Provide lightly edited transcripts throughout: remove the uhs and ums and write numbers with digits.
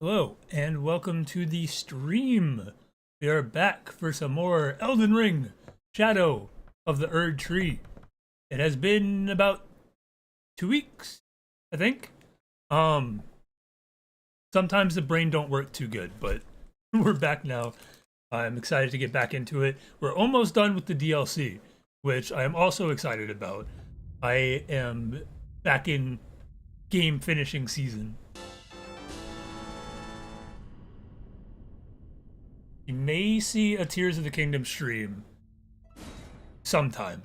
Hello, and welcome to the stream. We are back for some more Elden Ring, Shadow of the Erdtree. It has been about 2 weeks, I think. Um, Sometimes the brain don't work too good, but we're back now. I'm excited to get back into it. We're almost done with the DLC, which I am also excited about. I am back in game finishing season. You may see a Tears of the Kingdom stream sometime.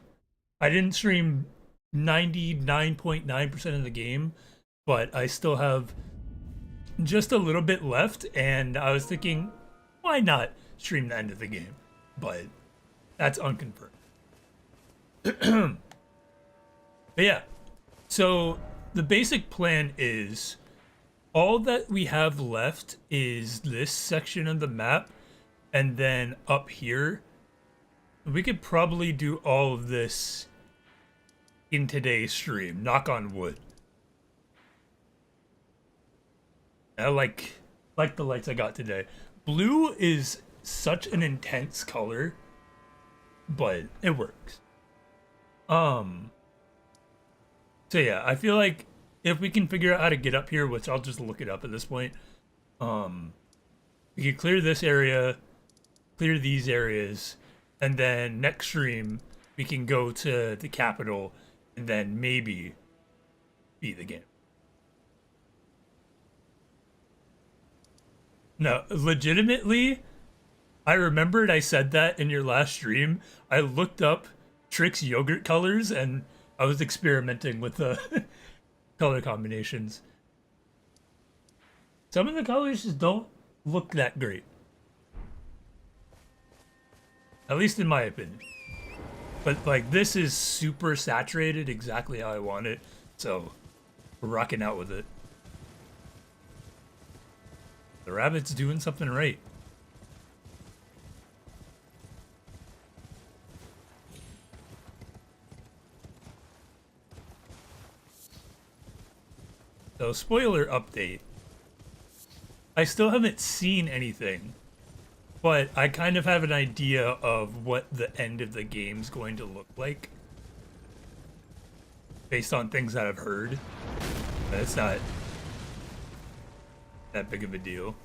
I didn't stream 99.9% of the game, but I still have just a little bit left, and I was thinking, why not stream the end of the game? But that's unconfirmed. But yeah, so the basic plan is all that we have left is this section of the map, and then up here we could probably do all of this in today's stream. Knock on wood. I like the lights I got today. Blue is such an intense color, but it works. Um so yeah, I feel like if we can figure out how to get up here, which I'll just look it up at this point, um we can clear this area, clear these areas, and then next stream we can go to the capital and then maybe beat the game. No, legitimately, I remembered I said that in your last stream. I looked up Trix yogurt colors and I was experimenting with the color combinations. Some of the colors just don't look that great. At least in my opinion. But like this is super saturated, exactly how I want it. So we're rocking out with it. The rabbit's doing something right. So spoiler update. I still haven't seen anything, but I kind of have an idea of what the end of the game's going to look like based on things that I've heard. But it's not that big of a deal.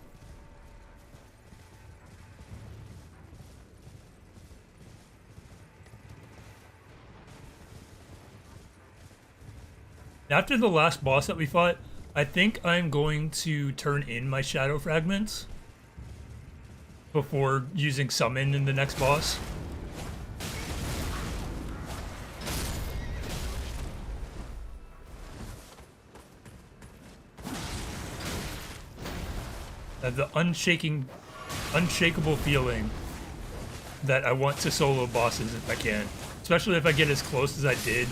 After the last boss that we fought, I think I'm going to turn in my shadow fragments before using summon in the next boss. I have the unshakable feeling that I want to solo bosses if I can, especially if I get as close as I did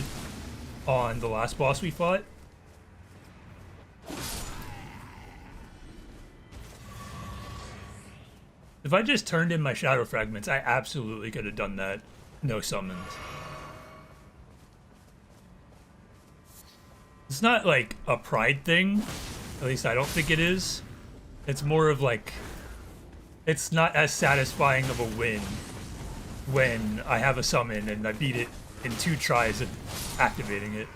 on the last boss we fought. If I just turned in my shadow fragments, I absolutely could have done that. No summons. It's not like a pride thing. At least I don't think it is. It's more of like, it's not as satisfying of a win when I have a summon and I beat it in 2 tries of activating it.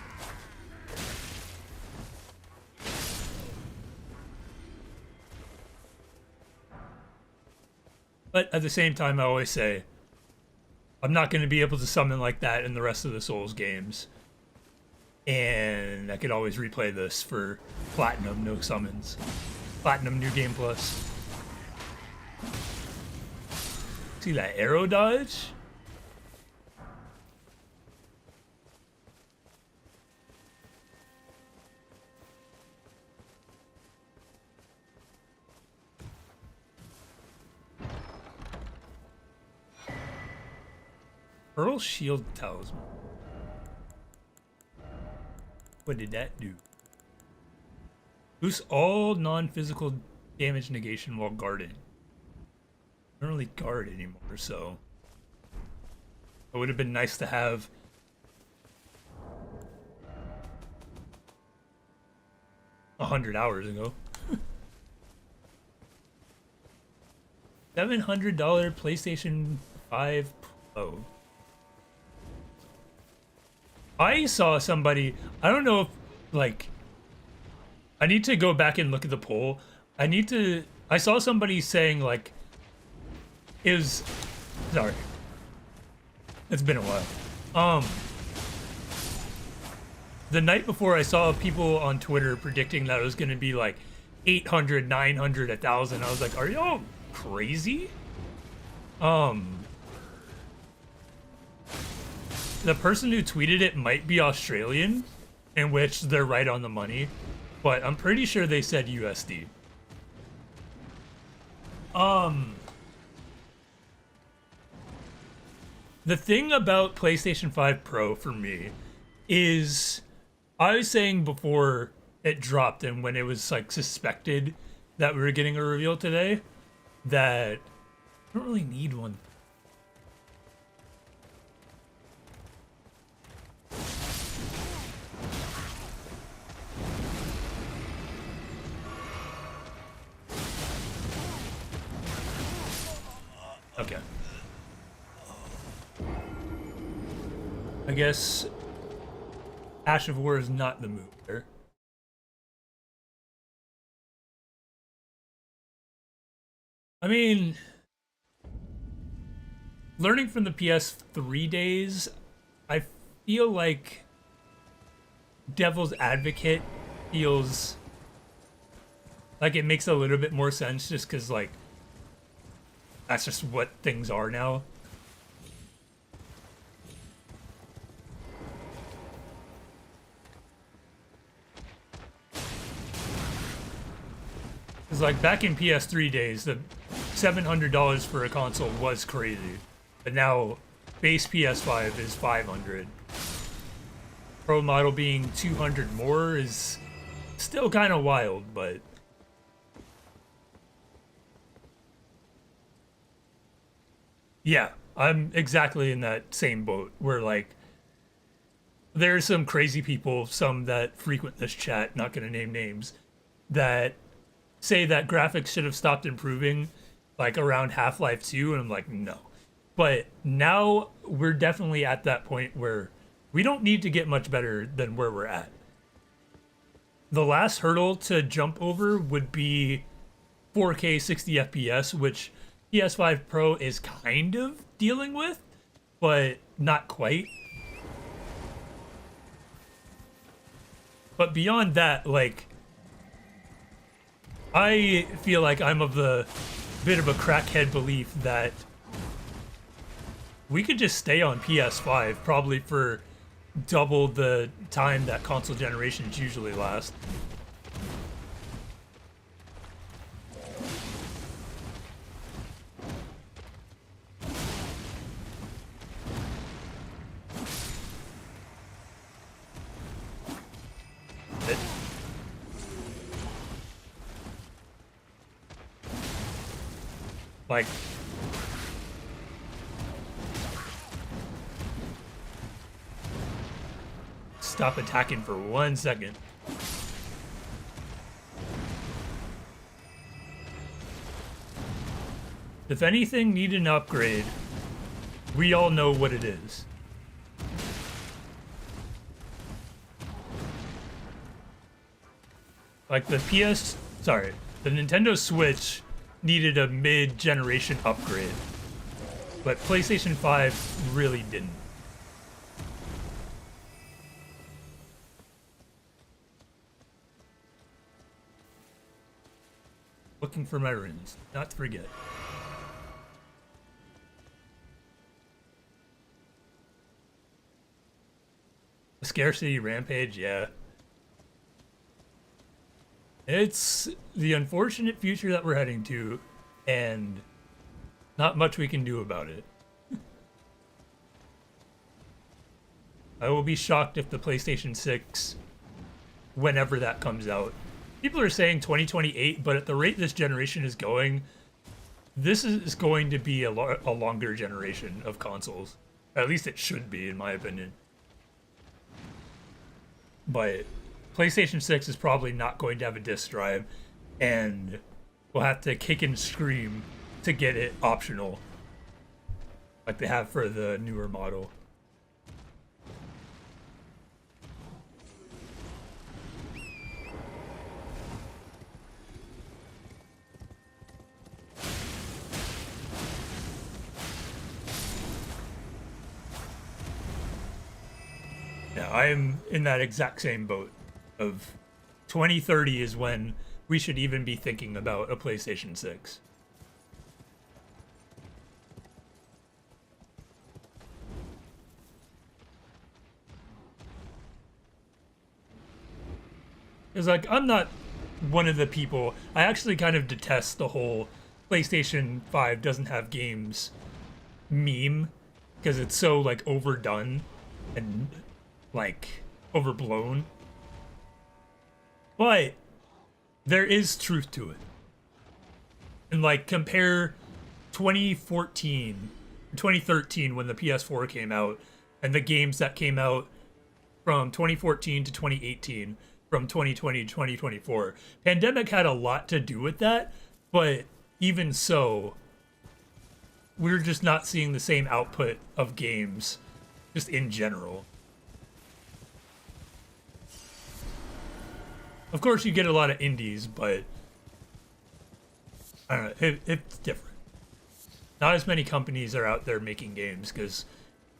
But at the same time, I always say, I'm not going to be able to summon like that in the rest of the Souls games. And I could always replay this for Platinum, no summons. Platinum, New Game Plus. See that arrow dodge? Pearl Shield Talisman. What did that do? Boosts all non-physical damage negation while guarding. I don't really guard anymore, so it would have been nice to have 100 hours ago. $700 PlayStation 5 Pro. I saw somebody, I don't know if, like, I need to go back and look at the poll. I saw somebody saying, like, sorry. It's been a while. The night before I saw people on Twitter predicting that it was going to be, like, 800, 900, 1,000. I was like, are y'all crazy? The person who tweeted it might be Australian, in which they're right on the money, but I'm pretty sure they said USD. The thing about PlayStation 5 Pro for me is, I was saying before it dropped and when it was like suspected that we were getting a reveal today, that I don't really need one. Okay. I guess Ash of War is not the move there. I mean, learning from the PS3 days, I feel like Devil's Advocate feels like it makes a little bit more sense just because, like, that's just what things are now. Because, like, back in PS3 days, the $700 for a console was crazy. But now, base PS5 is $500. Pro model being $200 more is still kind of wild, but... yeah, I'm exactly in that same boat where, like, there's some crazy people, some that frequent this chat, not gonna name names, that say that graphics should have stopped improving, like, around Half-Life 2, and I'm like, no. But now we're definitely at that point where we don't need to get much better than where we're at. The last hurdle to jump over would be 4K 60 FPS, which PS5 Pro is kind of dealing with, but not quite. But beyond that, like, I feel like I'm of the bit of a crackhead belief that we could just stay on PS5 probably for double the time that console generations usually last. Like, stop attacking for 1 second. If anything needed an upgrade, we all know what it is. Like the Nintendo Switch needed a mid-generation upgrade, but PlayStation 5 really didn't. Looking for my runes, not to forget. A scarcity rampage, yeah. It's the unfortunate future that we're heading to, and not much we can do about it. I will be shocked if the PlayStation 6, whenever that comes out. People are saying 2028, but at the rate this generation is going, this is going to be a longer generation of consoles. At least it should be, in my opinion. But PlayStation 6 is probably not going to have a disc drive, and we'll have to kick and scream to get it optional, like they have for the newer model. Yeah, I'm in that exact same boat of 2030 is when we should even be thinking about a PlayStation 6. Because, like, I'm not one of the people. I actually kind of detest the whole PlayStation 5 doesn't have games meme because it's so, like, overdone and, like, overblown. But there is truth to it. And, like, compare 2014, 2013 when the PS4 came out, and the games that came out from 2014 to 2018, from 2020 to 2024. Pandemic had a lot to do with that, but even so, we're just not seeing the same output of games, just in general. Of course, you get a lot of indies, but I don't know, it's different. Not as many companies are out there making games because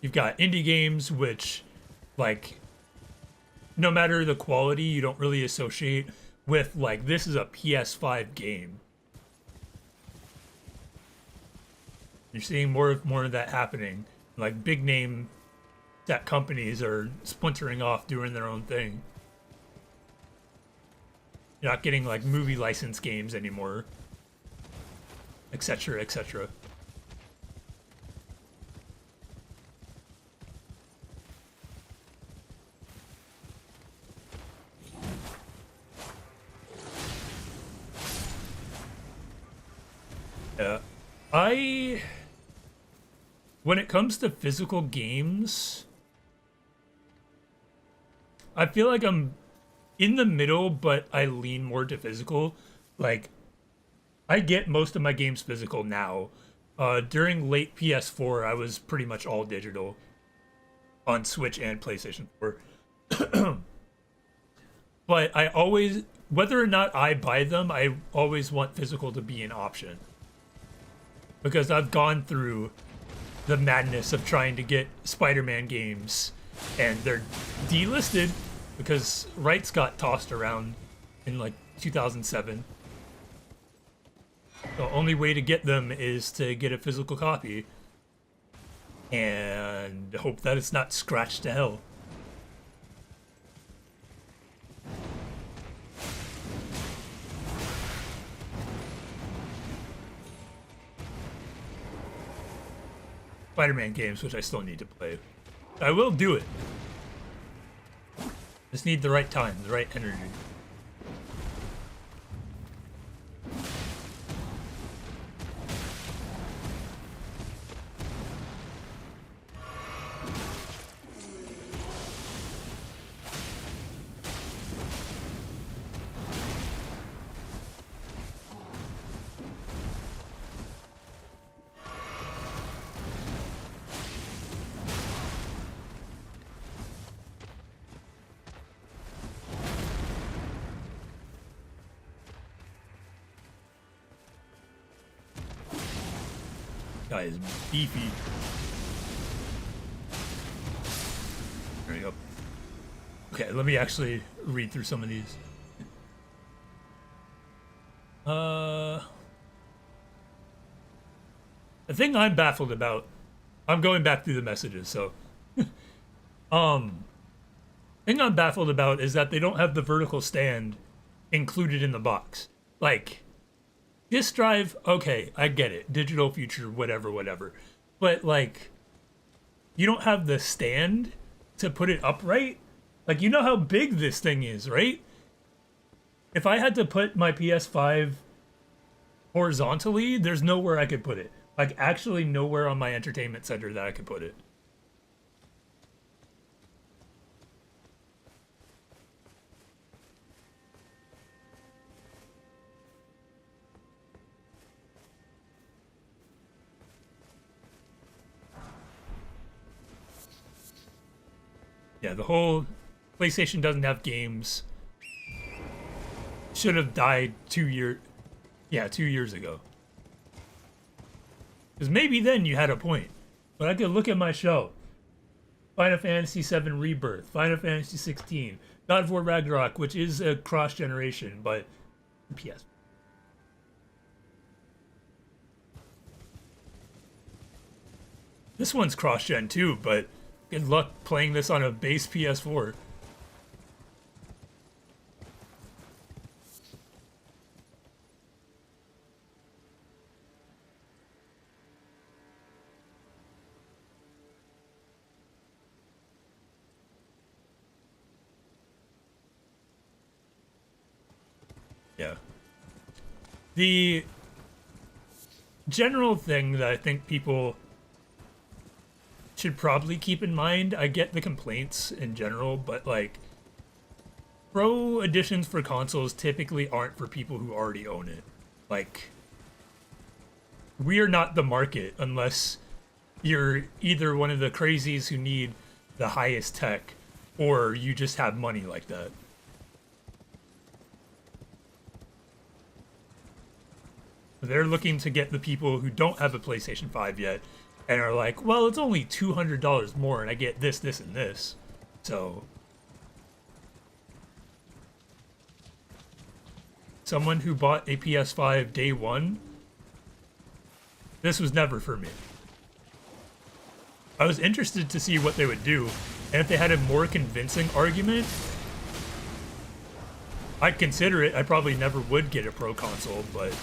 you've got indie games, which, like, no matter the quality, you don't really associate with, like, this is a PS5 game. You're seeing more of that happening. Like, big name tech companies are splintering off doing their own thing. You're not getting, like, movie license games anymore, etc., etc. Yeah. When it comes to physical games, I feel like I'm in the middle, but I lean more to physical. Like, I get most of my games physical now. During late PS4, I was pretty much all digital on Switch and PlayStation 4. But I always, whether or not I buy them, I always want physical to be an option. Because I've gone through the madness of trying to get Spider-Man games, and they're delisted because rights got tossed around in like 2007. The only way to get them is to get a physical copy and hope that it's not scratched to hell. Spider-Man games, which I still need to play. I will do it. Just need the right time, the right energy. Guy is beefy. There you go. Okay, let me actually read through some of these. The thing I'm baffled about, I'm going back through the messages, so thing I'm baffled about is that they don't have the vertical stand included in the box. Like, disk drive, okay, I get it. Digital future, whatever, whatever. But, like, you don't have the stand to put it upright? Like, you know how big this thing is, right? If I had to put my PS5 horizontally, there's nowhere I could put it. Like, actually nowhere on my entertainment center that I could put it. Yeah, the whole PlayStation doesn't have games should have died 2 years. Yeah, 2 years ago. Because maybe then you had a point. But I could look at my shelf. Final Fantasy VII Rebirth, Final Fantasy 16, God of War Ragnarok, which is a cross-generation, but PS. This one's cross-gen too, but good luck playing this on a base PS4. Yeah. The general thing that I think people should probably keep in mind, I get the complaints in general, but like pro editions for consoles typically aren't for people who already own it. Like, we are not the market unless you're either one of the crazies who need the highest tech or you just have money like that. They're looking to get the people who don't have a PlayStation 5 yet and are like, well, it's only $200 more and I get this, this, and this. So, someone who bought a PS5 day one, this was never for me. I was interested to see what they would do, and if they had a more convincing argument, I'd consider it. I probably never would get a pro console, but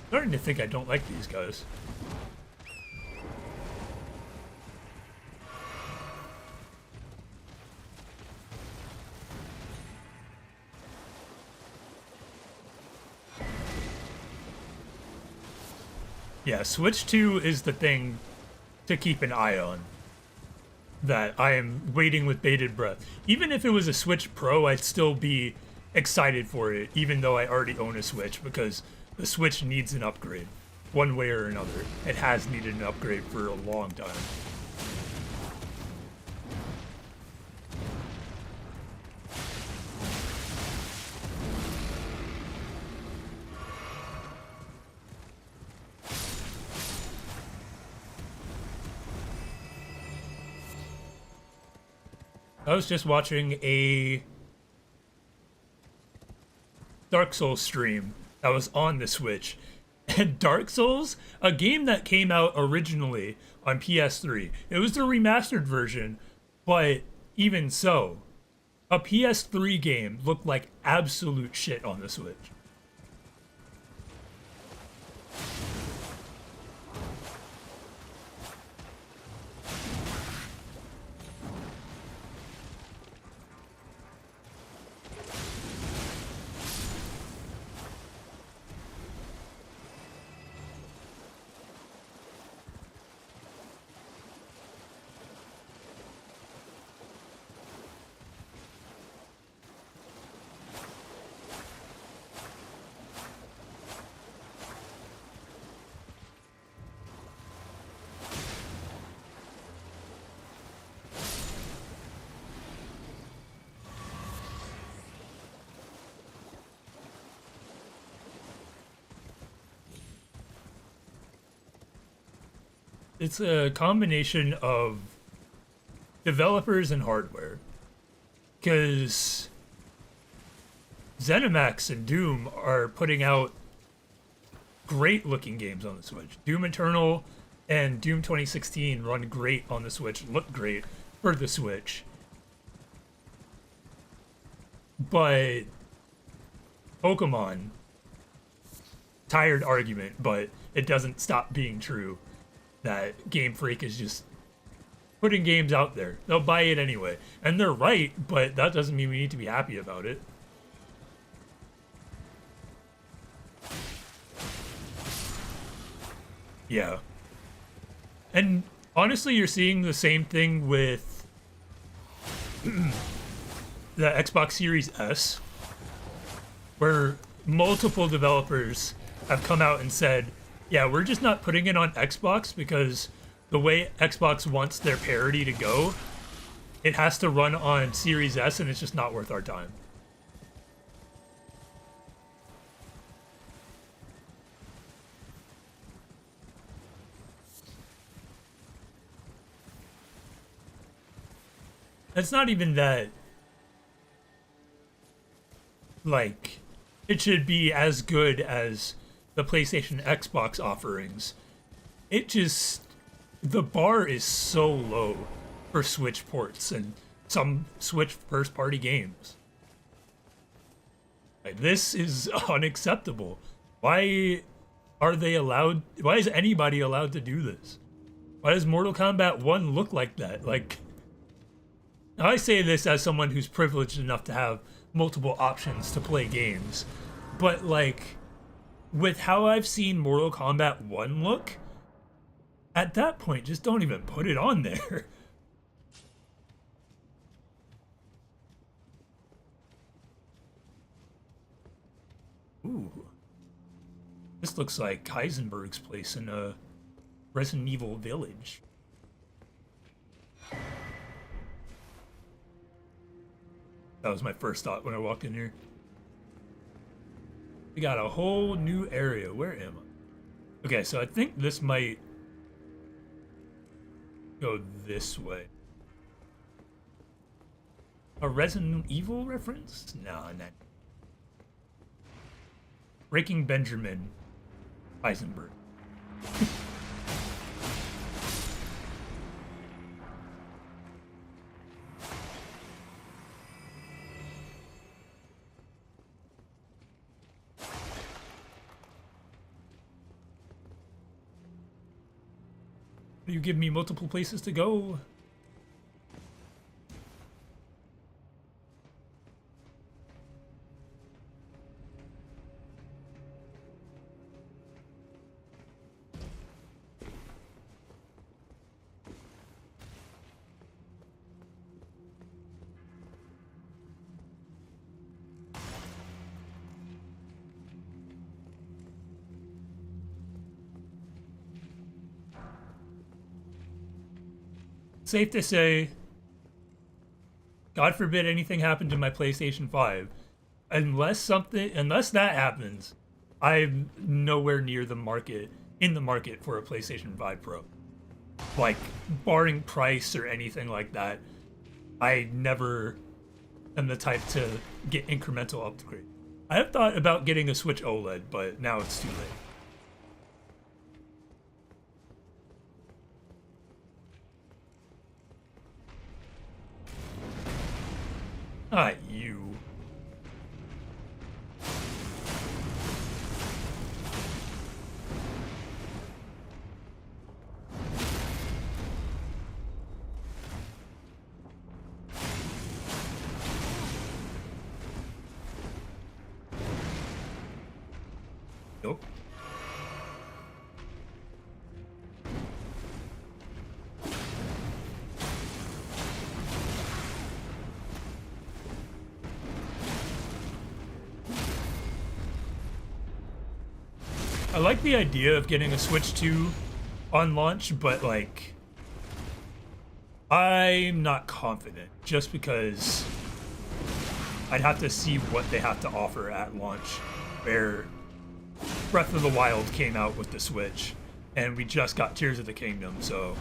starting to think I don't like these guys. Yeah, Switch 2 is the thing to keep an eye on. That I am waiting with bated breath. Even if it was a Switch Pro, I'd still be excited for it, even though I already own a Switch, because the Switch needs an upgrade, one way or another. It has needed an upgrade for a long time. I was just watching a Dark Souls stream that was on the Switch. And Dark Souls, a game that came out originally on PS3. It was the remastered version, but even so, a PS3 game looked like absolute shit on the Switch. It's a combination of developers and hardware. Because ZeniMax and Doom are putting out great looking games on the Switch. Doom Eternal and Doom 2016 run great on the Switch, look great for the Switch. But Pokemon, tired argument, but it doesn't stop being true that Game Freak is just putting games out there. They'll buy it anyway. And they're right, but that doesn't mean we need to be happy about it. Yeah. And honestly, you're seeing the same thing with the Xbox Series S, where multiple developers have come out and said, Yeah, we're just not putting it on Xbox because the way Xbox wants their parity to go, it has to run on Series S, and it's just not worth our time. It's not even that, like, it should be as good as the PlayStation Xbox offerings. It just, the bar is so low for Switch ports and some Switch first party games. Like, this is unacceptable. Why are they allowed? Why is anybody allowed to do this? Why does Mortal Kombat 1 look like that? Like, I say this as someone who's privileged enough to have multiple options to play games, but like, with how I've seen Mortal Kombat 1 look, at that point, just don't even put it on there. Ooh. This looks like Heisenberg's place in a Resident Evil Village. That was my first thought when I walked in here. We got a whole new area. Where am I? Okay, so I think this might go this way. A Resident Evil reference? Nah, not. Breaking Benjamin Heisenberg. You give me multiple places to go. Safe to say, God forbid anything happened to my PlayStation 5. Unless that happens, I'm nowhere near the market, in the market for a PlayStation 5 Pro. Like, barring price or anything like that, I never am the type to get incremental upgrade. I have thought about getting a Switch OLED, but now it's too late. Ah, you. Nope. I like the idea of getting a Switch 2 on launch, but like, I'm not confident just because I'd have to see what they have to offer at launch, where Breath of the Wild came out with the Switch and we just got Tears of the Kingdom, so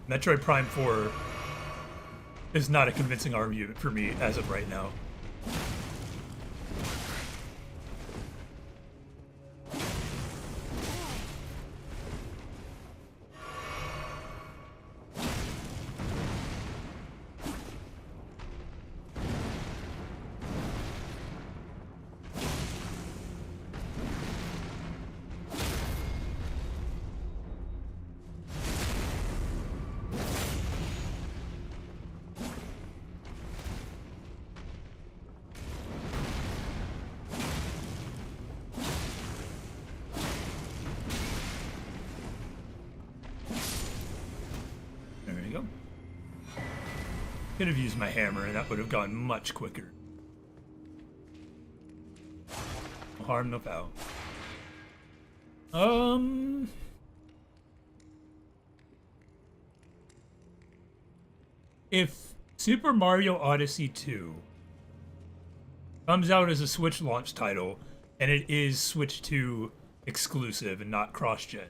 Metroid Prime 4 is not a convincing argument for me as of right now. Could have used my hammer and that would have gone much quicker. No harm, no foul. If Super Mario Odyssey 2 comes out as a Switch launch title and it is Switch 2 exclusive and not cross-gen,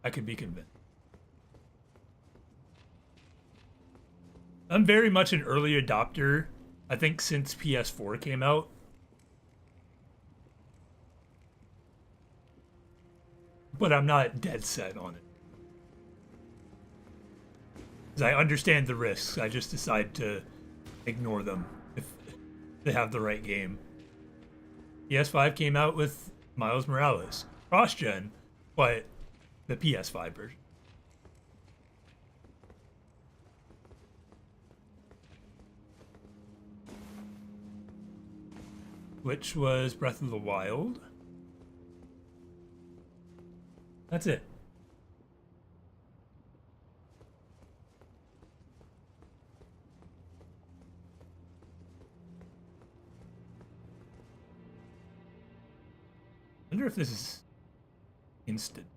I could be convinced. I'm very much an early adopter, I think since PS4 came out. But I'm not dead set on it. Because I understand the risks, I just decide to ignore them if they have the right game. PS5 came out with Miles Morales, cross-gen, but the PS5 version. Which was Breath of the Wild. That's it. I wonder if this is instant.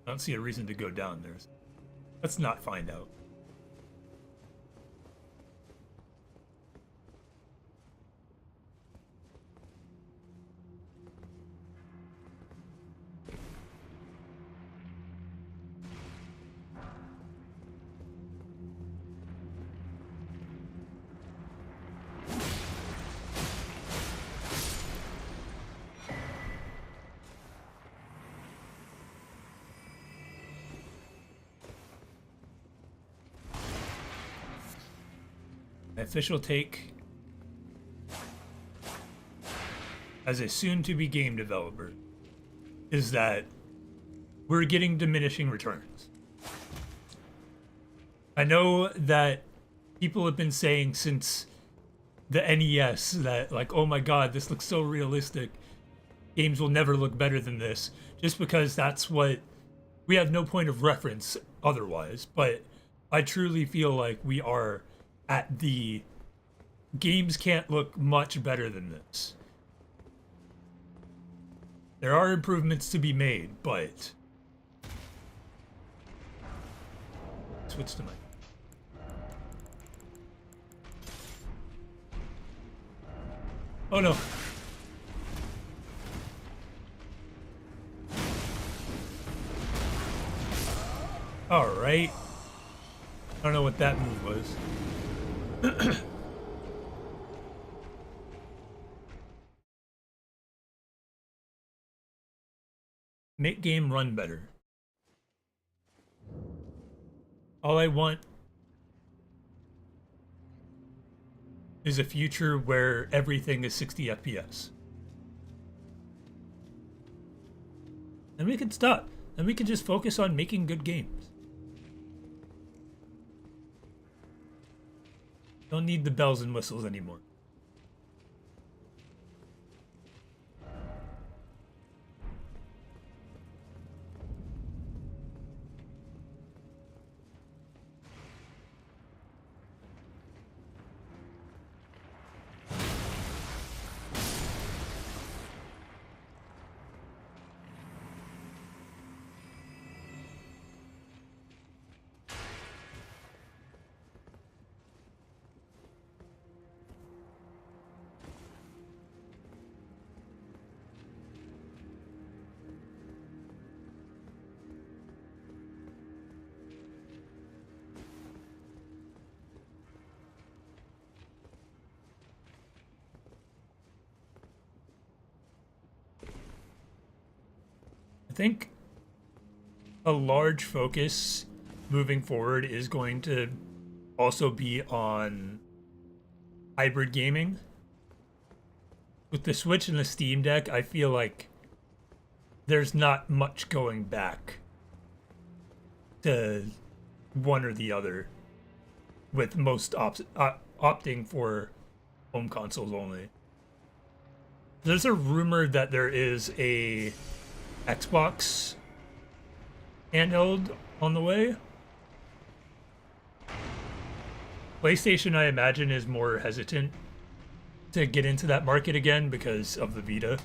I don't see a reason to go down there. Let's not find out. My official take as a soon-to-be game developer is that we're getting diminishing returns. I know that people have been saying since the NES that, like, oh my god, this looks so realistic. Games will never look better than this, just because that's what we have no point of reference otherwise. But I truly feel like we are at the games can't look much better than this. There are improvements to be made, but switch to mic. Oh no. All right. I don't know what that move was. Make game run better. All I want is a future where everything is 60 FPS. And we can stop. And we can just focus on making good games. Don't need the bells and whistles anymore. I think a large focus moving forward is going to also be on hybrid gaming. With the Switch and the Steam Deck, I feel like there's not much going back to one or the other, with most opting for home consoles only. There's a rumor that there is a Xbox handheld on the way. PlayStation, I imagine, is more hesitant to get into that market again because of the Vita.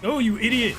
Oh, you idiot!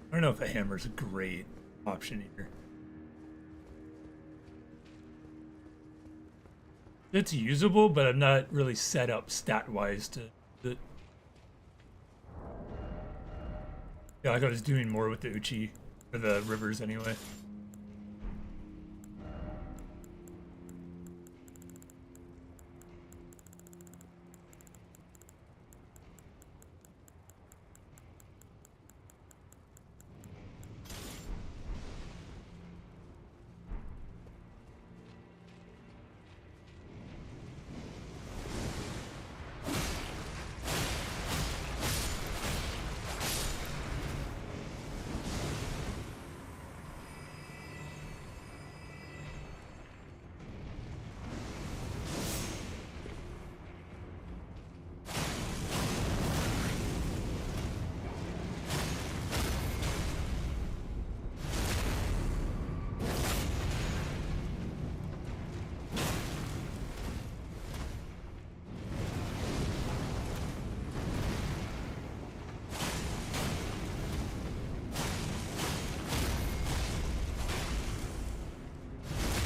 I don't know if a hammer's a great option here. It's usable, but I'm not really set up stat-wise to... Yeah, I thought I was doing more with the Uchi, or the rivers anyway.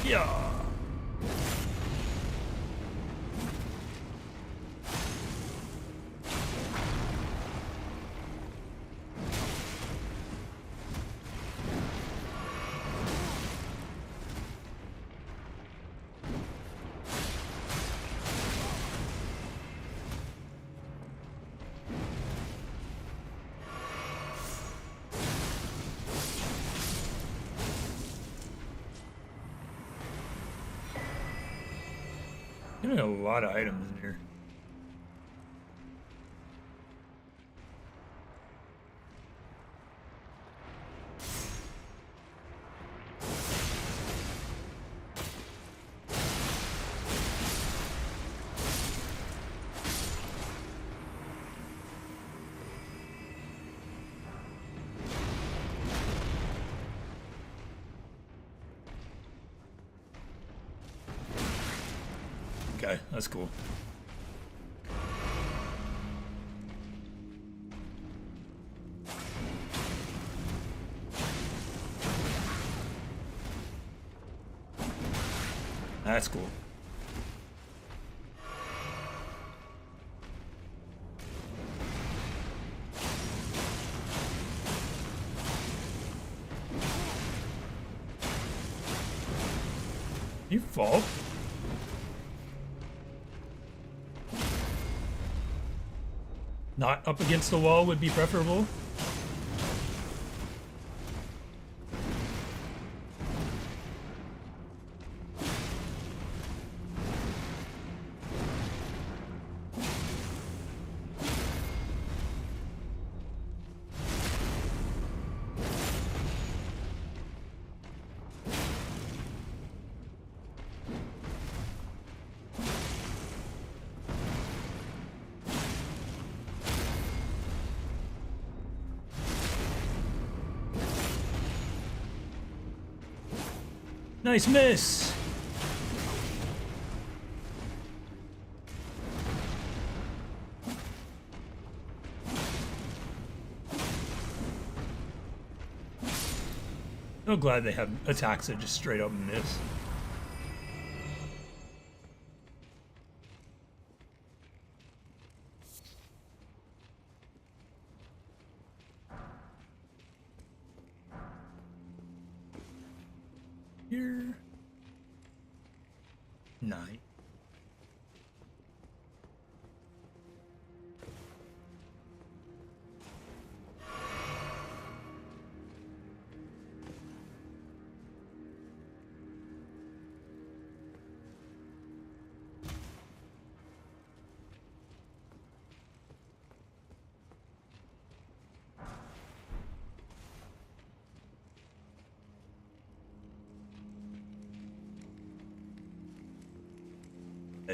Yeah. Getting a lot of items in here. Okay, that's cool. That's cool. You fall? Not up against the wall would be preferable. Nice miss. So glad they have attacks that just straight up miss. Here. 9.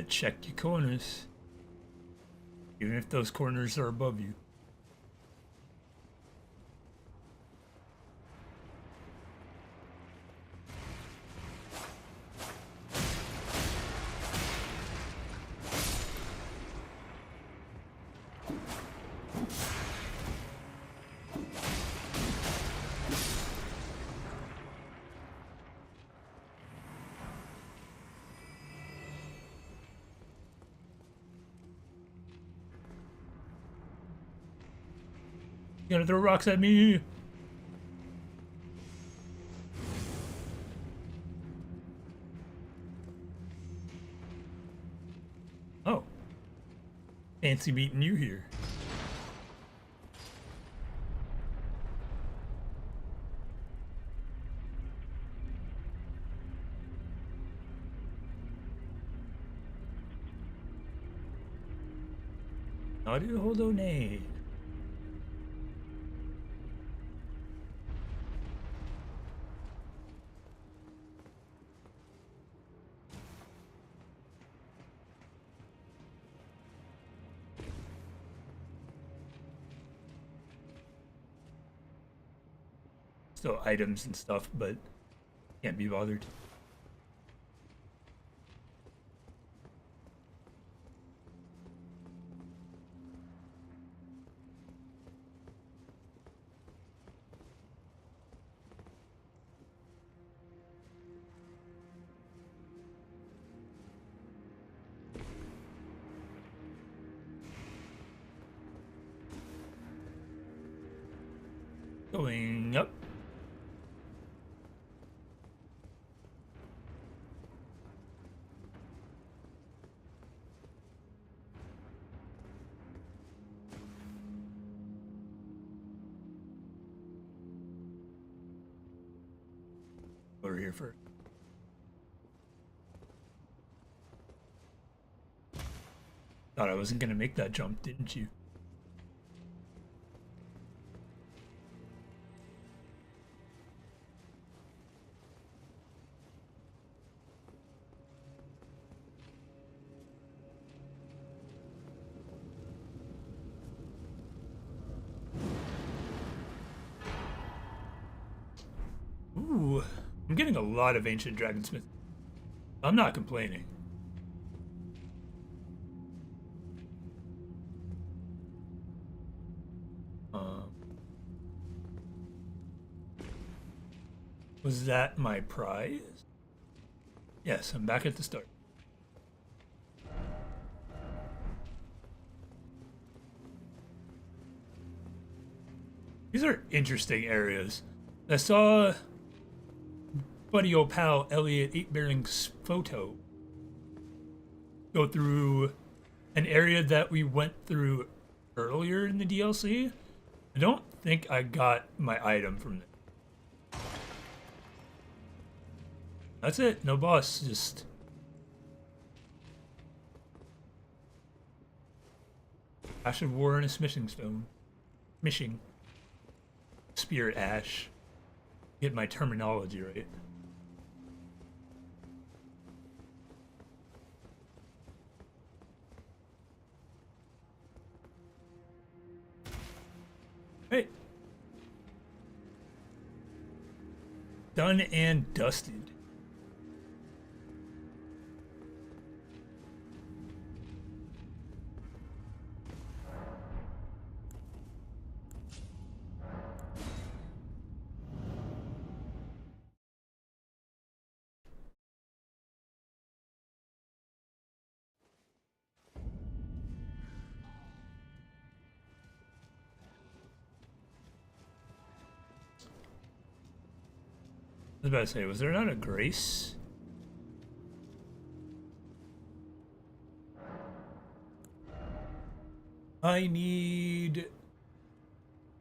Check your corners, even if those corners are above you. You gonna throw rocks at me? Oh. Fancy meeting you here. Naruhodonate. Still items and stuff, but can't be bothered. Going up. Over here first. Thought I wasn't gonna make that jump, didn't you? Ooh, I'm getting a lot of ancient dragonsmith. I'm not complaining. Was that my prize? Yes, I'm back at the start. These are interesting areas. I saw buddy old pal Elliot 8-Bearing's photo go through an area that we went through earlier in the DLC. I don't think I got my item from there. That's it, no boss, just Ash of War and a smishing stone. Mishing. Spirit ash. Get my terminology right. Hey. Done and dusted. was about to say, was there not a grace? I need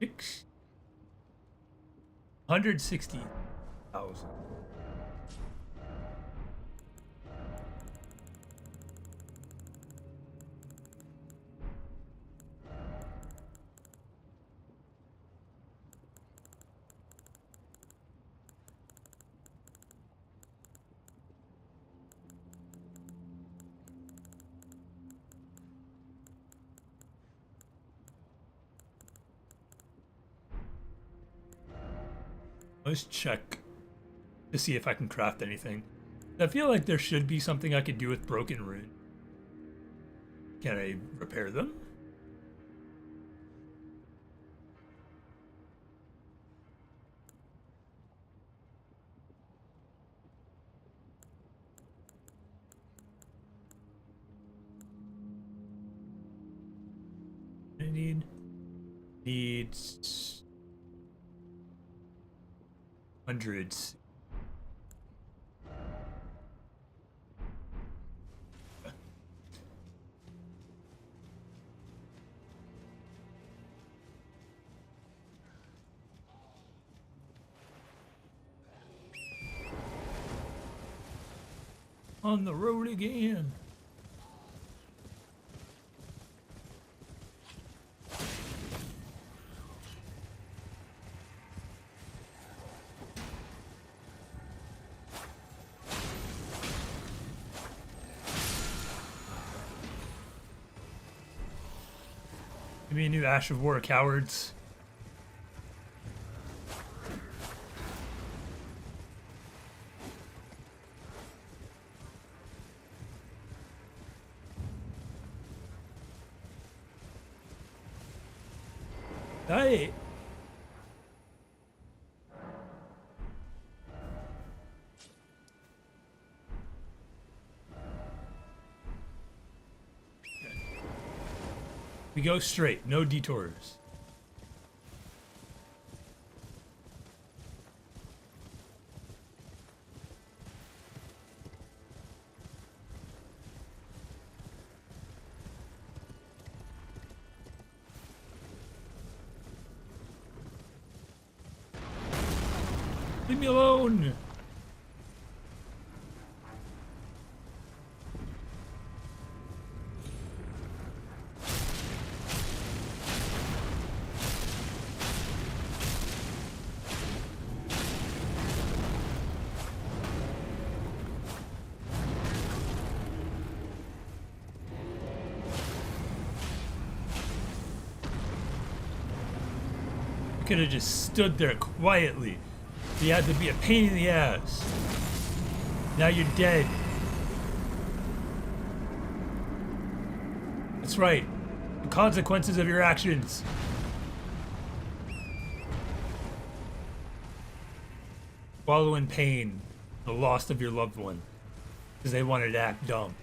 660,000. Let's check to see if I can craft anything. I feel like there should be something I could do with broken rune. Can I repair them? I needs hundreds. On the road again. Give me a new Ash of War Cowards. Hey. We go straight, no detours. Leave me alone! Could have just stood there quietly. You had to be a pain in the ass. Now you're dead. That's right. The consequences of your actions. Wallow in pain. The loss of your loved one. Because they wanted to act dumb.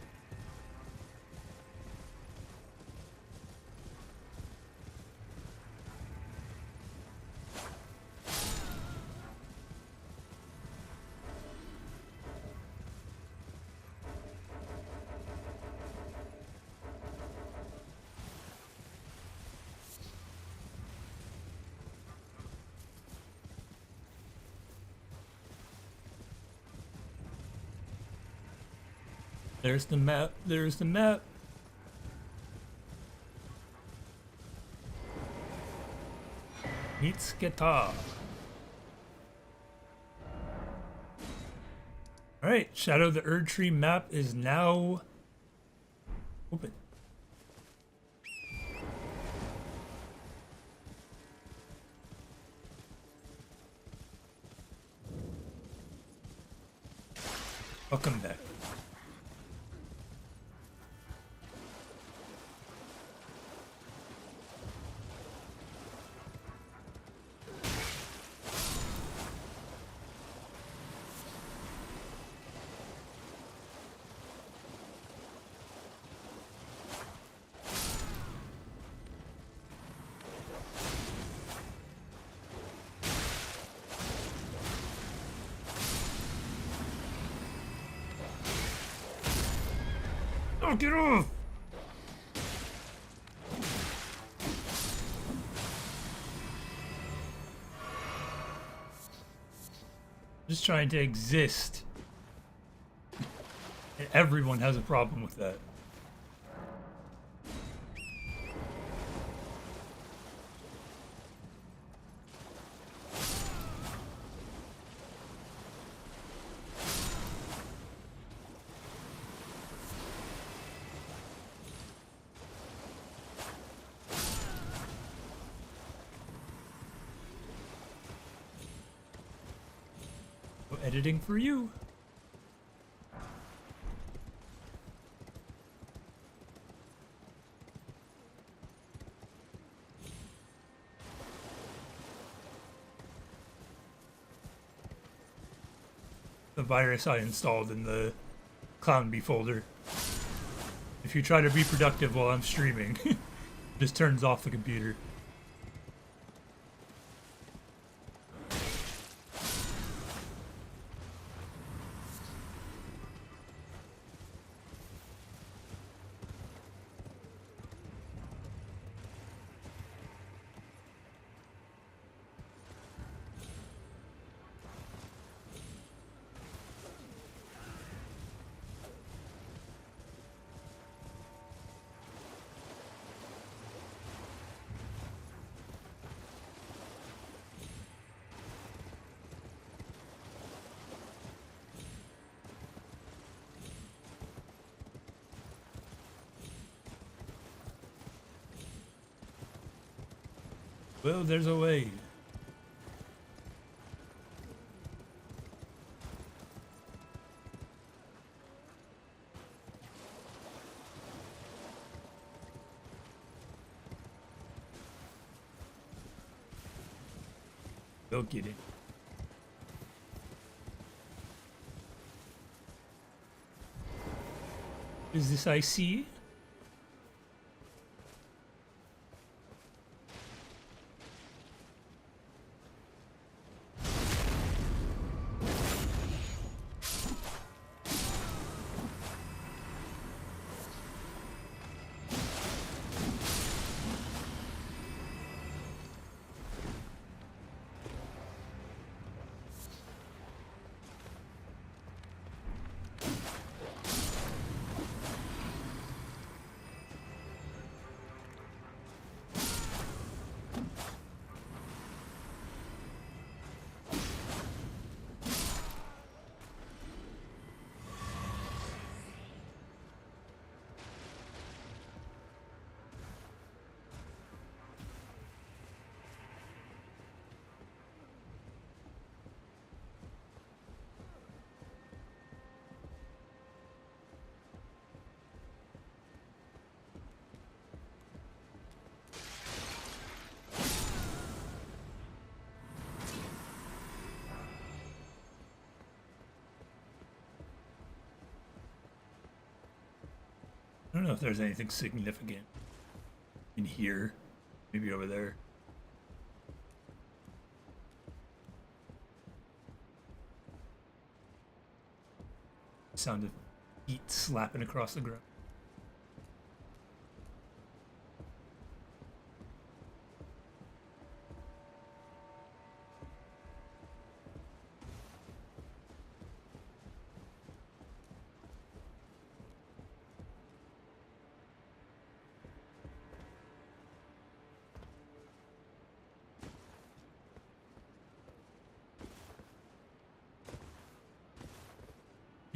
There's the map. There's the map. Meets guitar. Alright, Shadow the Erdtree map is now open. Welcome back. Oh, get off! Just trying to exist. And everyone has a problem with that. No editing for you. The virus I installed in the Clown Bee folder. If you try to be productive while I'm streaming, it just turns off the computer. Well, there's a way. Go get it. Is this IC? I don't know if there's anything significant in here. Maybe over there. Sound of feet slapping across the ground.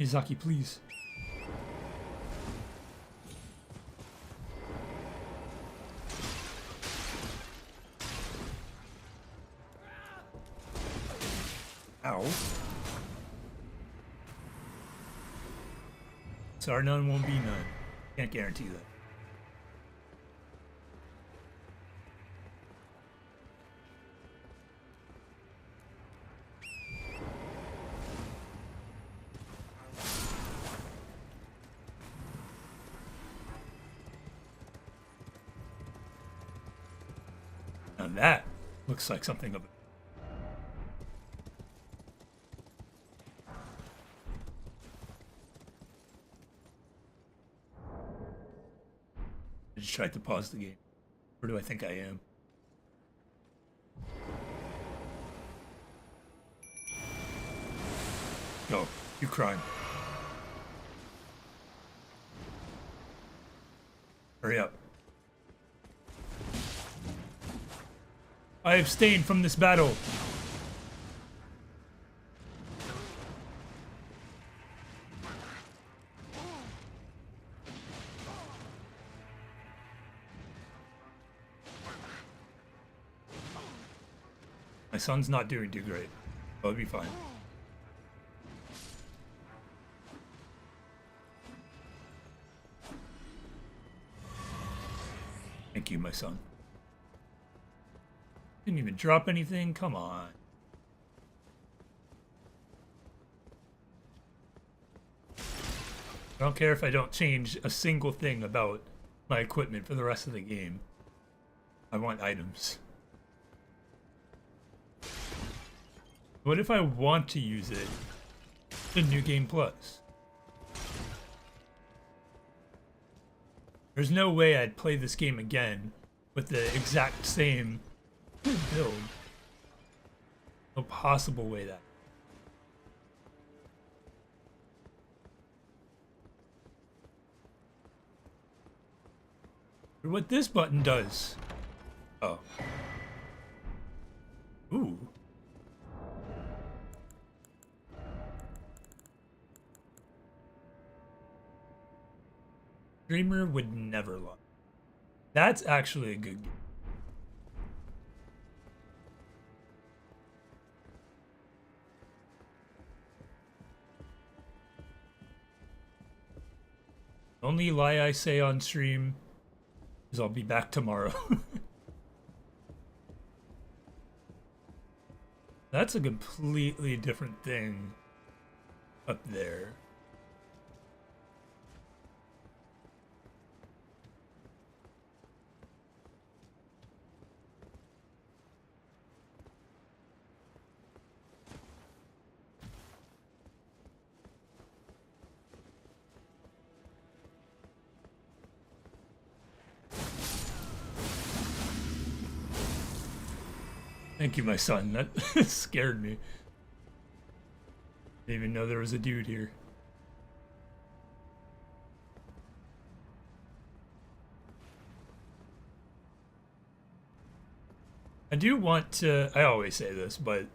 Izaki, please. Ow. Sorry, none won't be none. Can't guarantee that. Now that looks like something of it. I just tried to pause the game. Where do I think I am? Go. You crime. Hurry up. I abstain from this battle. My son's not doing too great. I'll be fine. Thank you, my son. Didn't even drop anything? Come on. I don't care if I don't change a single thing about my equipment for the rest of the game. I want items. What if I want to use it in New Game Plus? There's no way I'd play this game again with the exact same build. No possible way that. What this button does. Oh. Ooh. Dreamer would never lie. That's actually a good game. Only lie I say on stream is I'll be back tomorrow. That's a completely different thing up there. Thank you, my son. That scared me. Didn't even know there was a dude here. I do want to, I always say this, but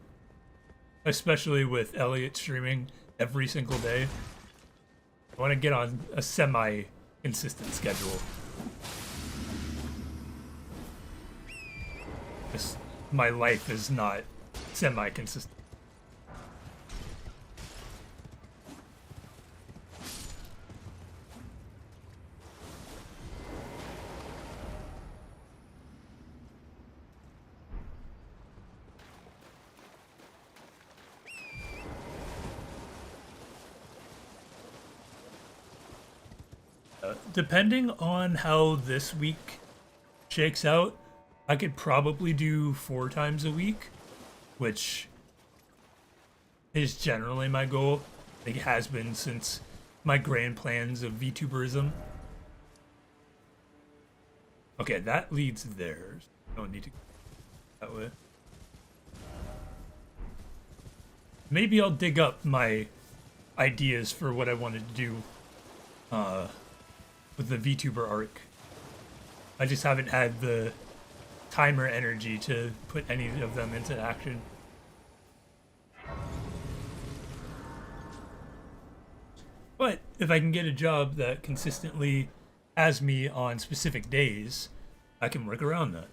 especially with Elliot streaming every single day, I want to get on a semi-consistent schedule. Just, my life is not semi-consistent. Depending on how this week shakes out, I could probably do 4 times a week, which is generally my goal. It has been since my grand plans of VTuberism. Okay, that leads there. I don't need to go that way. Maybe I'll dig up my ideas for what I wanted to do with the VTuber arc. I just haven't had the time or energy to put any of them into action. But if I can get a job that consistently has me on specific days, I can work around that.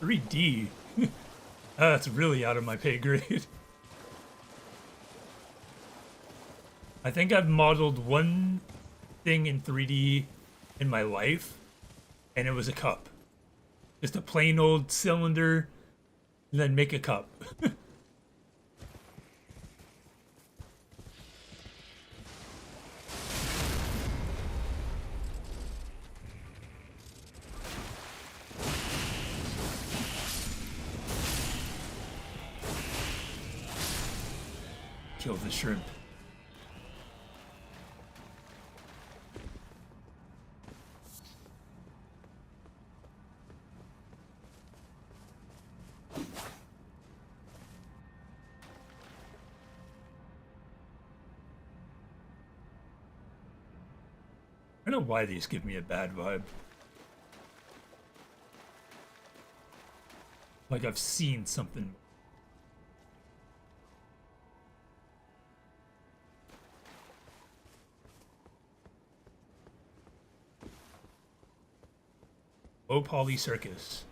$3D? That's really out of my pay grade. I think I've modeled one thing in 3D in my life, and it was a cup. Just a plain old cylinder, and then make a cup. Kill the shrimp. I don't know why these give me a bad vibe. Like I've seen something. Low poly circus.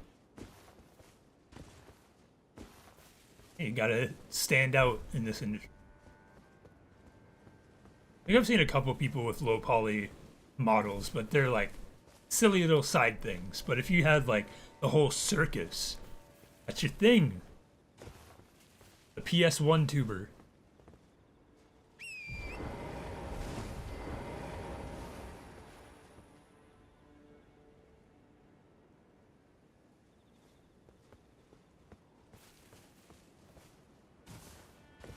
Hey, you gotta stand out in this industry. I think I've seen a couple people with low poly models, but they're like silly little side things. But if you had like the whole circus, that's your thing. The PS1 tuber.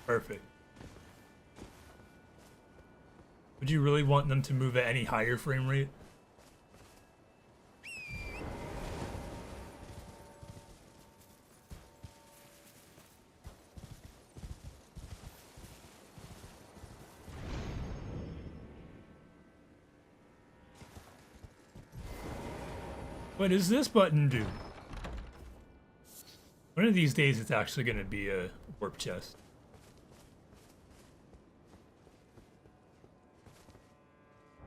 Perfect. Would you really want them to move at any higher frame rate? What does this button do? One of these days it's actually going to be a warp chest.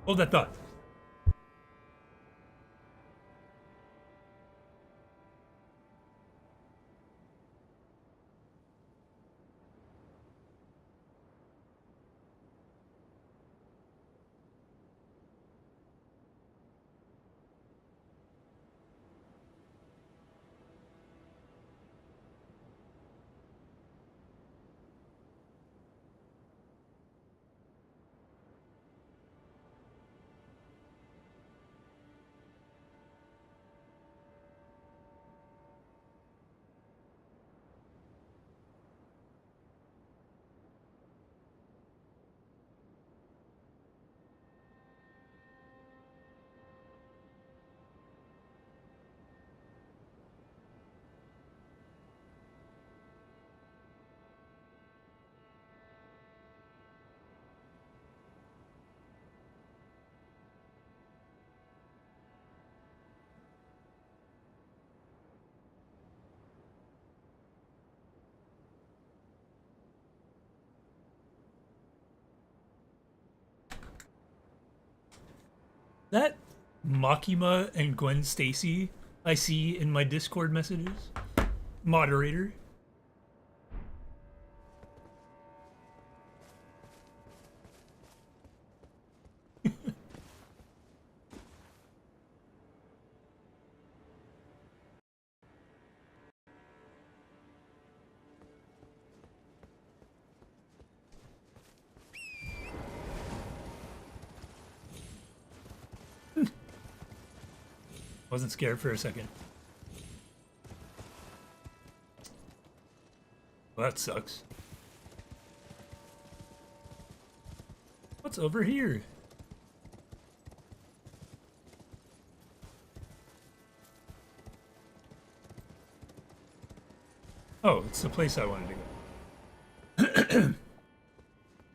Hold that thought. That Makima and Gwen Stacy I see in my Discord messages. Moderator. Wasn't scared for a second. Well, that sucks. What's over here? Oh, it's the place I wanted to go.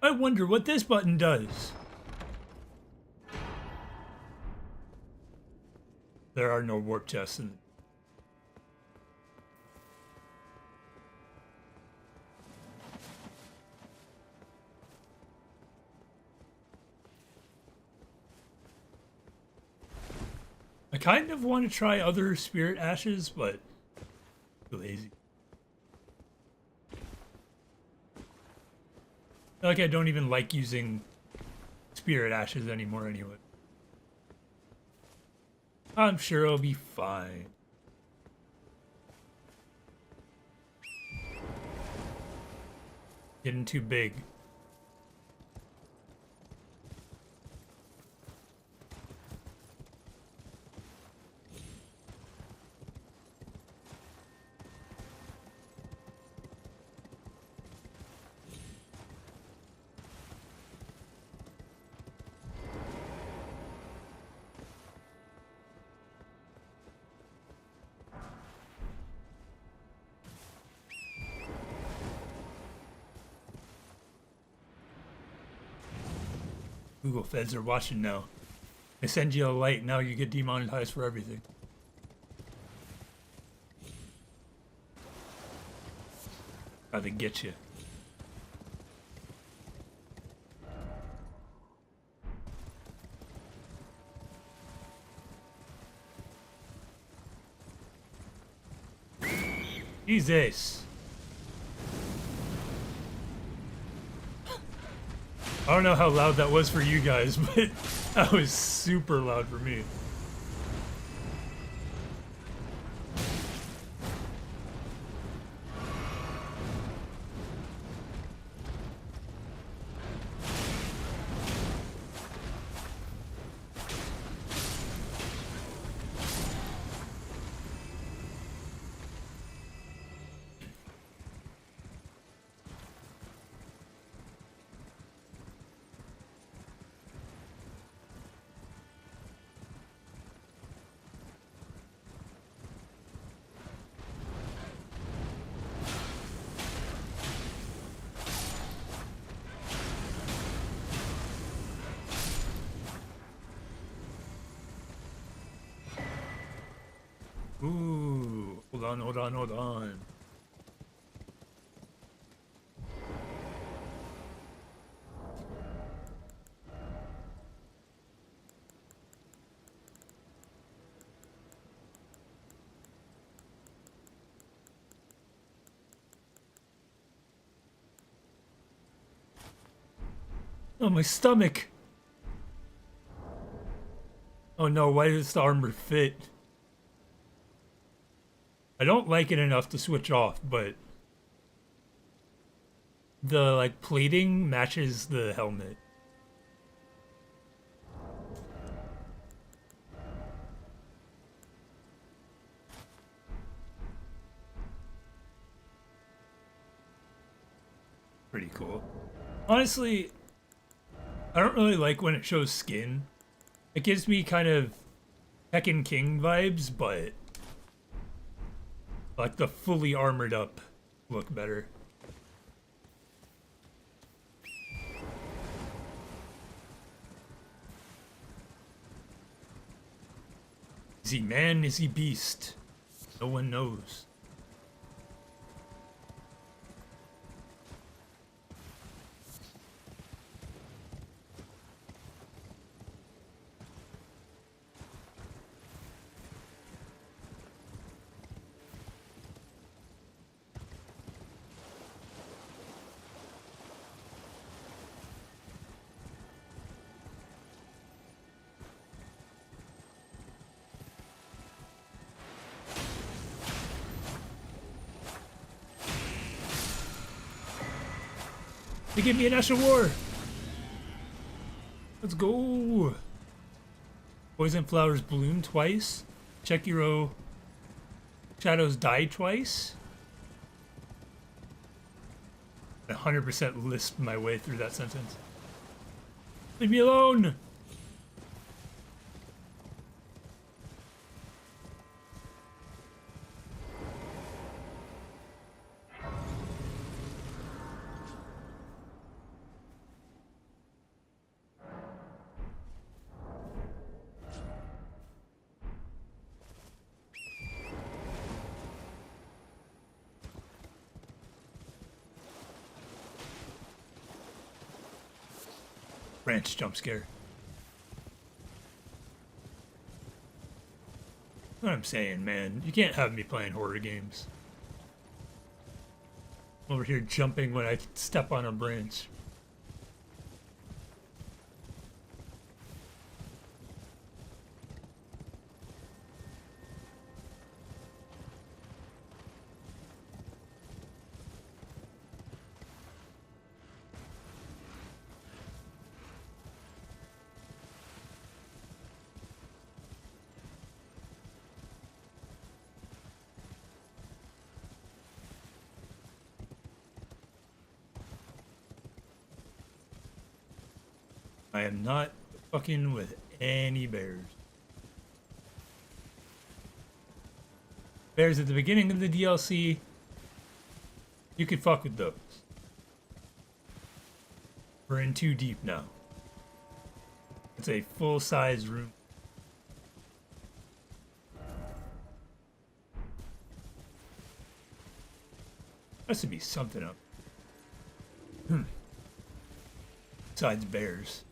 I wonder what this button does. There are no warp chests in. I kind of want to try other spirit ashes, but too lazy. I feel like I don't even like using spirit ashes anymore anyway. I'm sure it'll be fine. Getting too big. Google feds are watching now. They send you a light, now you get demonetized for everything. How they get you. Jesus. I don't know how loud that was for you guys, but that was super loud for me. Ooh, hold on, hold on, hold on. Oh, my stomach! Oh no, why does the armor fit? I don't like it enough to switch off, but the like plating matches the helmet. Pretty cool. Honestly, I don't really like when it shows skin. It gives me kind of Tekken King vibes, but like the fully armored up look better. Is he man? Is he beast? No one knows. They give me an Ash of War! Let's go! Poison flowers bloom twice. Chekiro shadows die twice. 100% lisp my way through that sentence. Leave me alone! Branch jump scare. What I'm saying, man, you can't have me playing horror games. I'm over here jumping when I step on a branch. I am not fucking with any bears. Bears at the beginning of the DLC, you could fuck with those. We're in too deep now. It's a full-size room. Has to be something up. Besides bears.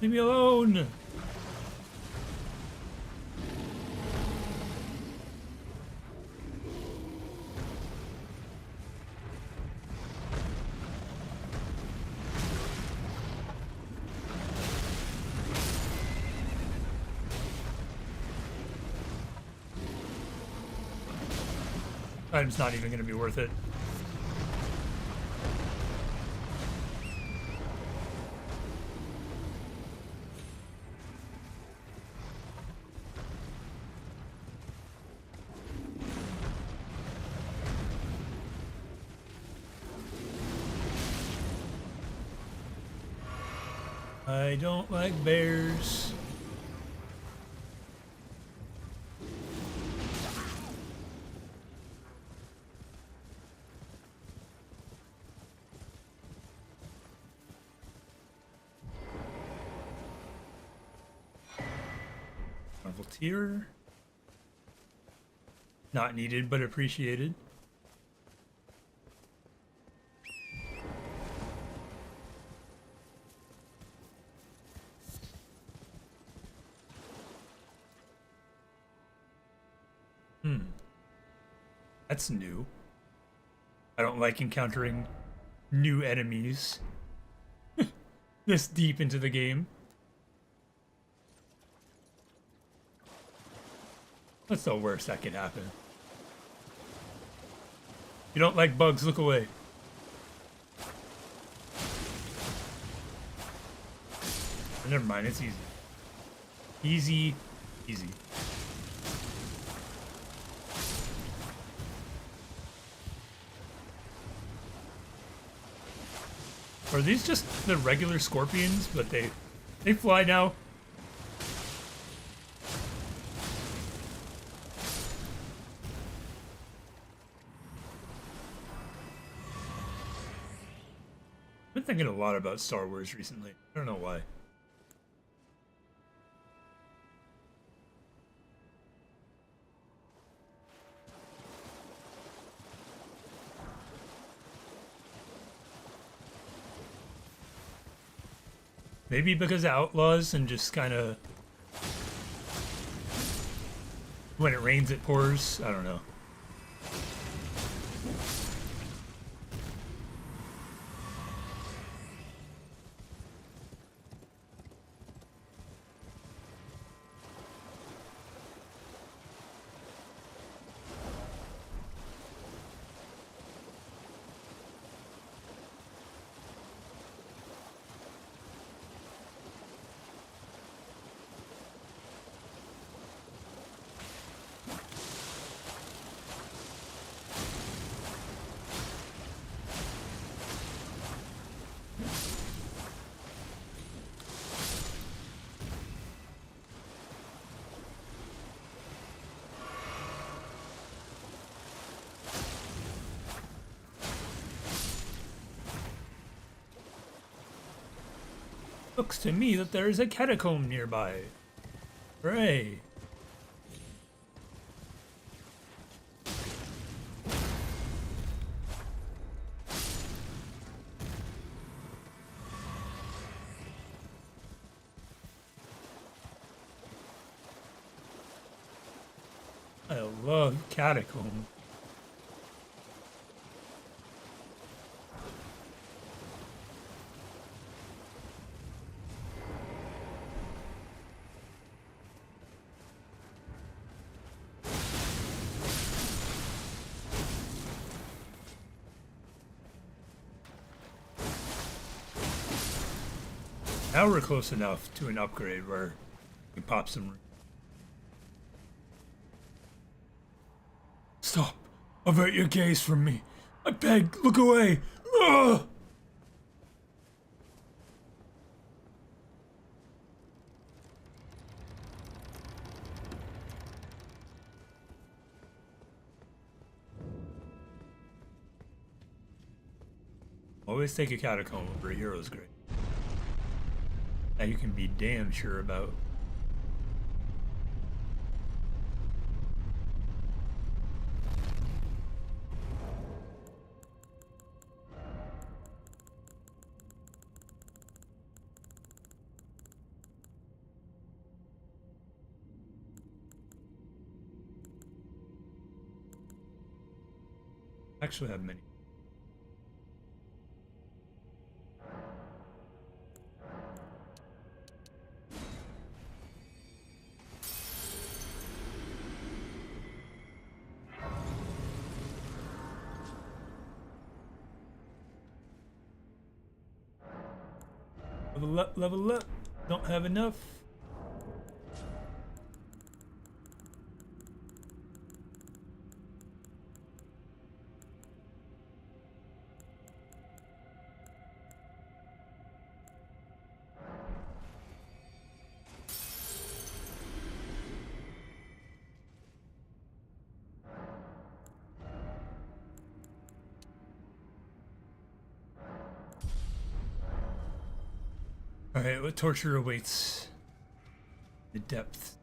Leave me alone! Time's not even going to be worth it. I don't like bears. Marvel tier. Not needed, but appreciated. That's new. I don't like encountering new enemies this deep into the game. What's the worst that could happen? You don't like bugs, look away. Never mind, it's easy. Easy, easy. Are these just the regular scorpions, but they fly now? I've been thinking a lot about Star Wars recently. I don't know why. Maybe because of Outlaws and just kind of... when it rains, it pours. I don't know. Looks to me that there is a catacomb nearby. Hooray. I love catacomb. Now we're close enough to an upgrade where we pop some. Stop! Avert your gaze from me. I beg, look away! Ugh! Always take a catacomb over a hero's grave. That you can be damn sure about. Actually have many. Level up, level up. Don't have enough. Alright, what torture awaits the depths?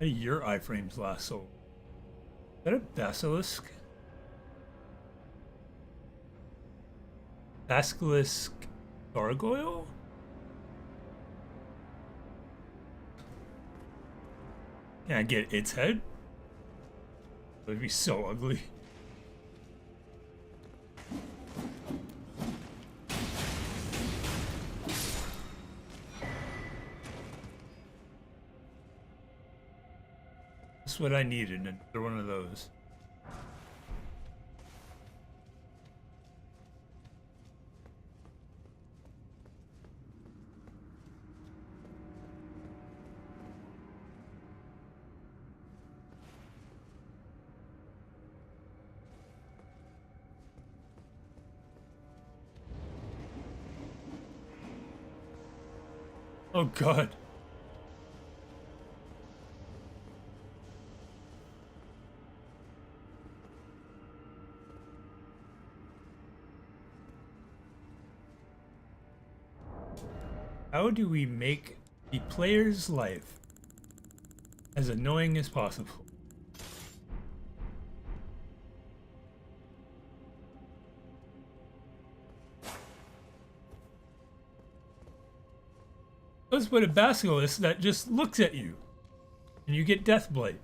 Hey, your iframes last so. Is that a basilisk? Basilisk gargoyle? Can I get its head? It would be so ugly. That's what I needed, another one of those. Oh god. How do we make the player's life as annoying as possible? Let's put a basilisk that just looks at you and you get Deathblight.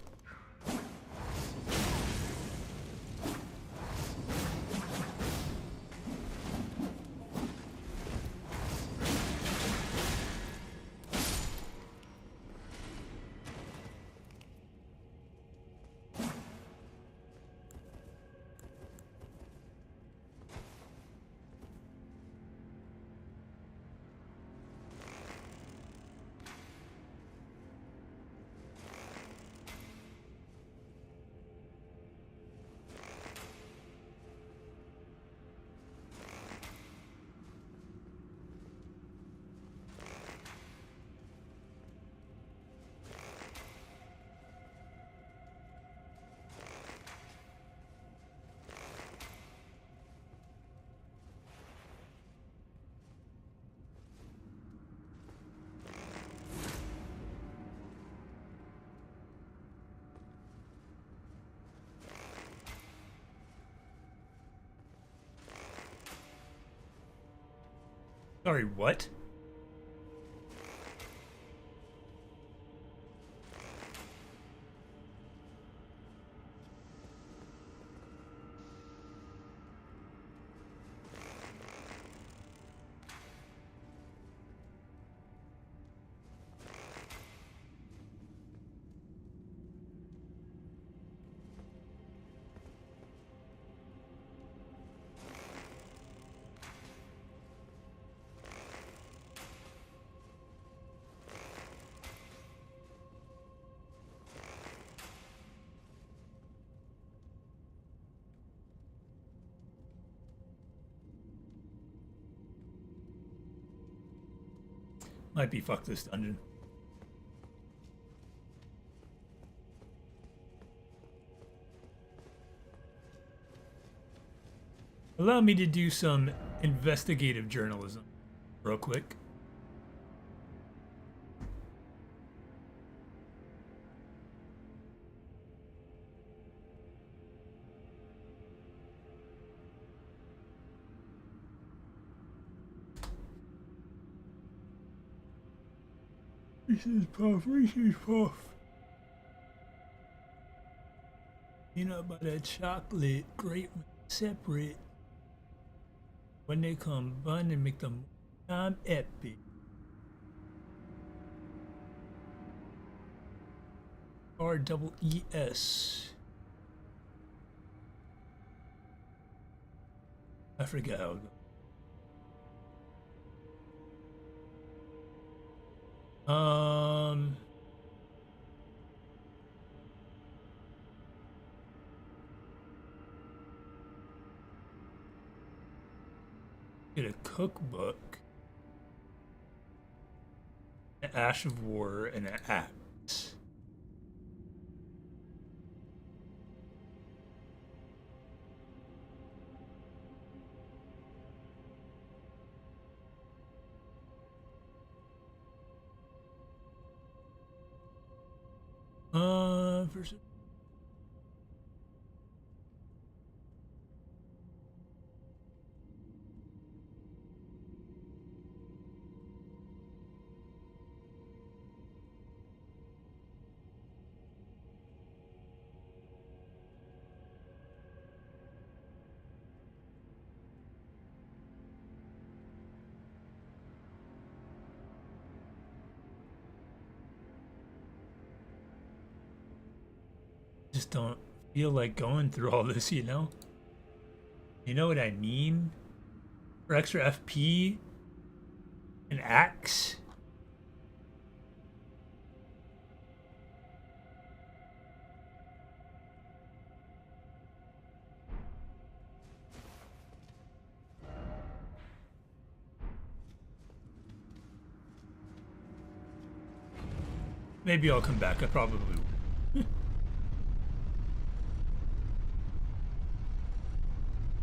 Sorry, what? Might be fuck this dungeon. Allow me to do some investigative journalism real quick. Reese's Puff, Reese's Puff. Peanut butter chocolate, great separate. When they combine and make them epic. REES. I forget how it goes. Get a cookbook, an Ash of War, and an axe. First. Just don't feel like going through all this, you know? You know what I mean? For extra FP, an axe. Maybe I'll come back. I probably will.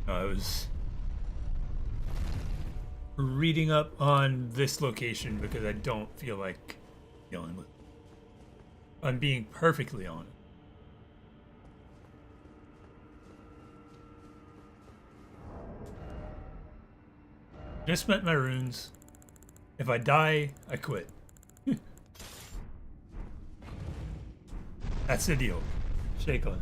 I was reading up on this location because I don't feel like dealing with it. I'm being perfectly honest. Just spent my runes. If I die, I quit. That's the deal. Shake on it.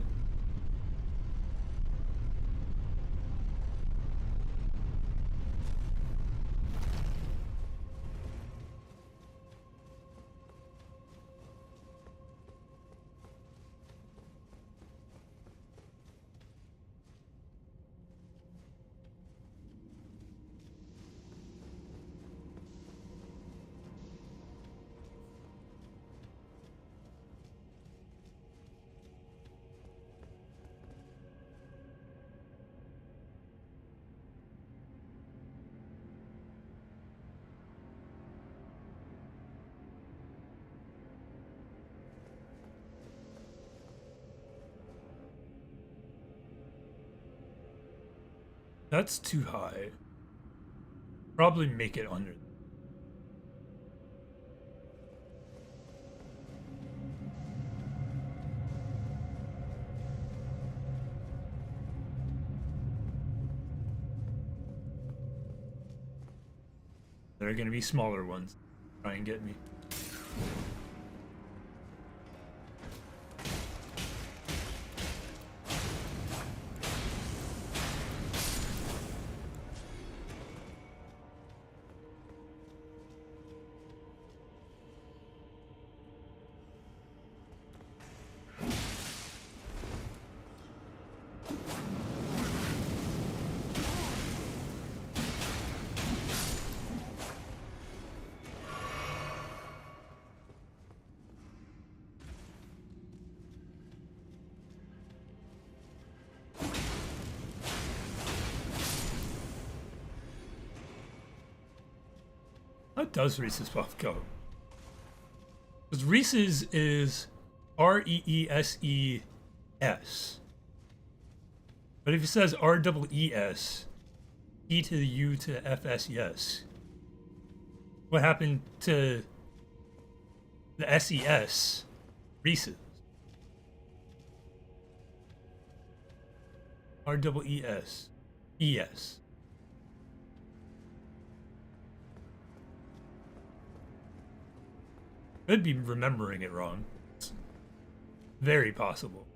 That's too high. Probably make it under. There are going to be smaller ones. Try and get me. How does Reese's Puff go? Because Reese's is Reeses. But if it says REES, E to the U to the FS, yes. What happened to the SES? Reese's. REES. ES. Could be remembering it wrong. It's very possible.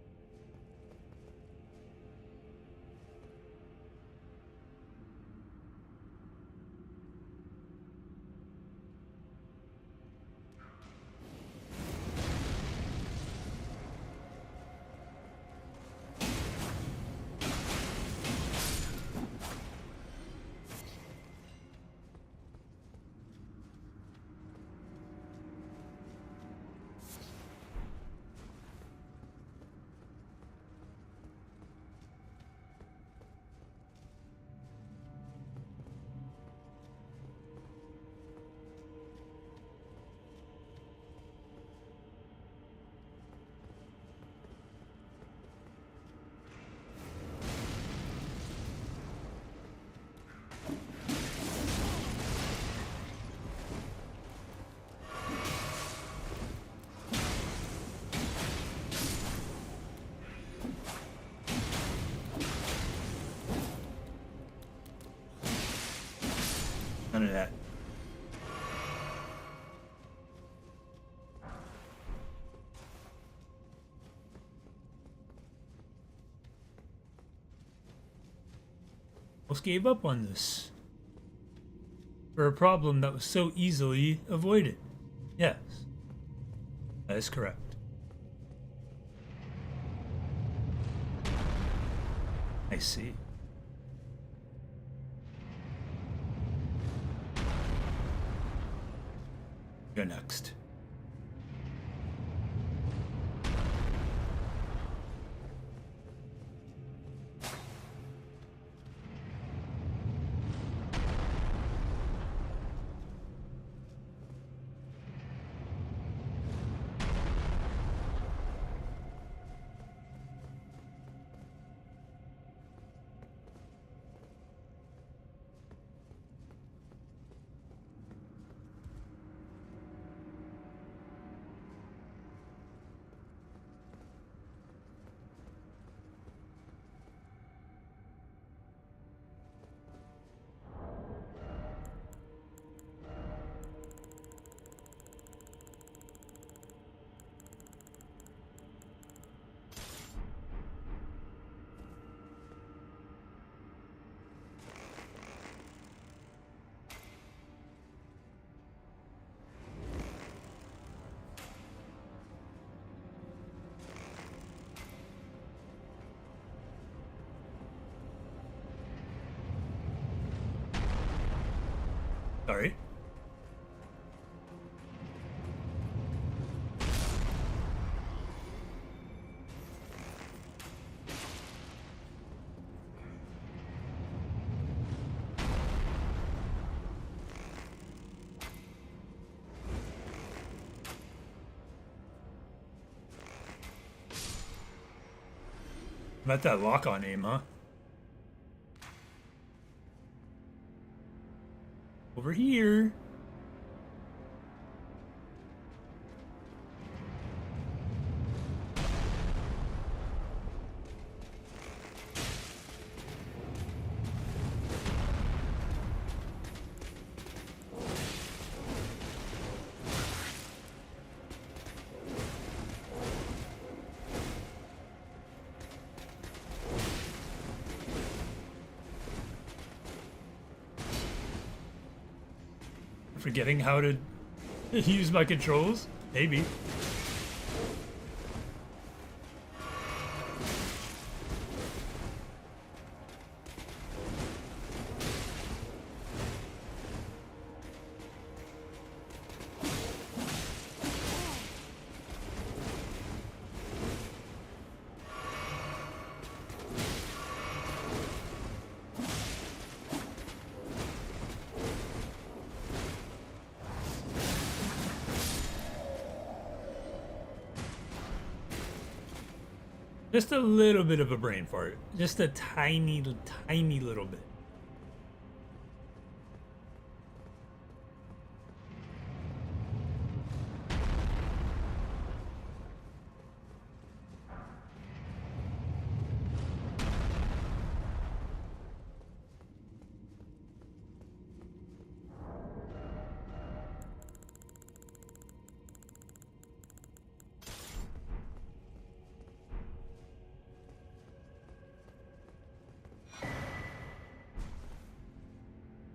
None of that. Almost gave up on this for a problem that was so easily avoided. Yes, that is correct. I see. Go next. Sorry. About that lock-on aim, huh? Over here. Forgetting how to use my controls? Maybe. Just a little bit of a brain fart. Just a tiny, tiny little bit.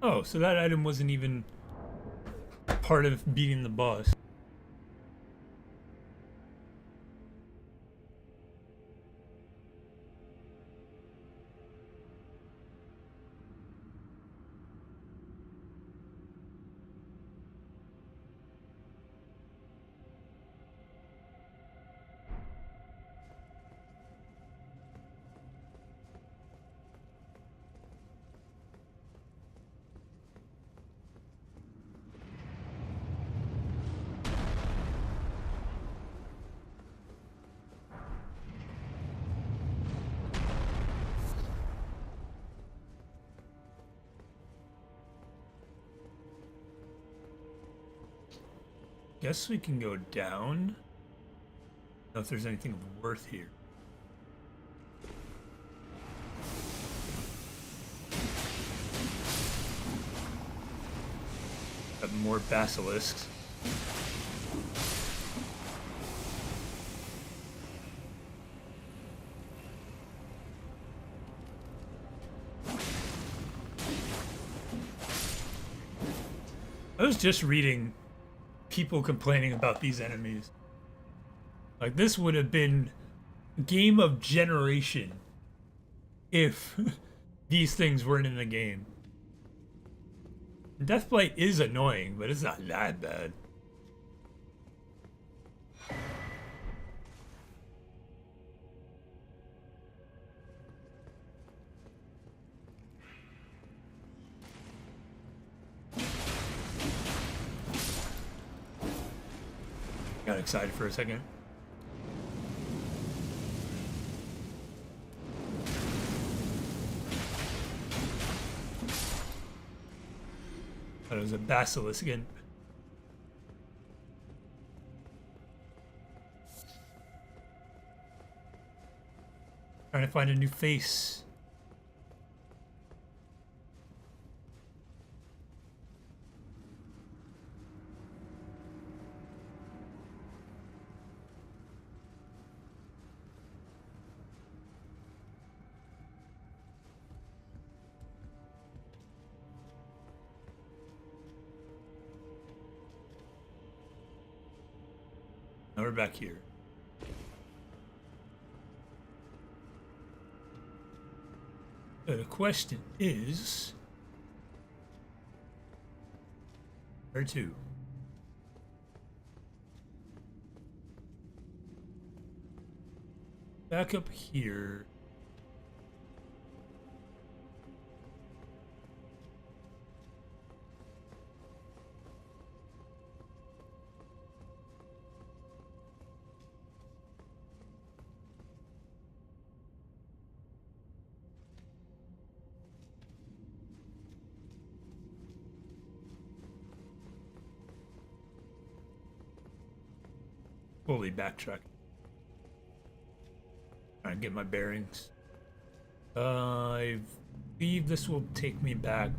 Oh, so that item wasn't even part of beating the boss. Guess we can go down. I don't know if there's anything of worth here. Got more basilisks. I was just reading people complaining about these enemies. Like, this would have been game of generation if these things weren't in the game. Deathblight is annoying, but it's not that bad. Got excited for a second. Thought it was a basilisk again. Trying to find a new face. Now we're back here. So the question is, where to? Back up here. Fully backtrack. Trying to get my bearings. I believe this will take me back.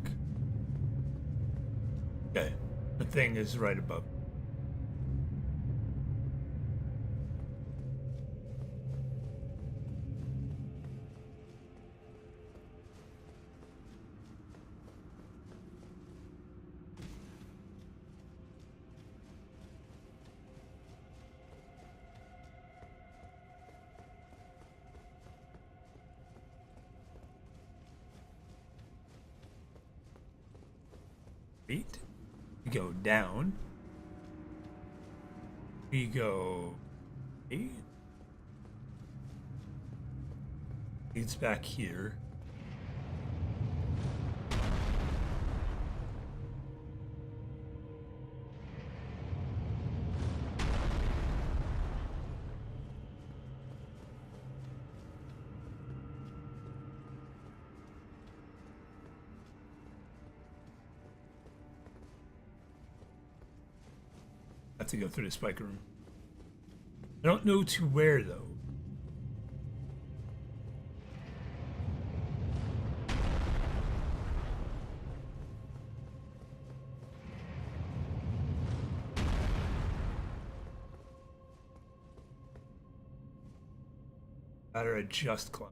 Okay, the thing is right above. We go down. We go eight. It's back here. have to go through the spike room. I don't know to where though. Better adjust climb.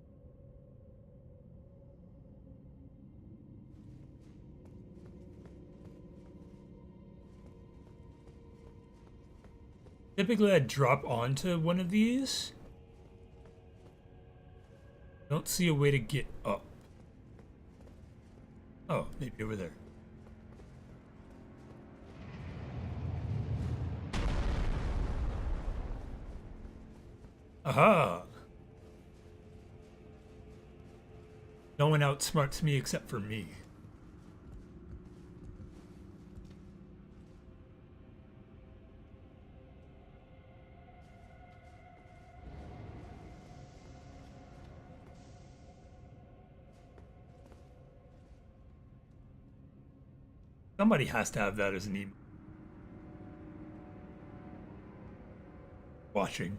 Typically I'd drop onto one of these. Don't see a way to get up. Oh, maybe over there. Aha! No one outsmarts me except for me. Somebody has to have that as an email. Watching.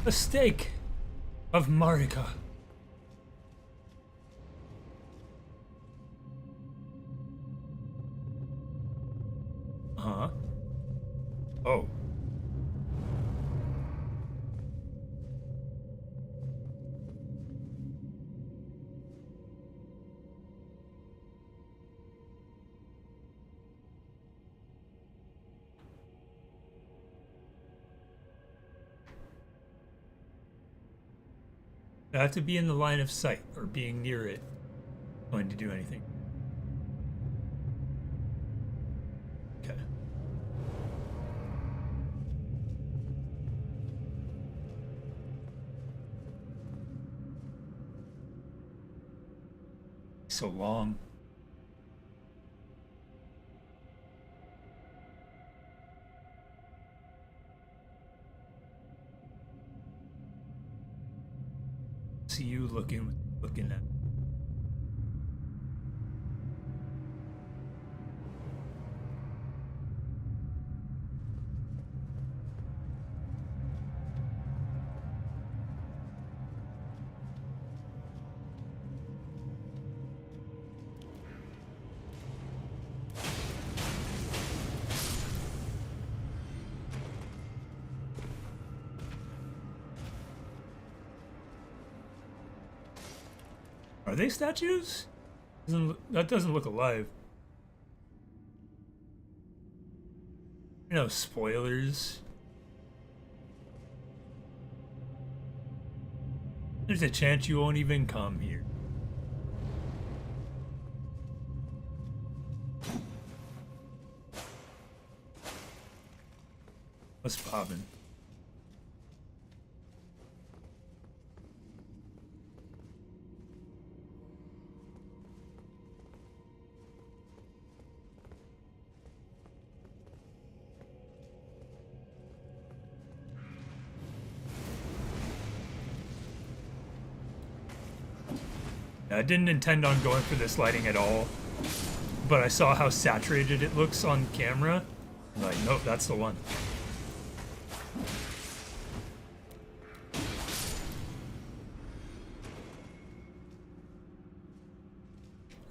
The stake of Marika. Huh? Oh. I have to be in the line of sight or being near it going to do anything. Okay. So long. See you looking at. Are they statues? That doesn't look alive. You know, spoilers. There's a chance you won't even come here. What's poppin'? I didn't intend on going for this lighting at all, but I saw how saturated it looks on camera. I'm like, nope, that's the one.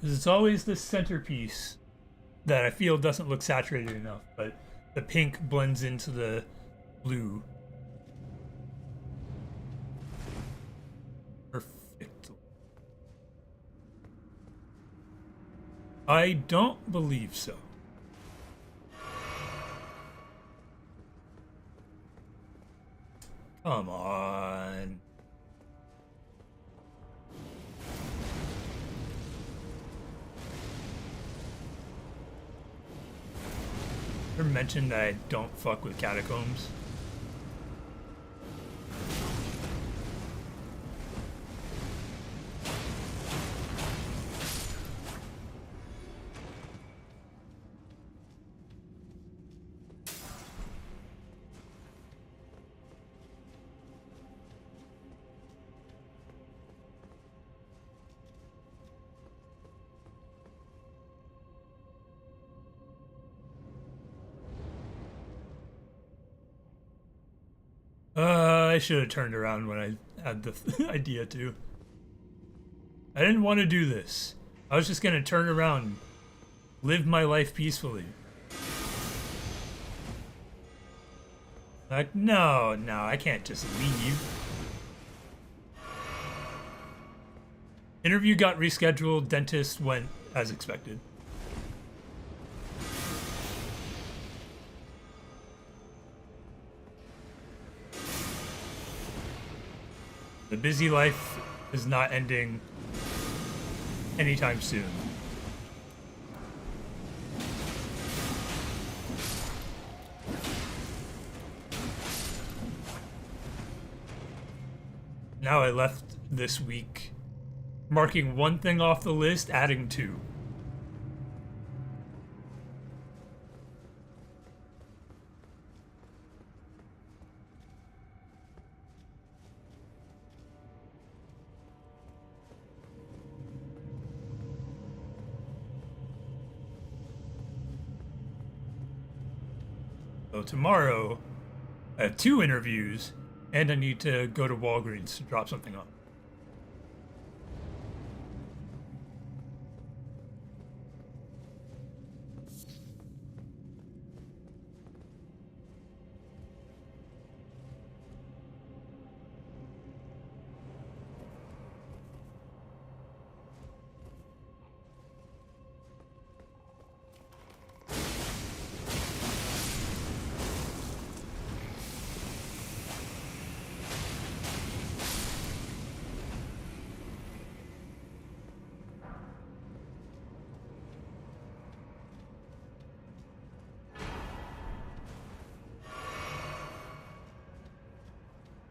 Because it's always the centerpiece that I feel doesn't look saturated enough, but the pink blends into the blue. I don't believe so. Come on. Ever mentioned that I don't fuck with catacombs? I should have turned around when I had the idea to. I didn't want to do this. I was just gonna turn around, live my life peacefully. Like, no, I can't just leave. Interview got rescheduled, dentist went as expected. The busy life is not ending anytime soon. Now I left this week marking one thing off the list, adding two. So tomorrow, I have 2 interviews, and I need to go to Walgreens to drop something off.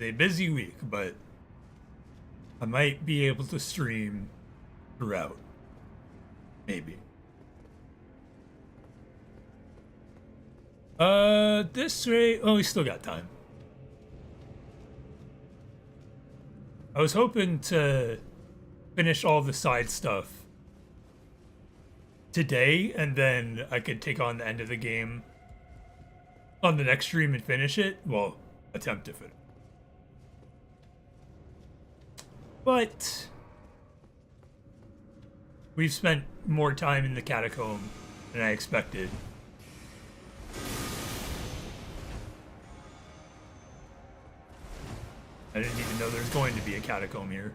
A busy week, but I might be able to stream throughout. Maybe. This rate, oh, we still got time. I was hoping to finish all the side stuff today, and then I could take on the end of the game on the next stream and finish it. Well, attempt to finish. But we've spent more time in the catacomb than I expected. I didn't even know there's going to be a catacomb here.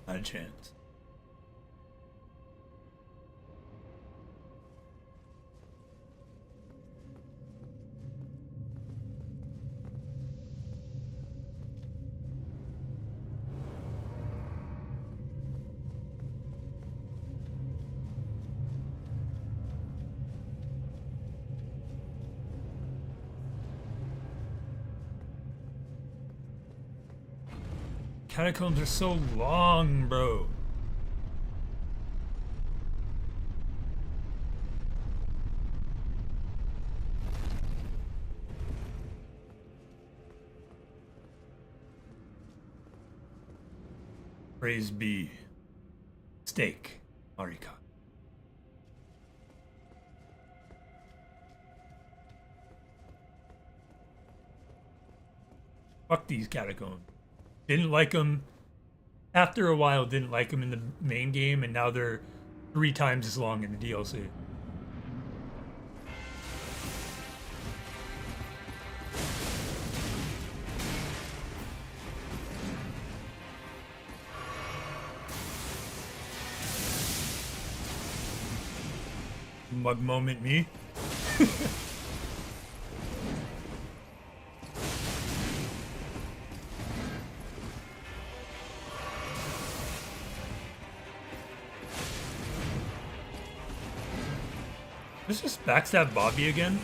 Not a chance. Catacombs are so long, bro. Praise be. Steak. Marika. Fuck these catacombs. Didn't like them after a while, didn't like them in the main game, and now they're 3 times as long in the DLC. mug moment me. Let's just backstab Bobby again.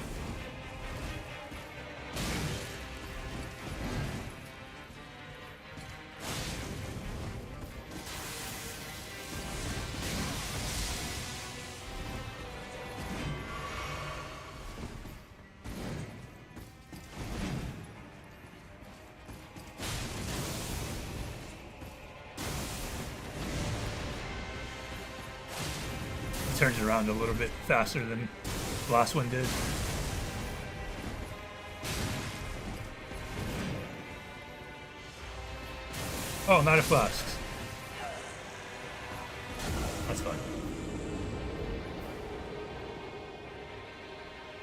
Turns around a little bit faster than the last one did. Oh, not a flask. That's fine.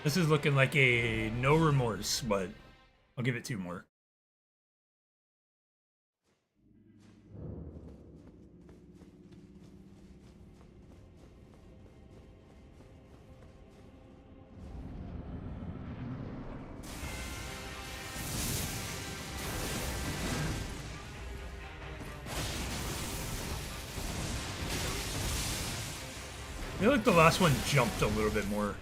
This is looking like a no remorse, but I'll give it 2 more. I feel like the last one jumped a little bit more.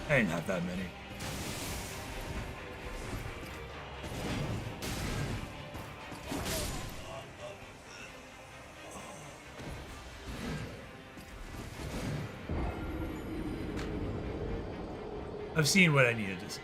I didn't have that many. I've seen what I needed to see.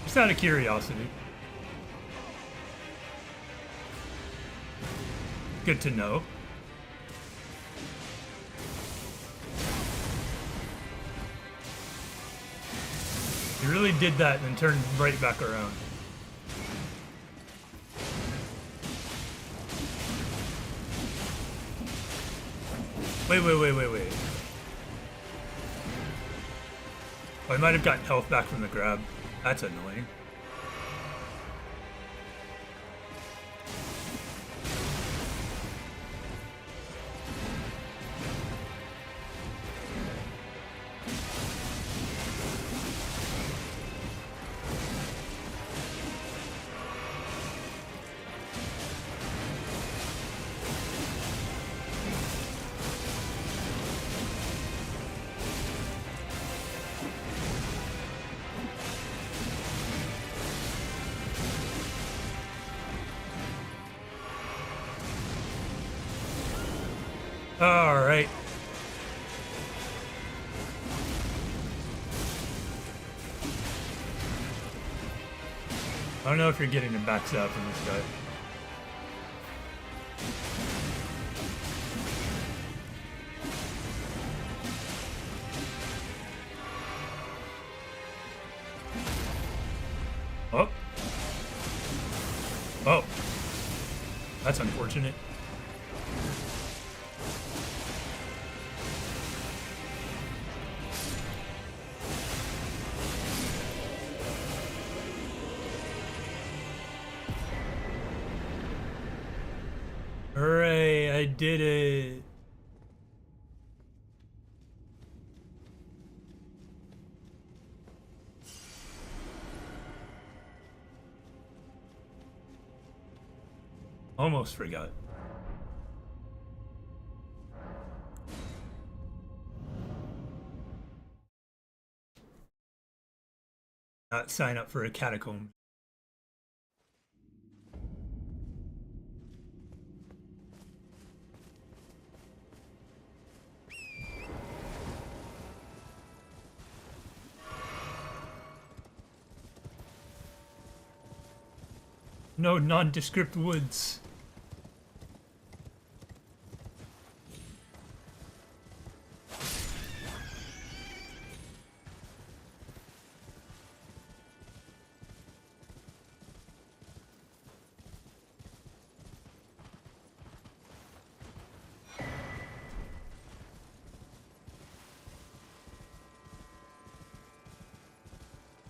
Just out of curiosity. Good to know. You really did that and then turned right back around. Wait. Oh, I might have gotten health back from the grab. That's annoying. All right. I don't know if you're getting a backstab from this guy. Oh. Oh. That's unfortunate. Hooray, I did it. Almost forgot. not sign up for a catacomb. No nondescript woods.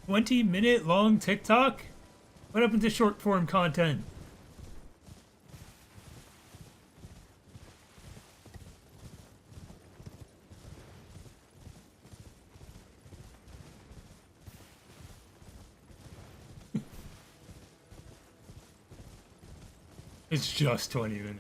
$20-minute long TikTok? What happened to short form content? It's just 20 minutes.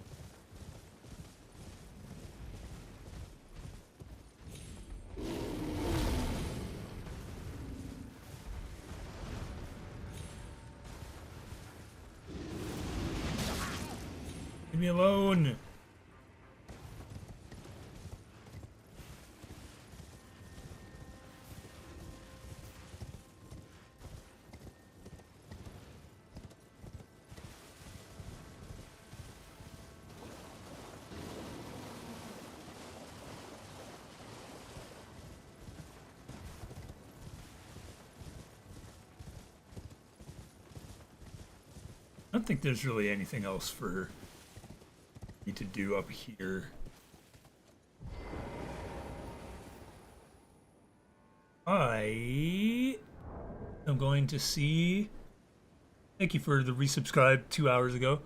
Leave me alone. I don't think there's really anything else for me to do up here. I am going to see. Thank you for the resubscribe 2 hours ago.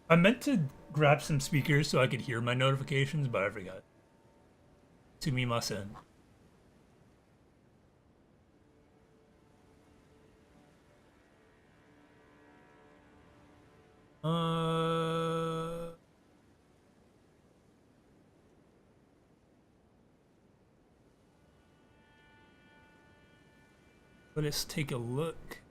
I meant to grab some speakers so I could hear my notifications, but I forgot. Sumimasen. Let us take a look.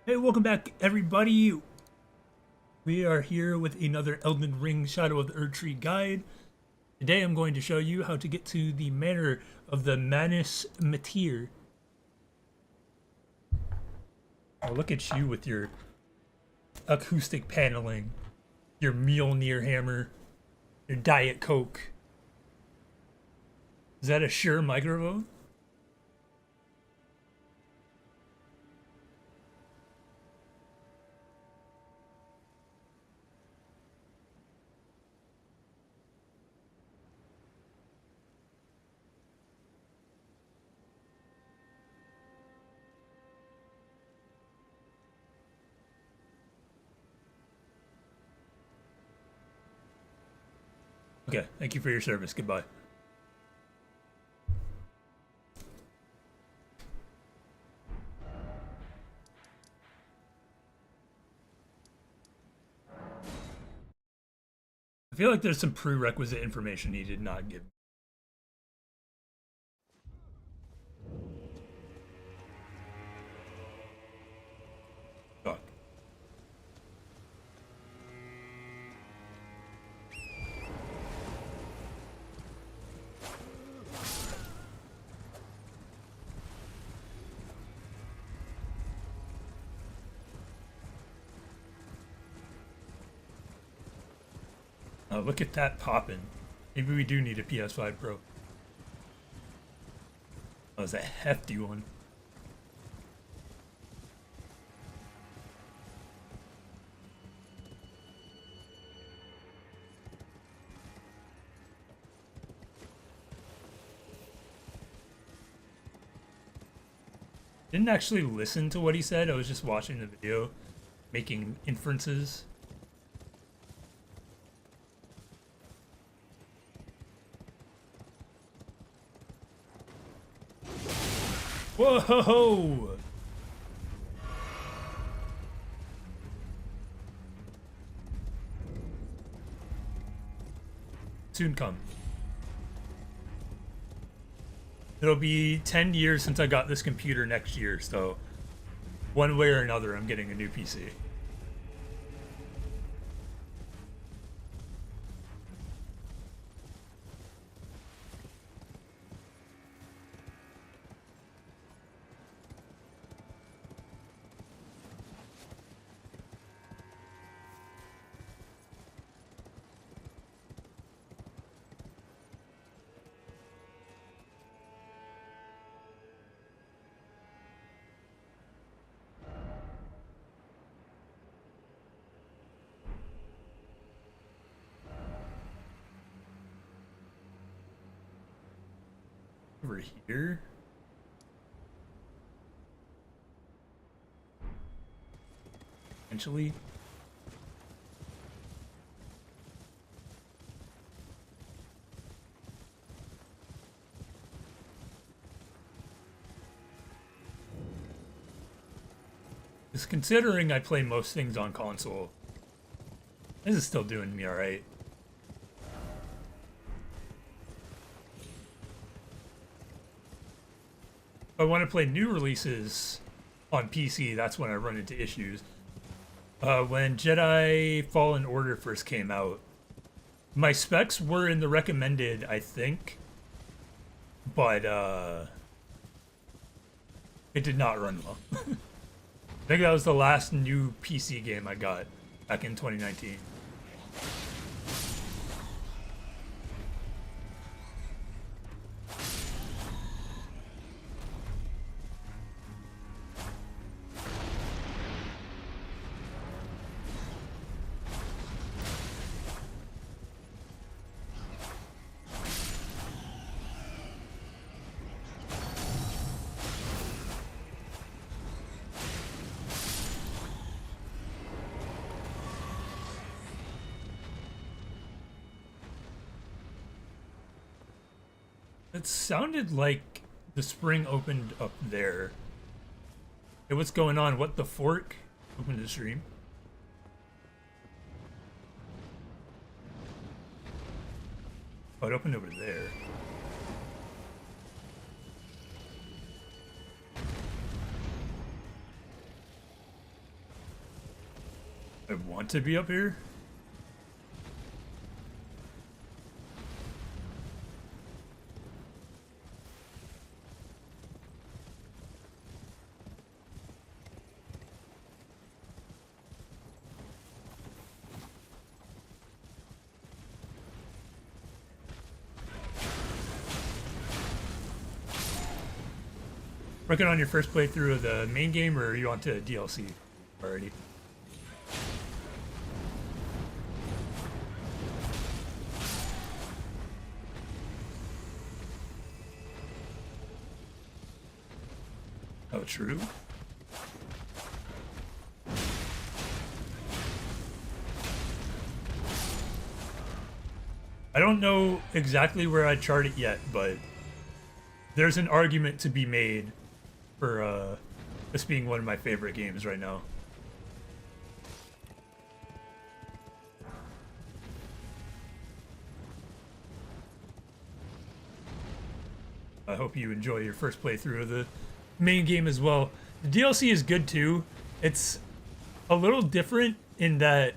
Hey, welcome back, everybody. We are here with another Elden Ring Shadow of the Erdtree guide. Today I'm going to show you how to get to the manor of the Manus Matir. Oh, look at you with your acoustic paneling, your Mjolnir hammer, your Diet Coke. Is that a Shure microphone? Okay, thank you for your service. Goodbye. I feel like there's some prerequisite information he did not give me. Fuck. Oh, look at that popping. Maybe we do need a PS5 Pro. That was a hefty one. Didn't actually listen to what he said. I was just watching the video, making inferences. Whoa! Soon come. It'll be 10 years since I got this computer next year, so one way or another, I'm getting a new PC. Over here? Potentially. Just considering I play most things on console, this is still doing me alright. If I want to play new releases on PC, that's when I run into issues. When Jedi Fallen Order first came out, my specs were in the recommended, I think, but it did not run well. I think that was the last new PC game I got back in 2019. It sounded like the spring opened up there. Hey, what's going on? What the fork? Open the stream. Oh, it opened over there. I want to be up here. Working on your first playthrough of the main game, or are you onto DLC already? Oh, true. I don't know exactly where I'd chart it yet, but there's an argument to be made for this being one of my favorite games right now. I hope you enjoy your first playthrough of the main game as well. The DLC is good too. It's a little different in that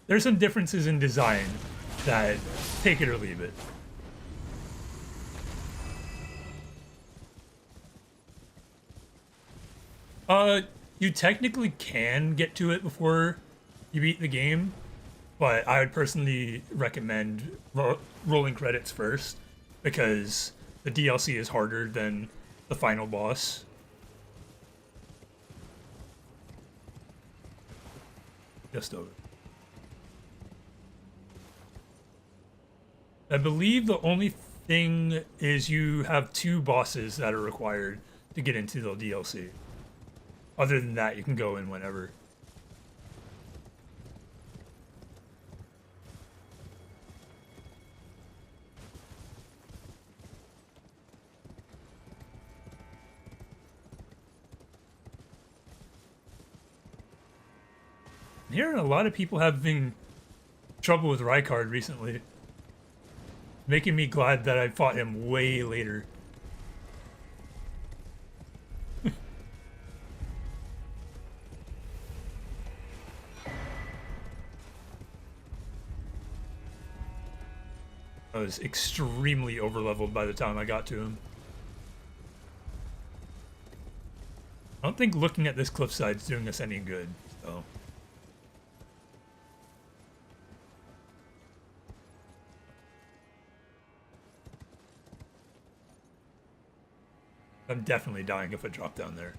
there's some differences in design that take it or leave it. You technically can get to it before you beat the game, but I would personally recommend rolling credits first, because the DLC is harder than the final boss. Just over. I believe the only thing is you have two bosses that are required to get into the DLC. Other than that, you can go in whenever. I'm hearing a lot of people having trouble with Rykard recently. Making me glad that I fought him way later. I was extremely overleveled by the time I got to him. I don't think looking at this cliffside is doing us any good, so. I'm definitely dying if I drop down there.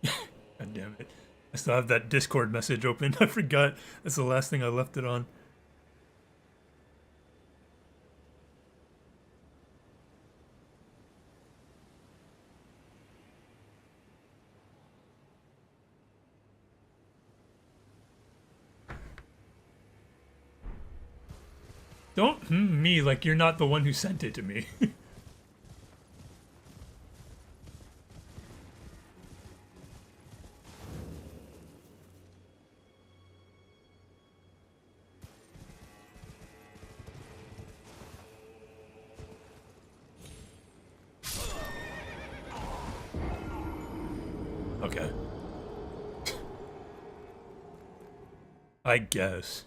God damn it. I still have that Discord message open. I forgot. That's the last thing I left it on. Don't me like you're not the one who sent it to me. Okay. I guess.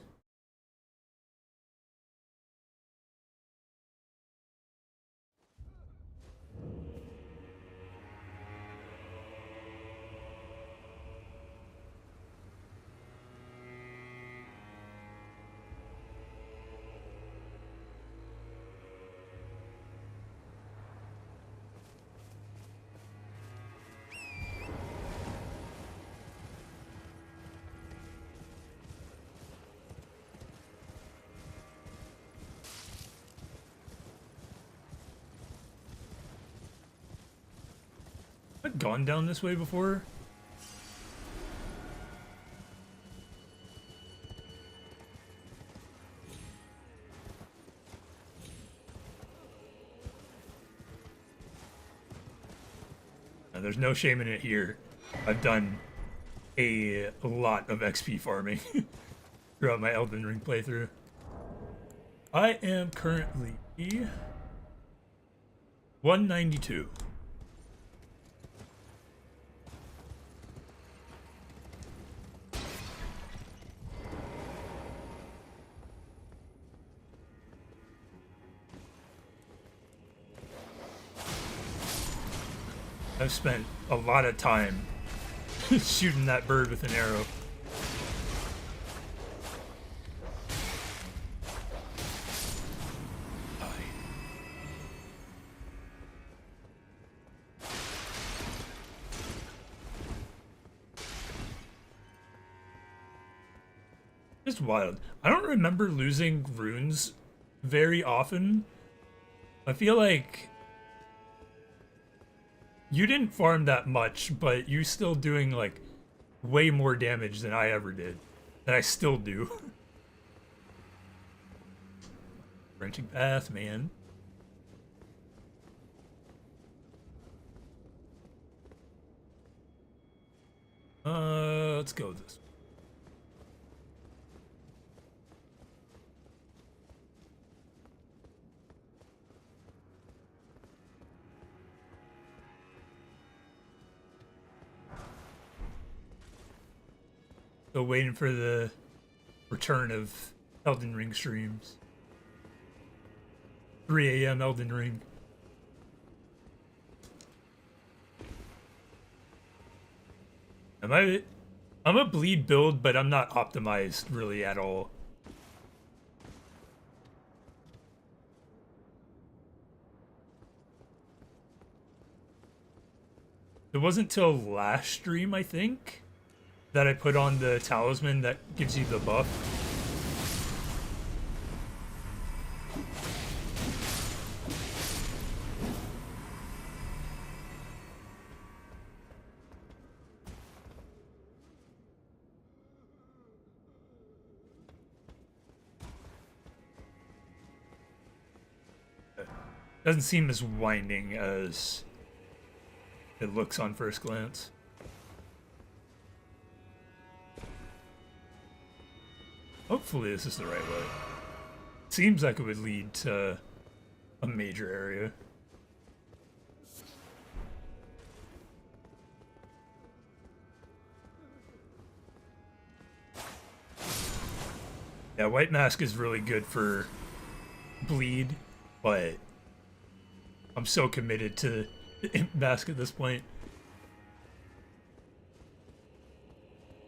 I've gone down this way before. No, there's no shame in it here. I've done a lot of XP farming throughout my Elden Ring playthrough. I am currently 192. I've spent a lot of time shooting that bird with an arrow. Just wild. I don't remember losing runes very often. I feel like you didn't farm that much, but you're still doing like way more damage than I ever did. That I still do. Branching path, man. Let's go with this. Still waiting for the return of Elden Ring streams. 3 a.m. Elden Ring. I'm a bleed build, but I'm not optimized really at all. It wasn't till last stream, I think, that I put on the talisman that gives you the buff. Doesn't seem as winding as it looks on first glance. Hopefully this is the right way. Seems like it would lead to a major area. Yeah, white mask is really good for bleed, but I'm so committed to the imp mask at this point.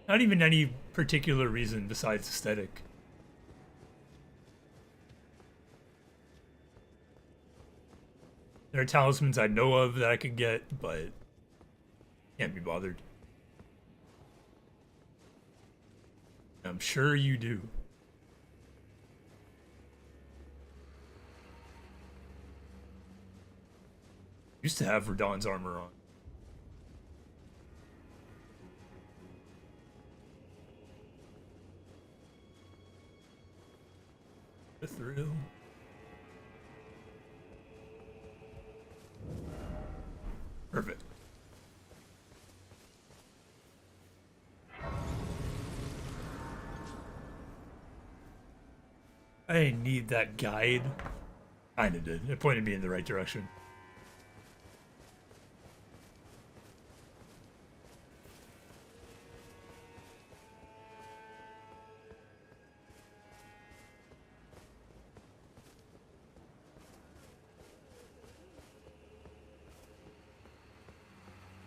Not even any particular reason besides aesthetic. There are talismans I know of that I could get, but can't be bothered. I'm sure you do. Used to have Radahn's armor on. The thrill. Perfect. I didn't need that guide. Kinda did. It pointed me in the right direction.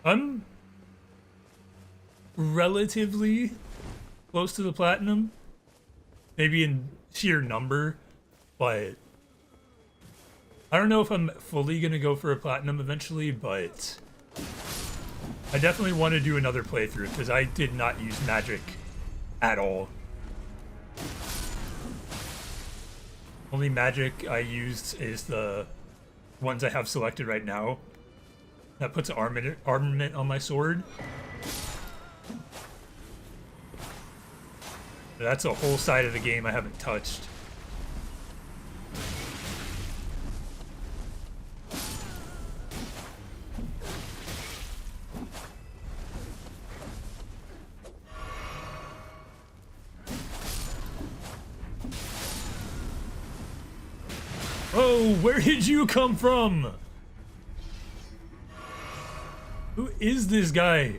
I'm relatively close to the platinum, maybe in sheer number, but I don't know if I'm fully gonna go for a platinum eventually, but I definitely want to do another playthrough because I did not use magic at all. Only magic I used is the ones I have selected right now. That puts armament on my sword. That's a whole side of the game I haven't touched. Oh, where did you come from? Who is this guy?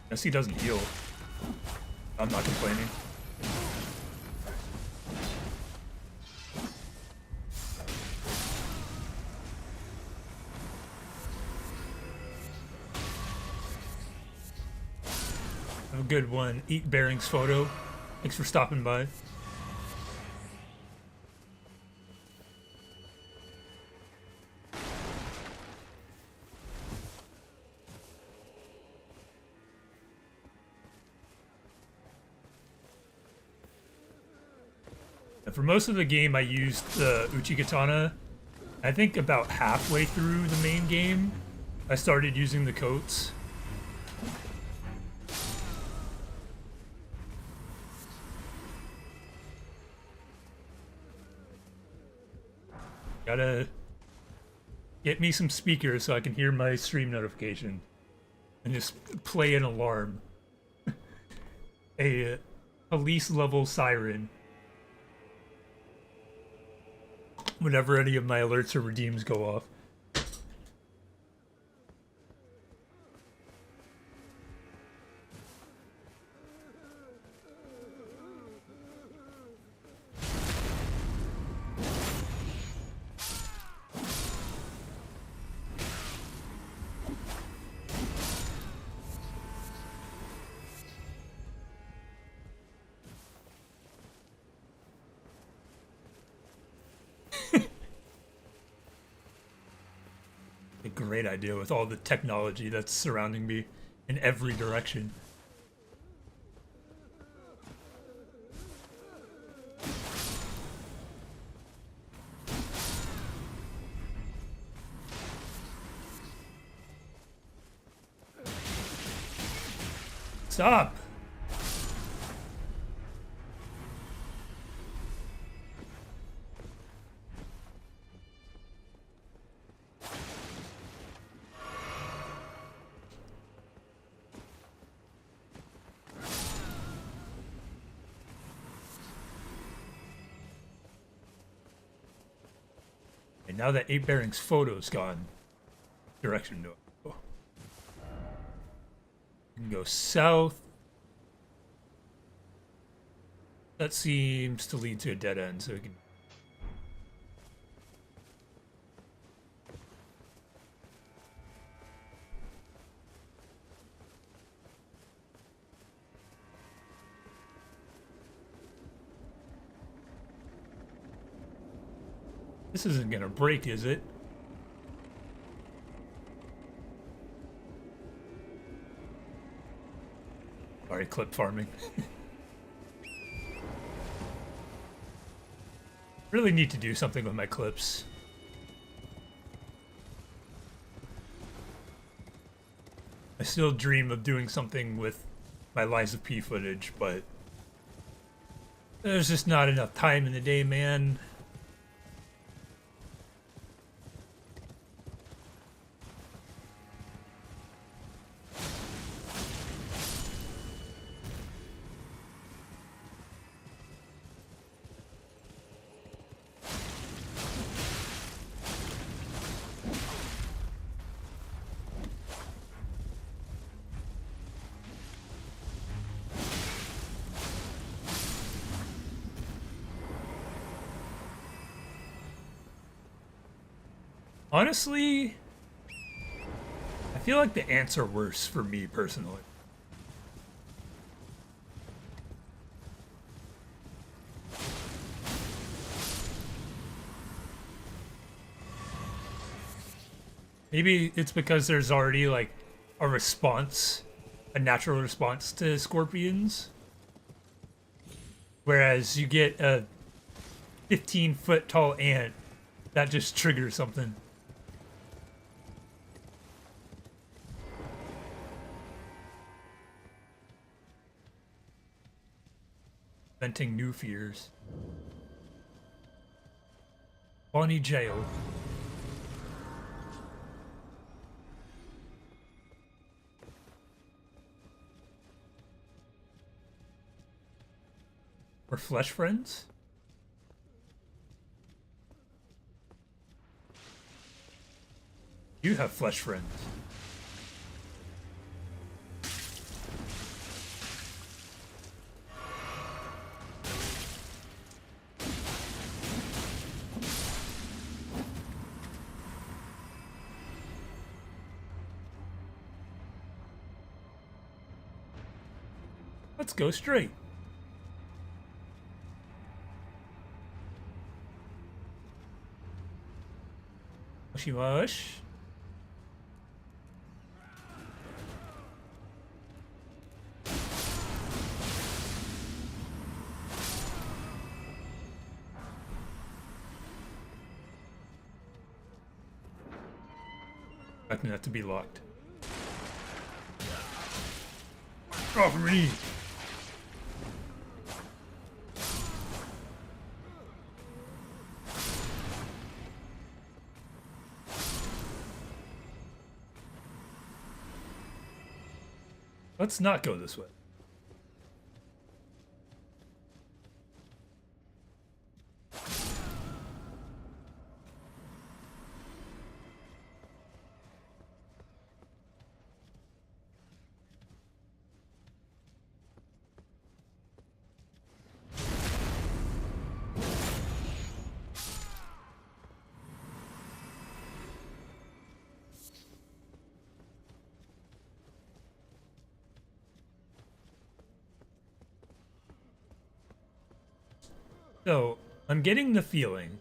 Guess he doesn't heal. I'm not complaining. Have a good one. Eat Bearing's photo. Thanks for stopping by. For most of the game, I used the Uchigatana. I think about halfway through the main game, I started using the coats. Gotta get me some speakers so I can hear my stream notification and just play an alarm. A police level siren. Whenever any of my alerts or redeems go off. great idea with all the technology that's surrounding me in every direction. Stop! And now that 8 Bearing's photo's gone, direction to go. We can go south. That seems to lead to a dead end, so we can... This isn't gonna break, is it? Sorry, clip farming. Really need to do something with my clips. I still dream of doing something with my Lies of P footage, but there's just not enough time in the day, man. Honestly, I feel like the ants are worse for me personally. Maybe it's because there's already like a response, a natural response to scorpions. Whereas you get a 15-foot tall ant, that just triggers something. Venting new fears. Bonnie Jail. We're flesh friends? You have flesh friends. Let's go straight. Mushy mush. Expecting that to be locked. Off me! Let's not go this way. So, I'm getting the feeling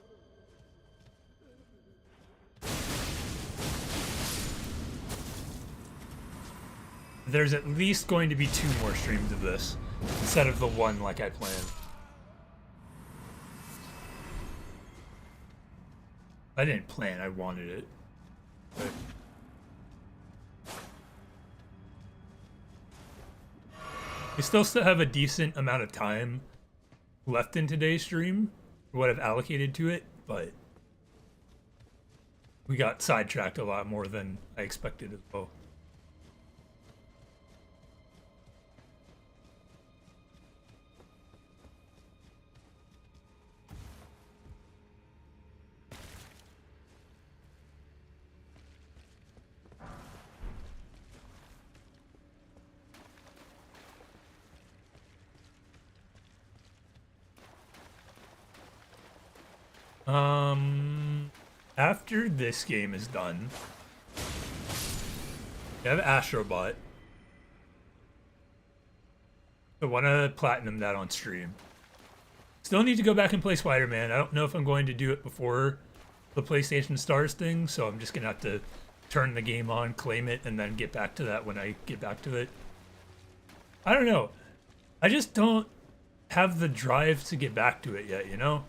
there's at least going to be 2 more streams of this instead of the one like I planned. I didn't plan, I wanted it. But we still have a decent amount of time left in today's stream for what I've allocated to it, but we got sidetracked a lot more than I expected as well. After this game is done, we have Astrobot. I want to platinum that on stream. Still need to go back and play Spider-Man. I don't know if I'm going to do it before the PlayStation Stars thing, so I'm just going to have to turn the game on, claim it, and then get back to that when I get back to it. I don't know. I just don't have the drive to get back to it yet, you know?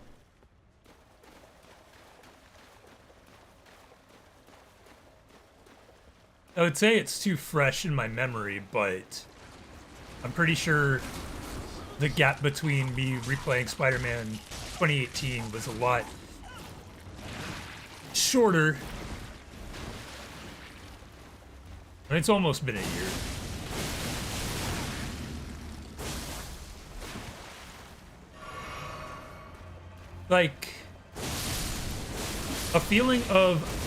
I would say it's too fresh in my memory, but I'm pretty sure the gap between me replaying Spider-Man 2018 was a lot shorter. And it's almost been a year. Like, a feeling of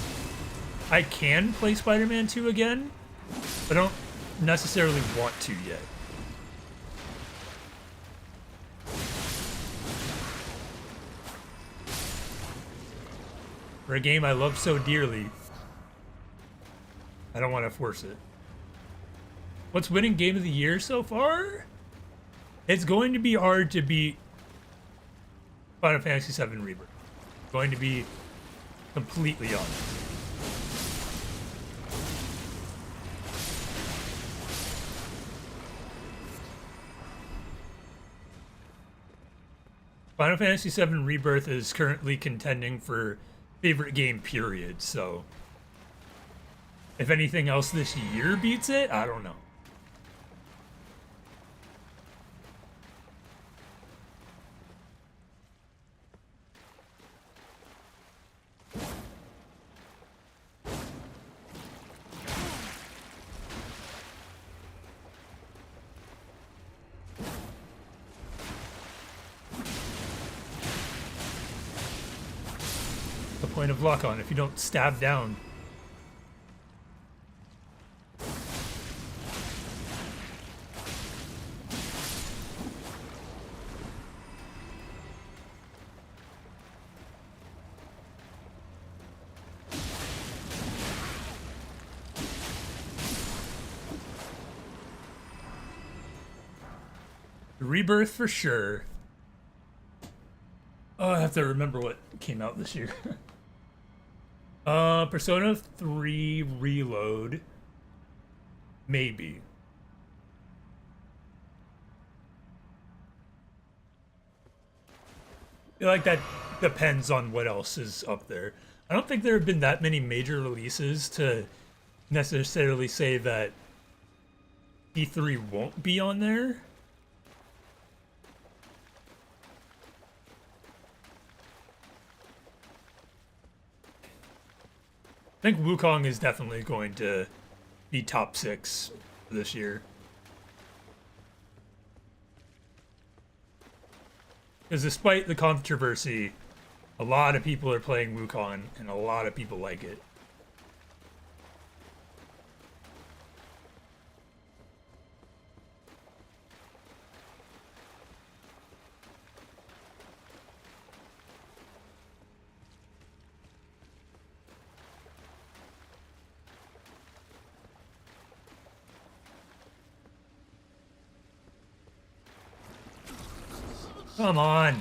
I can play Spider-Man 2 again, but I don't necessarily want to yet. For a game I love so dearly, I don't want to force it. What's winning Game of the Year so far? It's going to be hard to beat Final Fantasy VII Rebirth. Going to be completely honest. Final Fantasy VII Rebirth is currently contending for favorite game period, so if anything else this year beats it, I don't know. Point of lock on if you don't stab down. Rebirth for sure. Oh, I have to remember what came out this year. Persona 3 Reload. Maybe. I feel like that depends on what else is up there. I don't think there have been that many major releases to necessarily say that E3 won't be on there. I think Wukong is definitely going to be top 6 this year. Because despite the controversy, a lot of people are playing Wukong and a lot of people like it. Come on.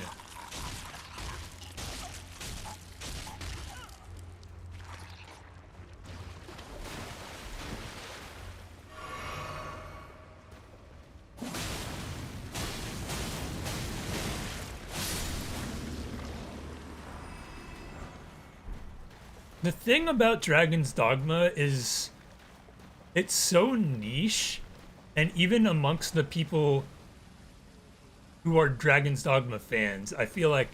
The thing about Dragon's Dogma is it's so niche, and even amongst the people who are Dragon's Dogma fans, I feel like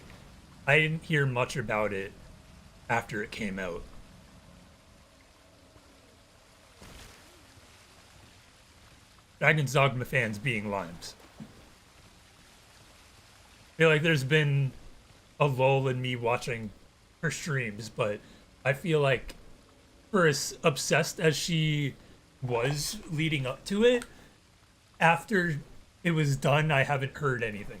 I didn't hear much about it after it came out. Dragon's Dogma fans being limes. I feel like there's been a lull in me watching her streams, but I feel like for as obsessed as she was leading up to it, after it was done, I haven't heard anything.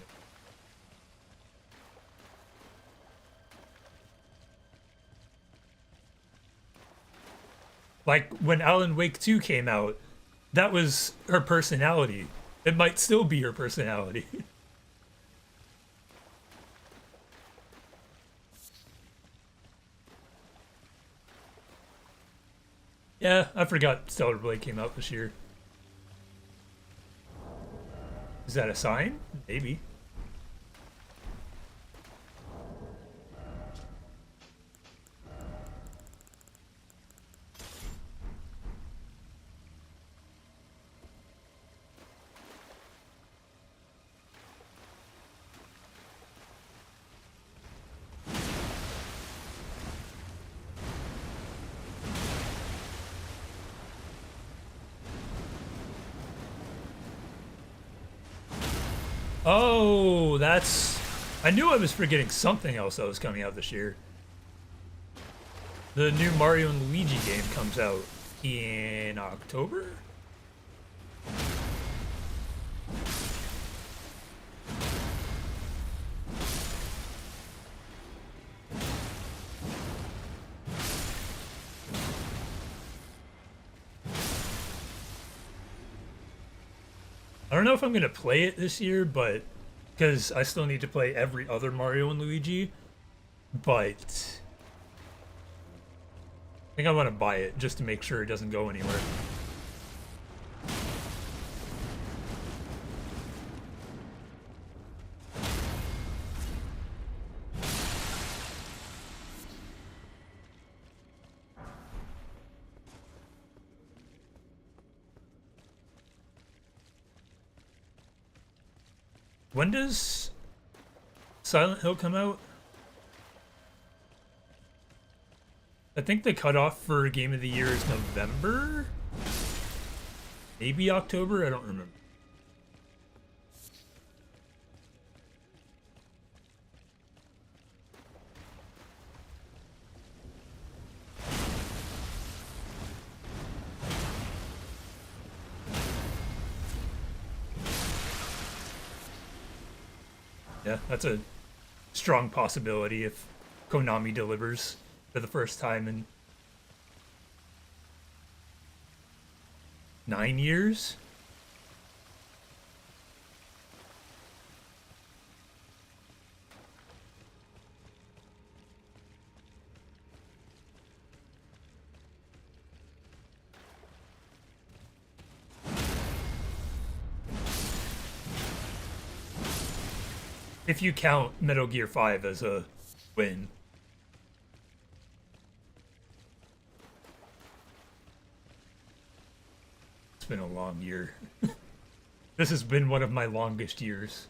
Like when Alan Wake 2 came out, that was her personality. It might still be her personality. Yeah, I forgot Stellar Blade came out this year. Is that a sign? Maybe. Oh, that's... I knew I was forgetting something else that was coming out this year. The new Mario and Luigi game comes out in October? I don't know if I'm gonna play it this year, but because I still need to play every other Mario and Luigi, but I think I want to buy it just to make sure it doesn't go anywhere. When does Silent Hill come out? I think the cutoff for Game of the Year is November? Maybe October? I don't remember. Yeah, that's a strong possibility if Konami delivers for the first time in 9 years. If you count Metal Gear 5 as a win. It's been a long year. This has been one of my longest years.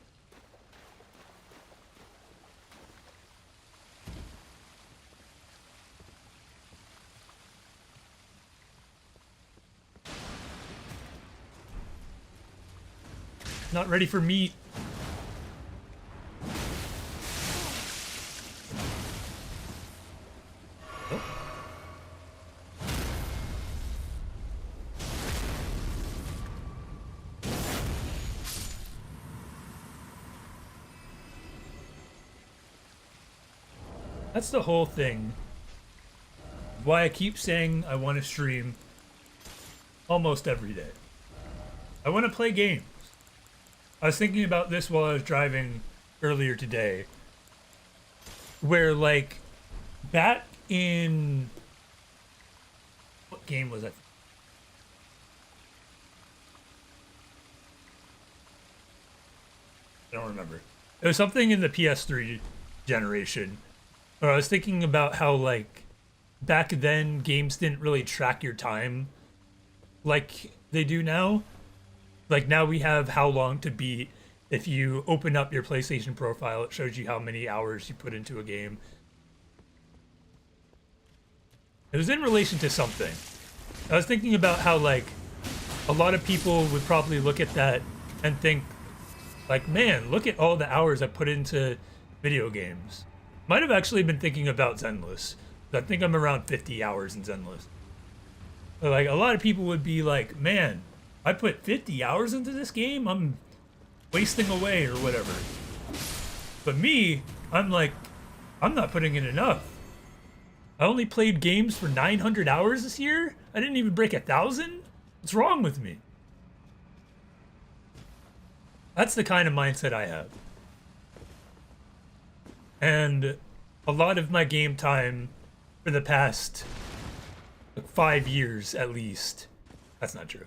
Not ready for meat. That's the whole thing. Why I keep saying I want to stream almost every day. I want to play games. I was thinking about this while I was driving earlier today. Where, like, back in... What game was it? I don't remember. It was something in the PS3 generation. But I was thinking about how, like, back then games didn't really track your time like they do now. Like now we have how long to beat. If you open up your PlayStation profile, it shows you how many hours you put into a game. It was in relation to something. I was thinking about how like a lot of people would probably look at that and think like, man, look at all the hours I put into video games. Might have actually been thinking about Zenless. I think I'm around 50 hours in Zenless. But like a lot of people would be like, man, I put 50 hours into this game? I'm wasting away or whatever. But me, I'm like, I'm not putting in enough. I only played games for 900 hours this year? I didn't even break 1,000? What's wrong with me? That's the kind of mindset I have. And a lot of my game time for the past 5 years at least, that's not true.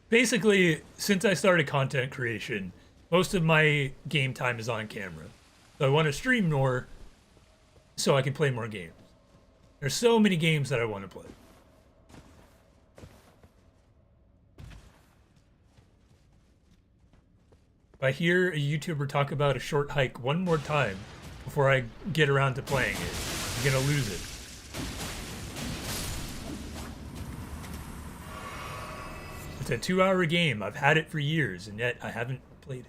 Basically, since I started content creation, most of my game time is on camera. So I want to stream more so I can play more games. There's so many games that I want to play. If I hear a YouTuber talk about a short hike one more time before I get around to playing it, I'm gonna lose it. It's a 2-hour game. I've had it for years, and yet I haven't played it.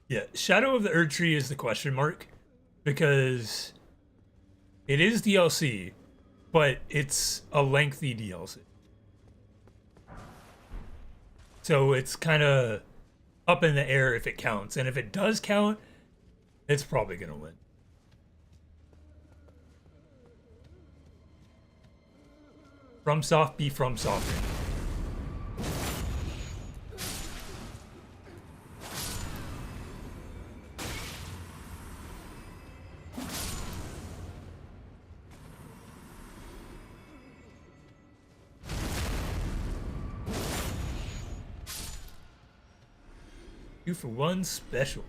Yeah, Shadow of the Erdtree is the question mark because it is DLC, but it's a lengthy DLC. So it's kind of up in the air if it counts, and if it does count, it's probably gonna win. FromSoft be FromSoft. 2-for-1 special.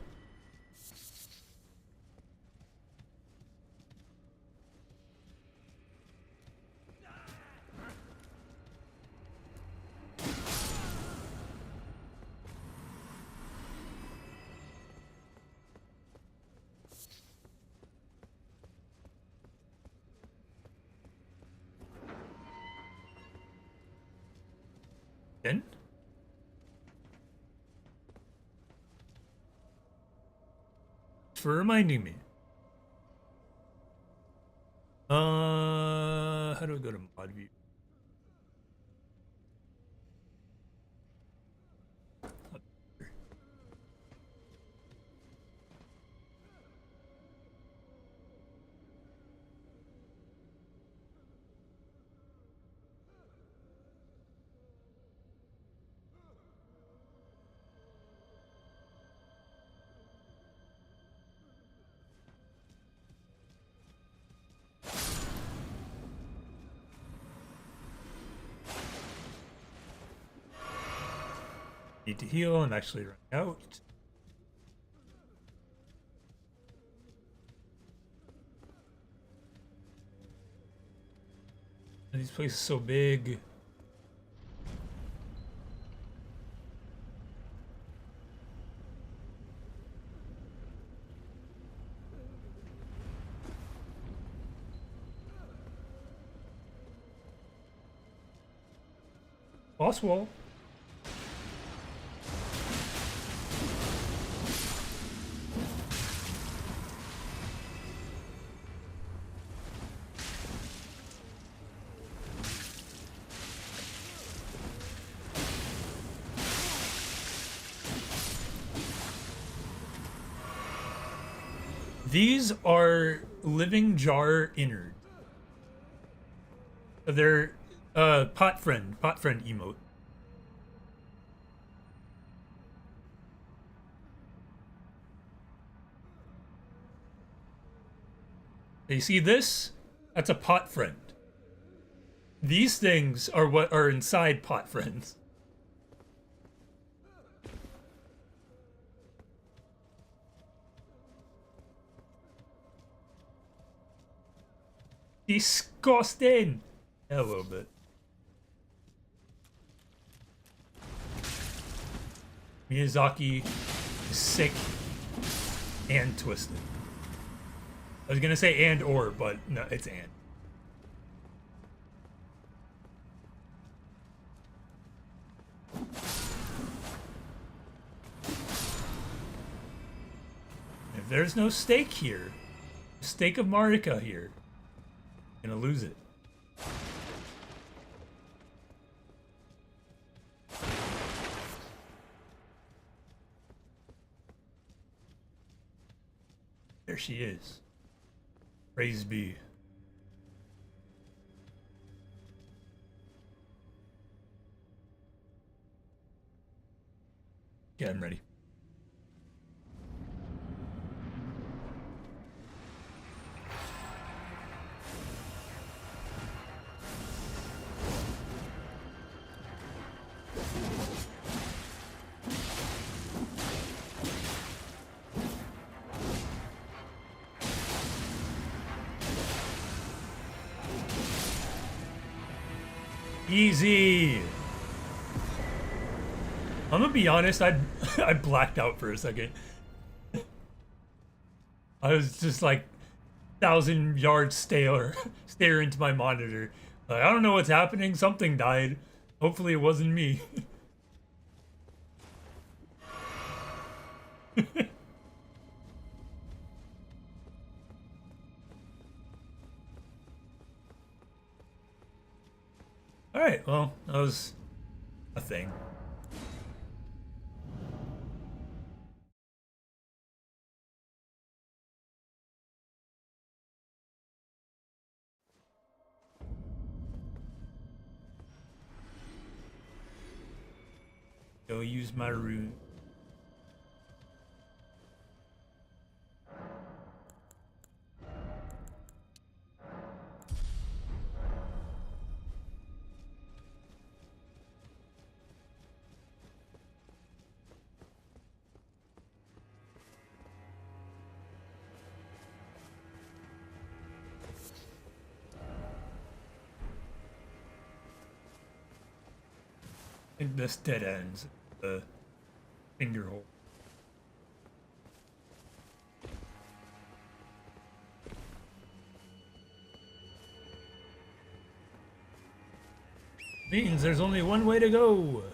Then? For reminding me. How do I go to mod view? Need to heal. I'm actually running out. And these places so big. Boss wall. These are living jar innards. They're pot friend emote. You see this? That's a pot friend. These things are what are inside pot friends. Disgusting! Yeah, a little bit. Miyazaki is sick and twisted. I was gonna say and or, but no, it's and. If there's no stake here, stake of Marika here, I'm gonna lose it. There she is. Praise be. Yeah, I'm ready. Easy. I'm gonna be honest, I blacked out for a second. I was just like 1,000 yards stare into my monitor. Like, I don't know what's happening. Something died. Hopefully it wasn't me. Alright, well, that was a thing. Go use my rune. I think this dead ends the finger hole. Means there's only one way to go.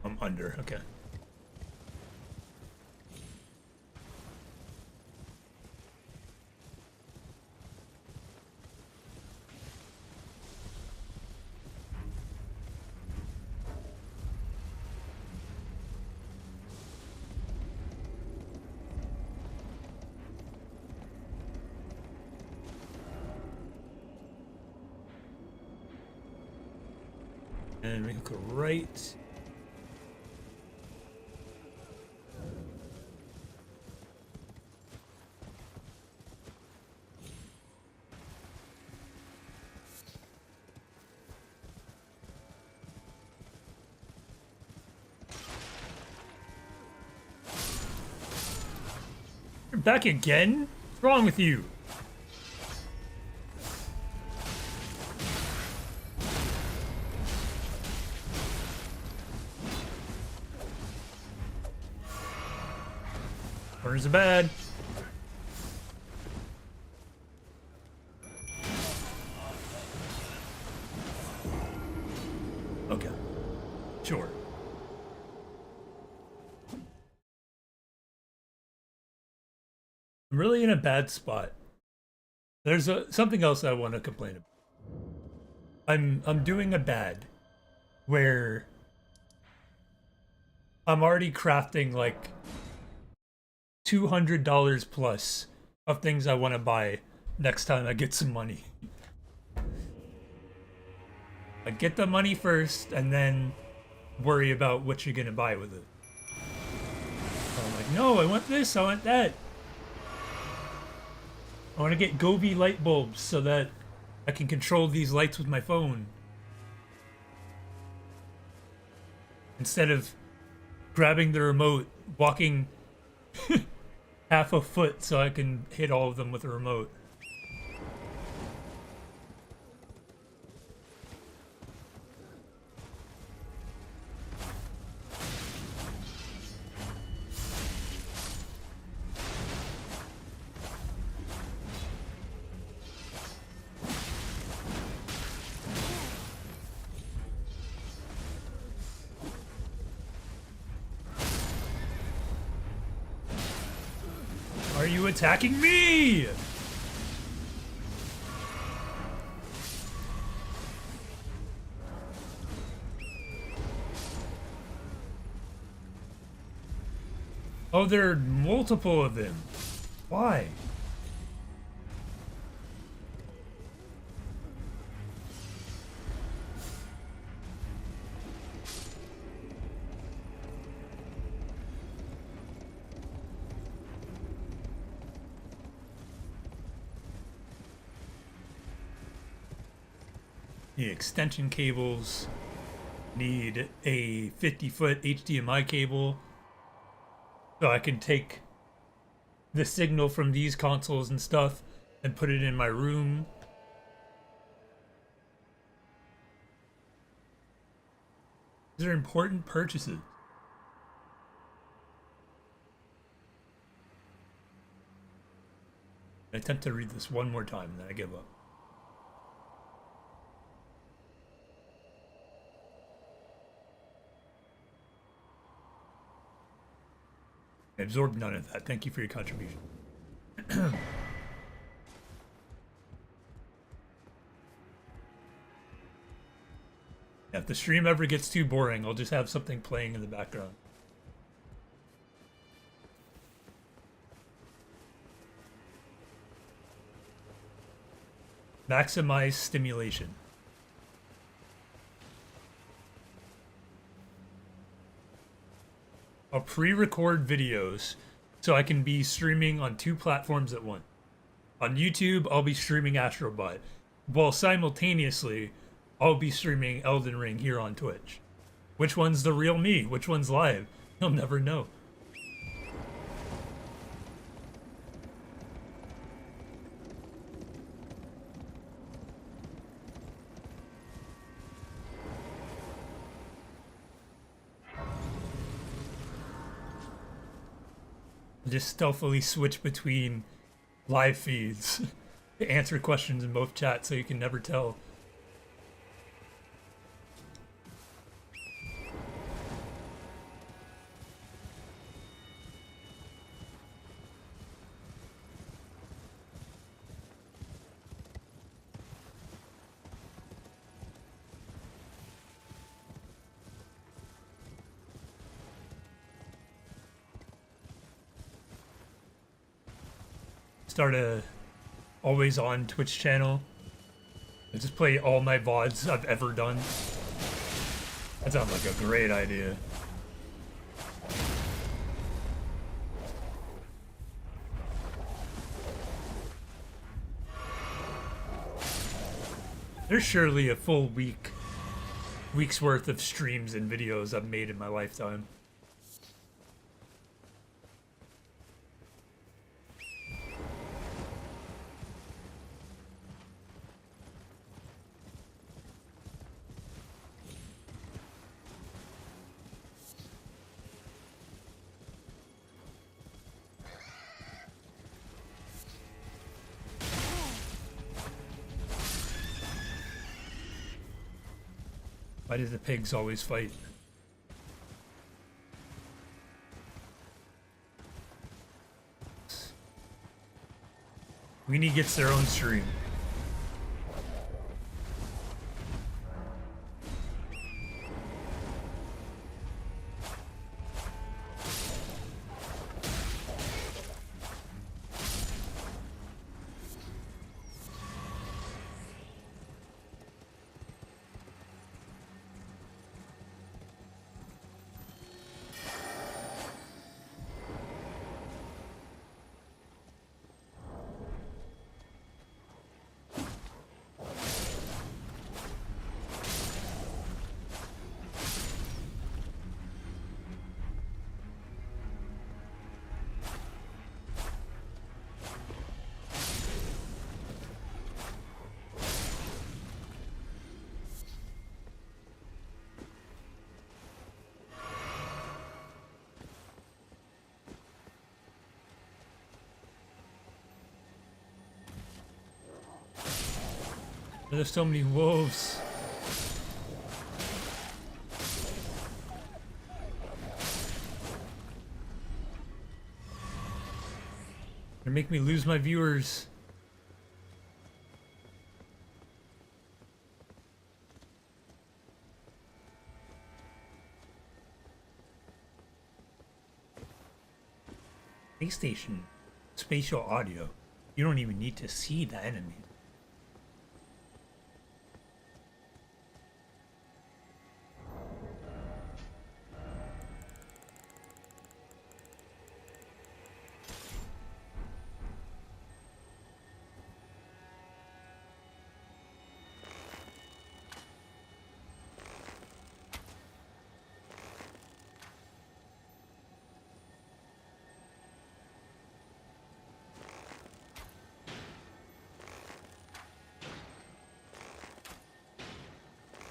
I'm under, okay. And we can go right. You're back again? What's wrong with you? Corners are bad. Okay. Sure. I'm really in a bad spot. There's something else I want to complain about. I'm doing a bad where I'm already crafting like $200 plus of things I want to buy next time I get some money. I get the money first and then worry about what you're gonna buy with it. No, I want this, I want that. I want to get Gobi light bulbs so that I can control these lights with my phone. Instead of grabbing the remote, walking half a foot so I can hit all of them with a remote. Are you attacking me? Oh, there are multiple of them. Why? The extension cables need a 50-foot HDMI cable so I can take the signal from these consoles and stuff and put it in my room. These are important purchases. I attempt to read this one more time and then I give up. I absorbed none of that. Thank you for your contribution. If the stream ever gets too boring, I'll just have something playing in the background. Maximize stimulation. I'll pre-record videos so I can be streaming on 2 platforms at once. On YouTube, I'll be streaming Astrobot, while simultaneously, I'll be streaming Elden Ring here on Twitch. Which one's the real me? Which one's live? You'll never know. Just stealthily switch between live feeds to answer questions in both chats so you can never tell. Start a always on Twitch channel. I just play all my VODs I've ever done. That sounds like a great idea. There's surely a full week's worth of streams and videos I've made in my lifetime. Why do the pigs always fight? Weenie gets their own stream. There's so many wolves. They make me lose my viewers. PlayStation spatial audio. You don't even need to see the enemy.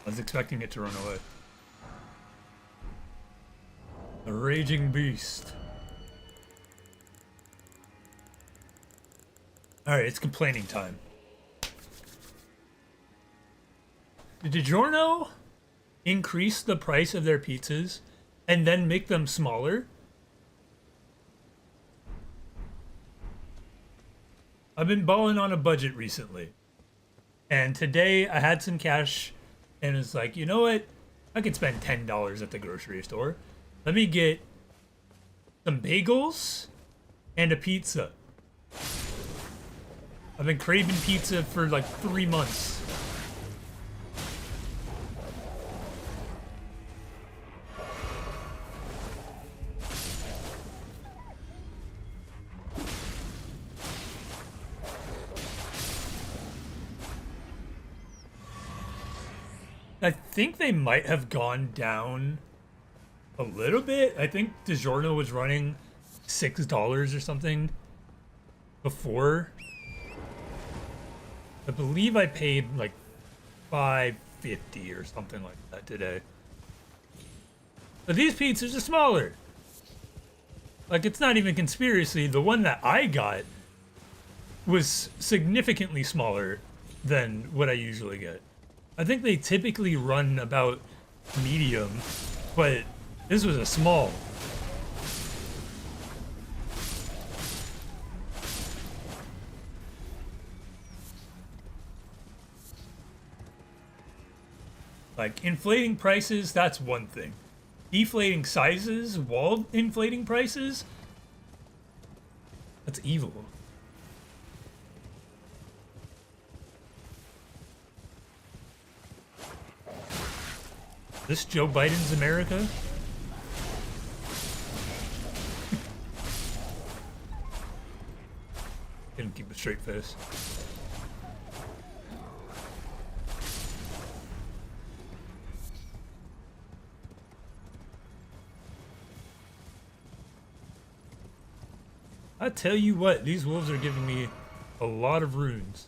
I was expecting it to run away. A raging beast. Alright, it's complaining time. Did DiGiorno increase the price of their pizzas and then make them smaller? I've been balling on a budget recently. And today I had some cash and it's like, you know what? I could spend $10 at the grocery store. Let me get some bagels and a pizza. I've been craving pizza for like 3 months. I think they might have gone down a little bit. I think DiGiorno was running $6 or something before. I believe I paid like $5.50 or something like that today. But these pizzas are smaller. Like, it's not even conspiracy. The one that I got was significantly smaller than what I usually get. I think they typically run about medium, but this was a small. Like, inflating prices, that's one thing. Deflating sizes while inflating prices, that's evil. This Joe Biden's America? Didn't keep a straight face. I tell you what, these wolves are giving me a lot of runes.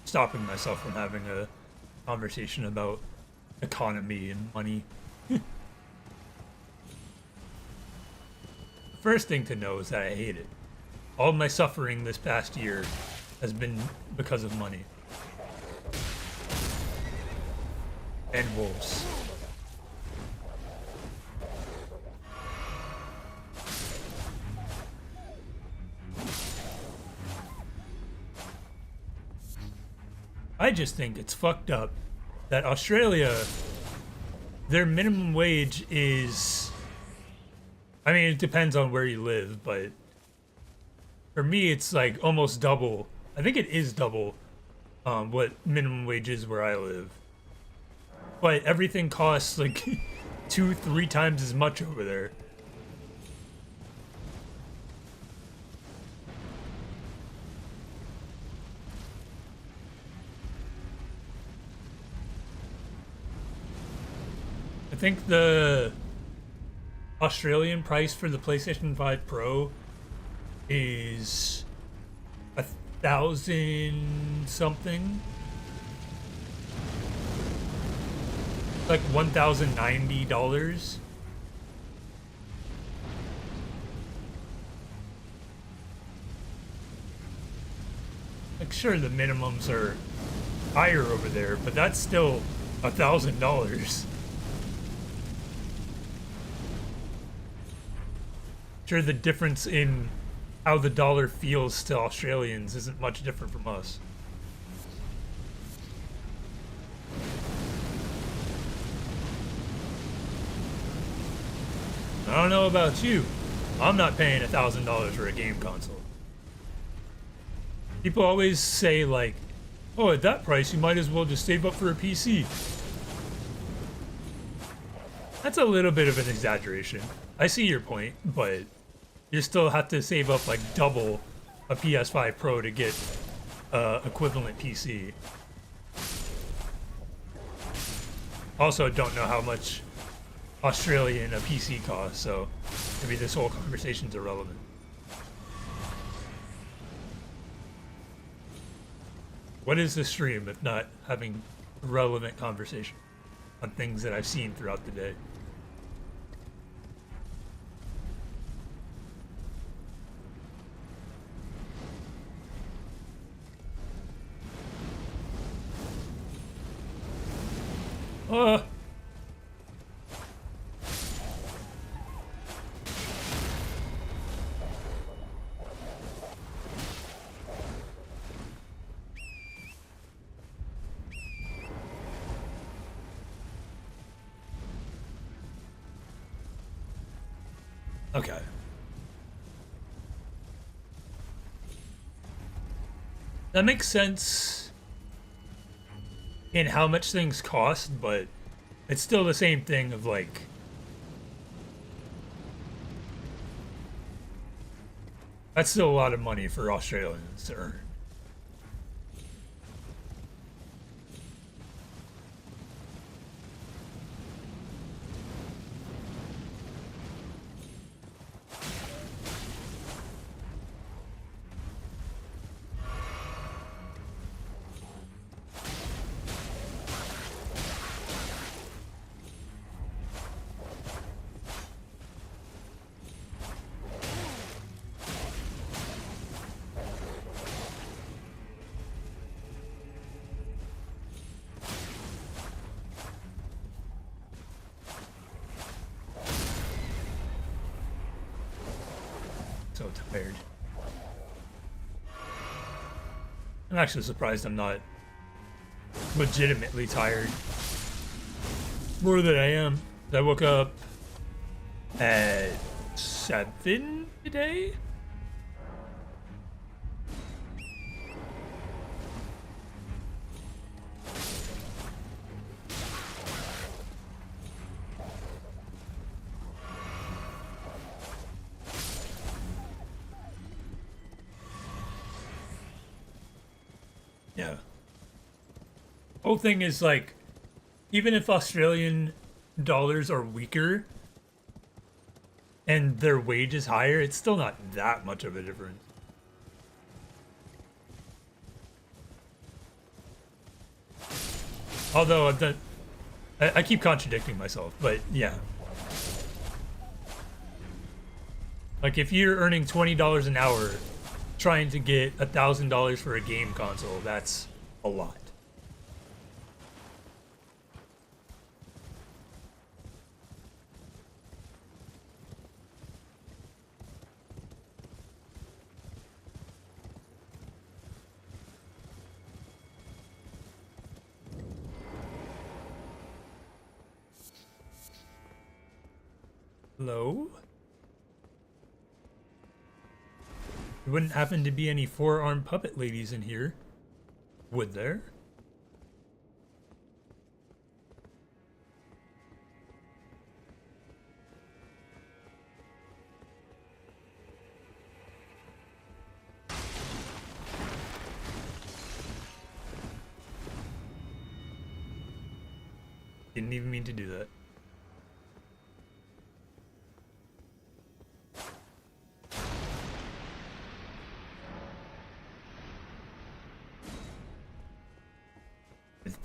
Stopping myself from having a conversation about economy and money. The first thing to know is that I hate it. All my suffering this past year has been because of money. And wolves. I just think it's fucked up that Australia, their minimum wage is, I mean, it depends on where you live, but for me, it's like almost double. I think it is double what minimum wage is where I live. But everything costs like 2-3 times as much over there. I think the Australian price for the PlayStation 5 Pro is 1,000 something. Like $1,090. Like, sure, the minimums are higher over there, but that's still $1,000. Sure, the difference in how the dollar feels to Australians isn't much different from us. I don't know about you. I'm not paying $1,000 for a game console. People always say like, oh, at that price, you might as well just save up for a PC. That's a little bit of an exaggeration. I see your point, but you still have to save up like double a PS5 Pro to get equivalent PC. Also, don't know how much Australian a PC costs, so maybe this whole conversation's irrelevant. What is this stream if not having relevant conversation on things that I've seen throughout the day? Okay. That makes sense in how much things cost, but it's still the same thing of like, that's still a lot of money for Australians to earn. So tired. I'm actually surprised I'm not legitimately tired. More than I am. I woke up at 7 today? Yeah. Whole thing is like, even if Australian dollars are weaker and their wage is higher, it's still not that much of a difference. Although I keep contradicting myself, but yeah. Like if you're earning $20 an hour trying to get $1,000 for a game console, that's a lot. Hello? There wouldn't happen to be any four-armed puppet ladies in here, would there? Didn't even mean to do that.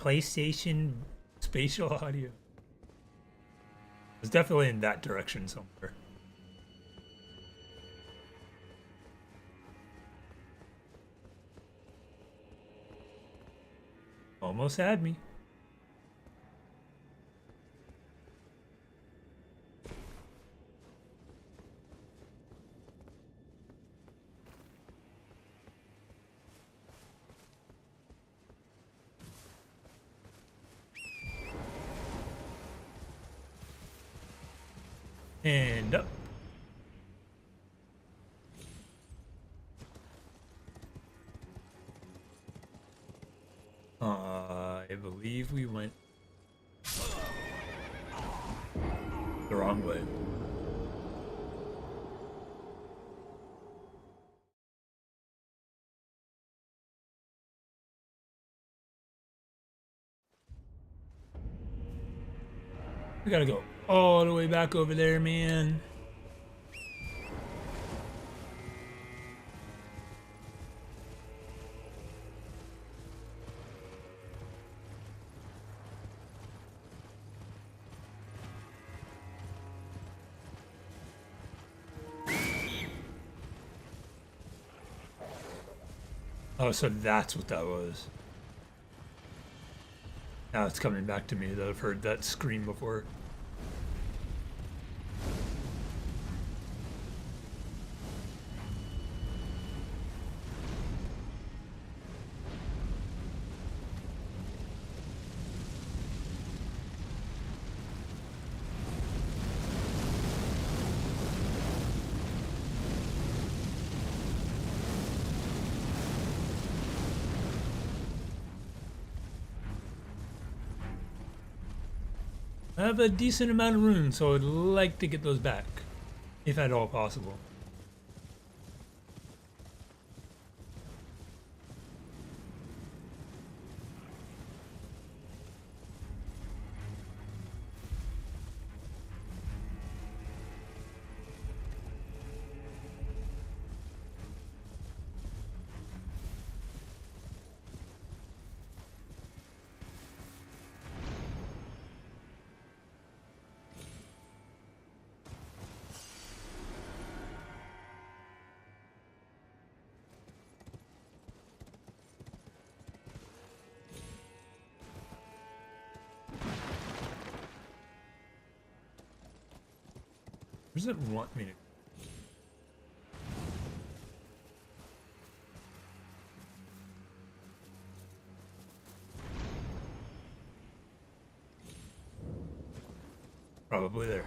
PlayStation spatial audio. It's definitely in that direction somewhere. Almost had me. And up. I believe we went the wrong way. We gotta go all the way back over there, man. Oh, so that's what that was. Now it's coming back to me that I've heard that scream before. I have a decent amount of runes, so I'd like to get those back, if at all possible. Where does it want me to? Probably there.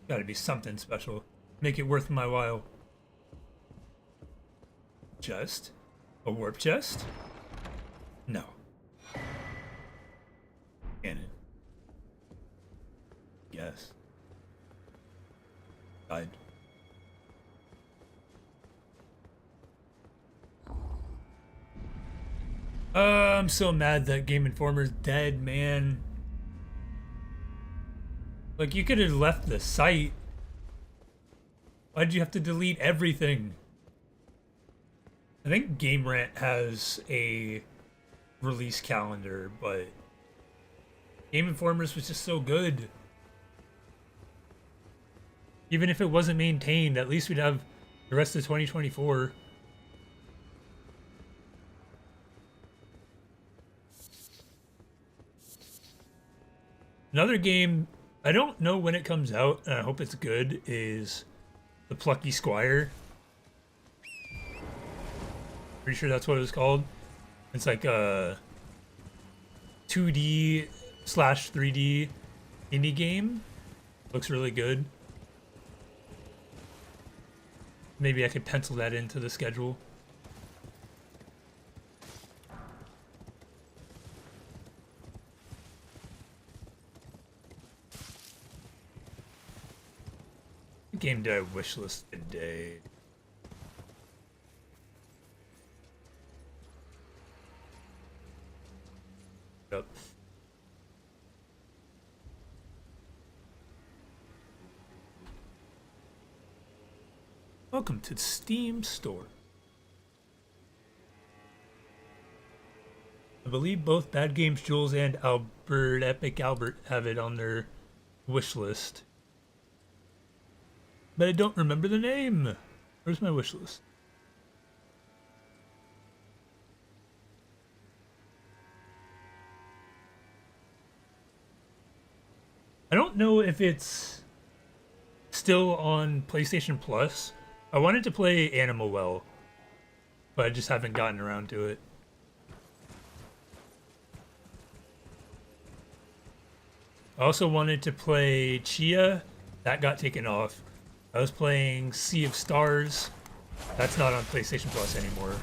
Gotta be something special. Make it worth my while. Chest? A warp chest? No. Cannon. Yes. Died. I'm so mad that Game Informer's dead, man. Like, you could have left the site. Why'd you have to delete everything? I think Game Rant has a release calendar, but Game Informers was just so good. Even if it wasn't maintained, at least we'd have the rest of 2024. Another game, I don't know when it comes out, and I hope it's good, is The Plucky Squire. Pretty sure that's what it was called. It's like a 2D slash 3D indie game. Looks really good. Maybe I could pencil that into the schedule. Game did I wishlist today? Yep. Welcome to the Steam store. I believe both Bad Games Jules and Epic Albert have it on their wish list. But I don't remember the name. Where's my wish list? I don't know if it's still on PlayStation Plus. I wanted to play Animal Well, but I just haven't gotten around to it. I also wanted to play Chia. That got taken off. I was playing Sea of Stars. That's not on PlayStation Plus anymore.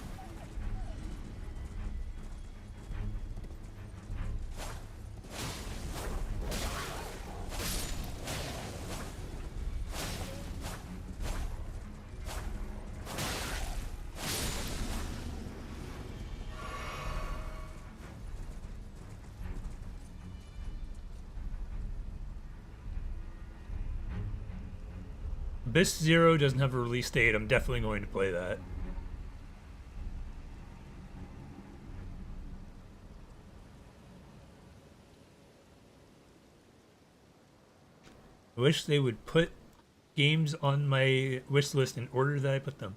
Abyss Zero doesn't have a release date. I'm definitely going to play that. I wish they would put games on my wish list in order that I put them.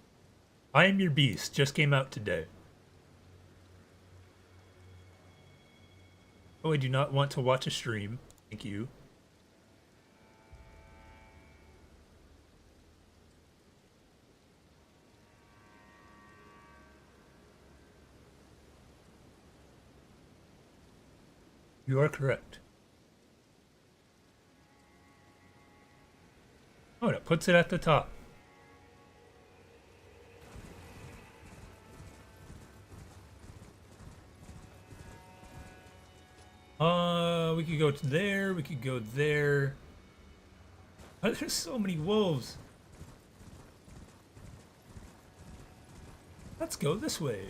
I Am Your Beast just came out today. Oh, I do not want to watch a stream. Thank you. You are correct. Oh, it puts it at the top. We could go to there. We could go there. Oh, there's so many wolves. Let's go this way.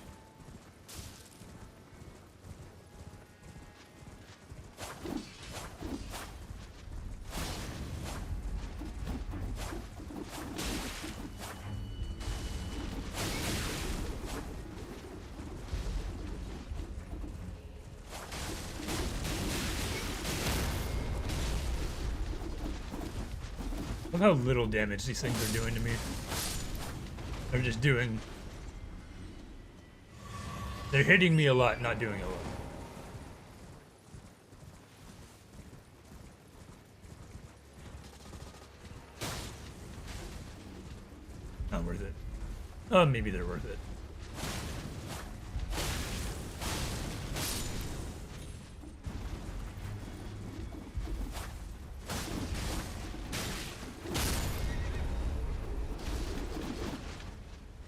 Look how little damage these things are doing to me. They're just doing... They're hitting me a lot, not doing a lot. Not worth it. Oh, maybe they're worth it.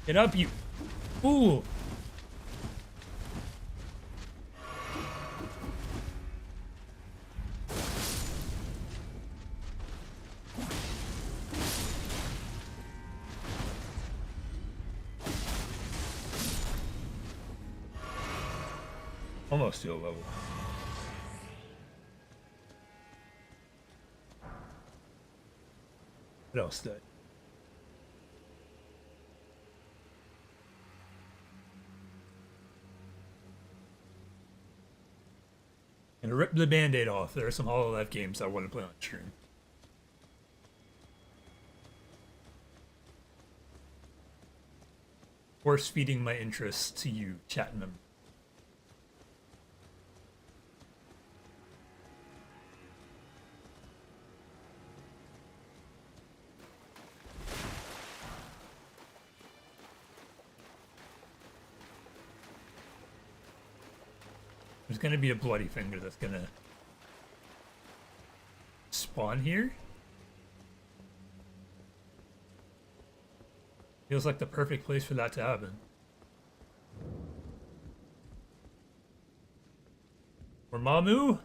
Get up, you fool! Almost to a level. What else did I? And rip the band-aid off. There are some Hololive games I want to play on stream. Force feeding my interests to you, chat member. There's gonna be a bloody finger that's gonna spawn here. Feels like the perfect place for that to happen. Or Mamu?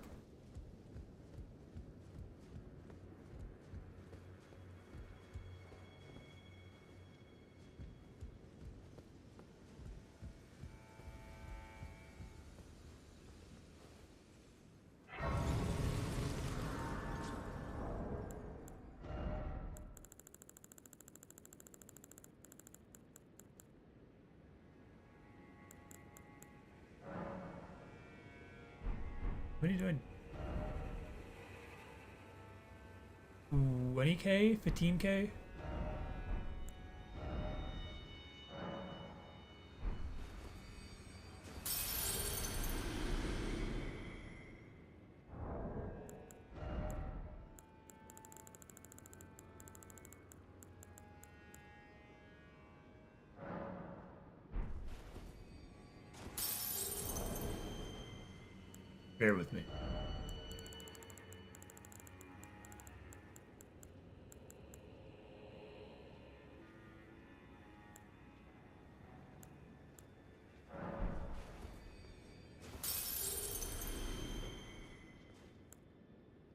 What are you doing? 20k? 15k? Bear with me.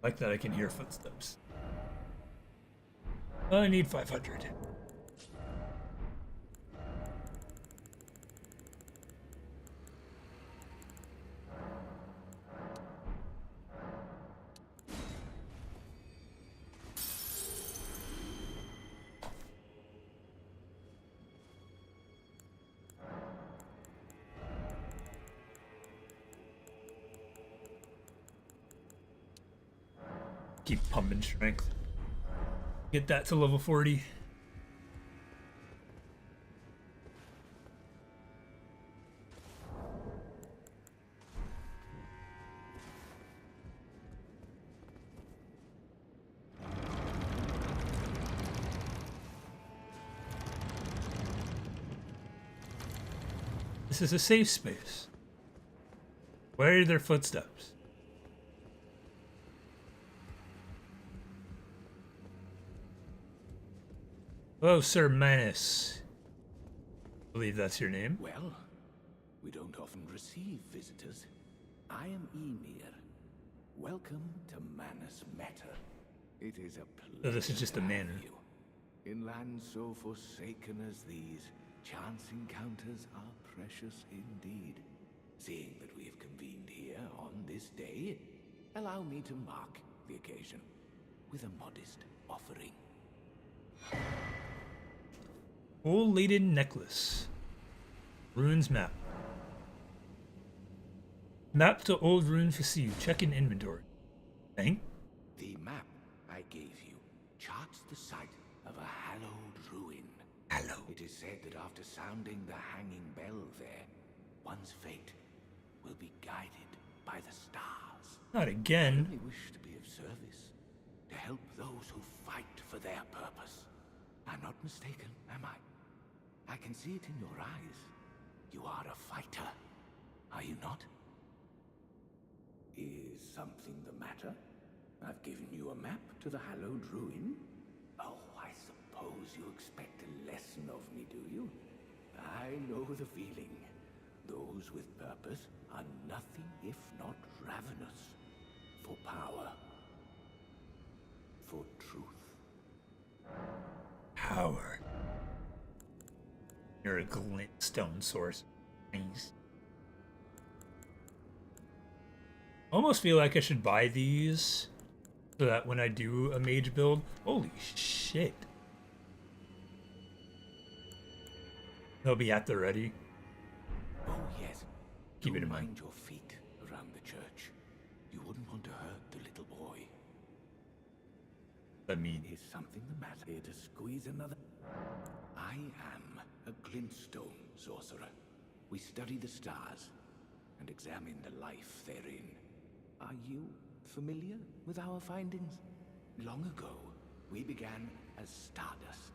Like that I can hear footsteps. I need 500. Keep pumping strength. Get that to level 40. This is a safe space. Where are their footsteps? Hello, Sir Manus. I believe that's your name. Well, we don't often receive visitors. I am Emir. Welcome to Manus Meta. It is a pleasure. So this is just a manor. In lands so forsaken as these, chance encounters are precious indeed. Seeing that we have convened here on this day, allow me to mark the occasion with a modest offering. Gold-laden necklace. Runes map. Map to old runes received. Check in inventory. Thank. The map I gave you charts the site of a hallowed ruin. Hello. It is said that after sounding the hanging bell there, one's fate will be guided by the stars. Not I again. only wish to be of service, to help those who fight for their purpose. I'm not mistaken, am I? I can see it in your eyes. You are a fighter, are you not? Is something the matter? I've given you a map to the hallowed ruin. Oh, I suppose you expect a lesson of me, do you? I know the feeling. Those with purpose are nothing if not ravenous. For power. For truth. Power. You're a glintstone source. Nice. Almost feel like I should buy these so that when I do a mage build, holy shit, they'll be at the ready. Oh yes. Keep it Do in mind. mind your feet around the church. You wouldn't want to hurt the little boy. I mean, Is something the matter here to squeeze another? I am a glintstone sorcerer. We study the stars and examine the life therein. Are you familiar with our findings? Long ago, we began as stardust,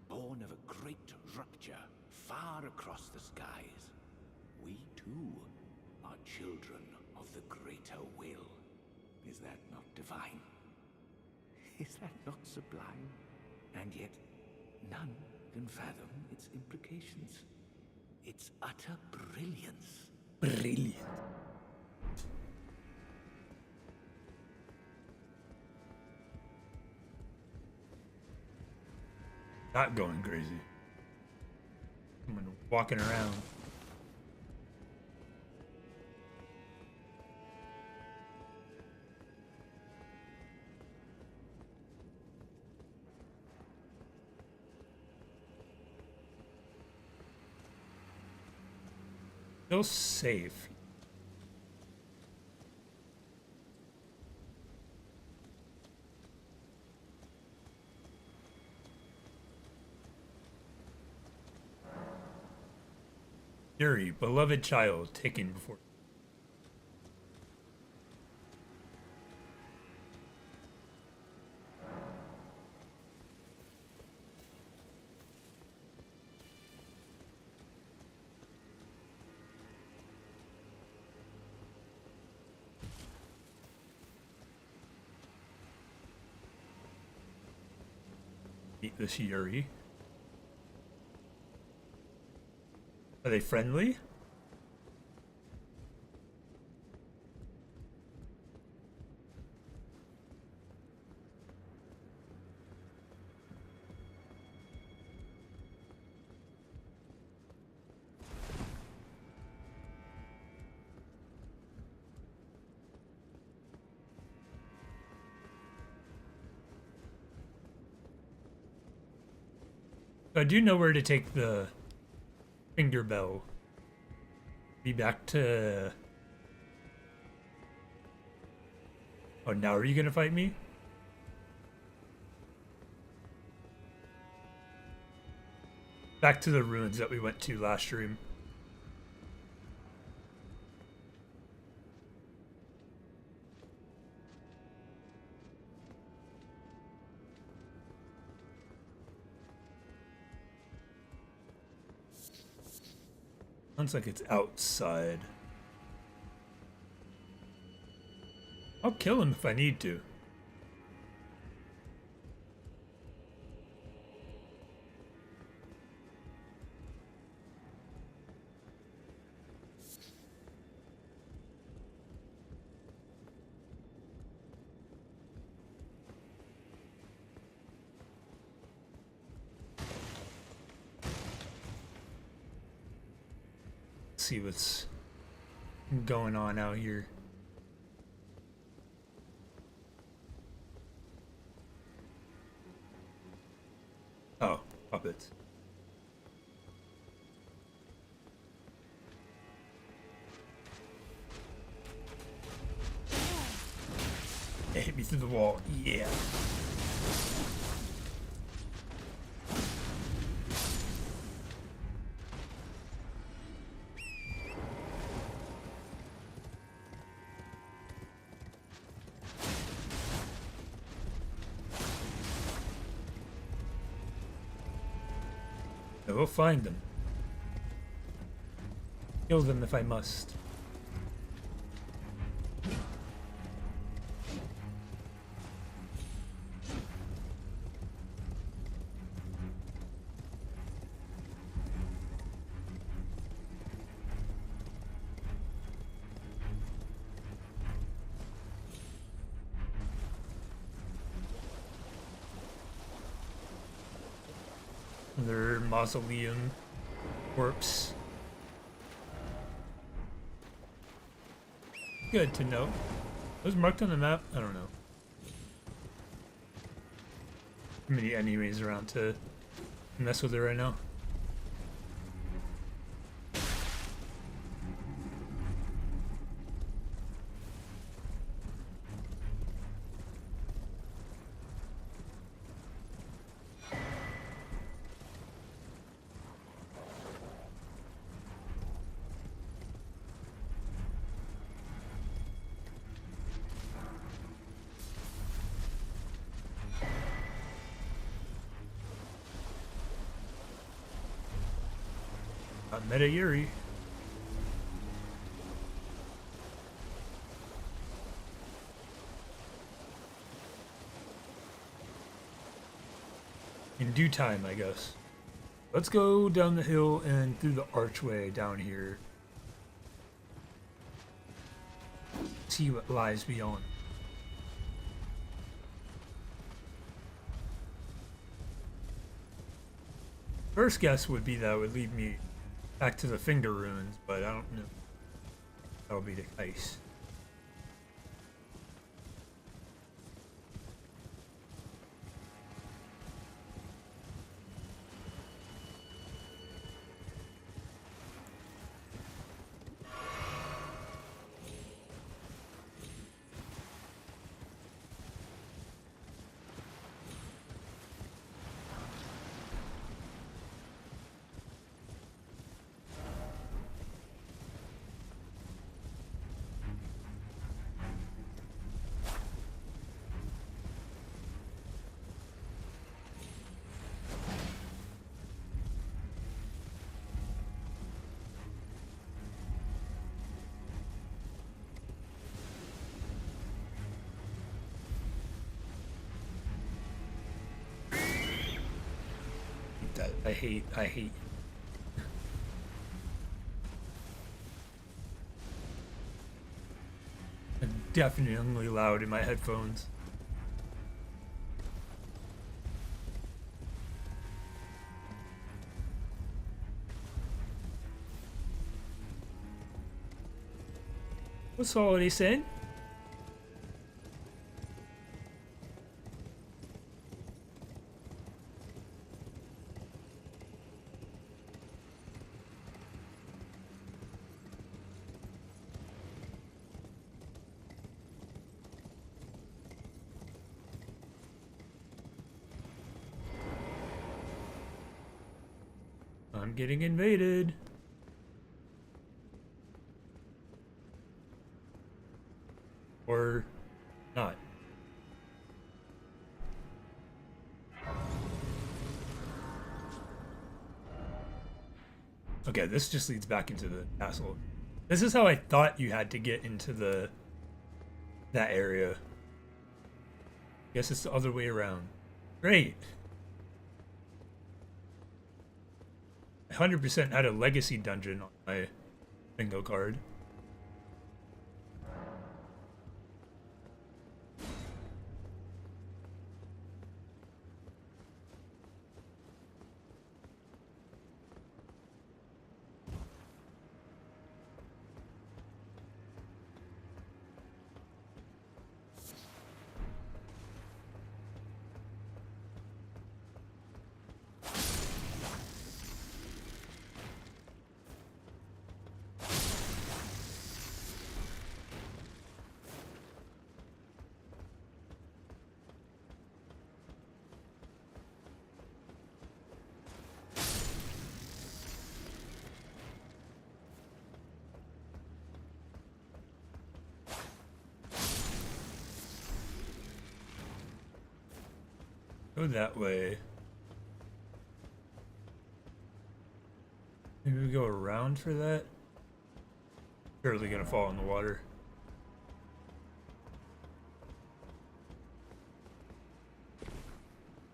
born of a great rupture far across the skies. We too are children of the greater will. Is that not divine? Is that not sublime? And yet, none can fathom its implications. Its utter brilliance. brilliant. Not going crazy. I'm walking around. Feel safe. Yuri, beloved child, taken before. Meet this Yuri. Are they friendly? I do know where to take the finger bell. Be back to... Oh, now are you gonna fight me? Back to the ruins that we went to last stream. Sounds like it's outside. I'll kill him if I need to. See what's going on out here. Oh, puppets. It hit me through the wall. Yeah. I will find them. Kill them if I must. Their mausoleum corpse. Good to know. Was marked on the map? I don't know. Too many enemies around to mess with it right now. Meta Yuri. In due time, I guess. Let's go down the hill and through the archway down here. See what lies beyond. First guess would be that would lead me back to the finger ruins, but I don't know. That'll be the case. I hate. I'm definitely loud in my headphones. What's all he saying? I'm getting invaded. Or not. Okay, this just leads back into the castle. This is how I thought you had to get into that area. Guess it's the other way around. Great. 100% had a legacy dungeon on my bingo card. Go that way. Maybe we go around for that? Surely gonna fall in the water.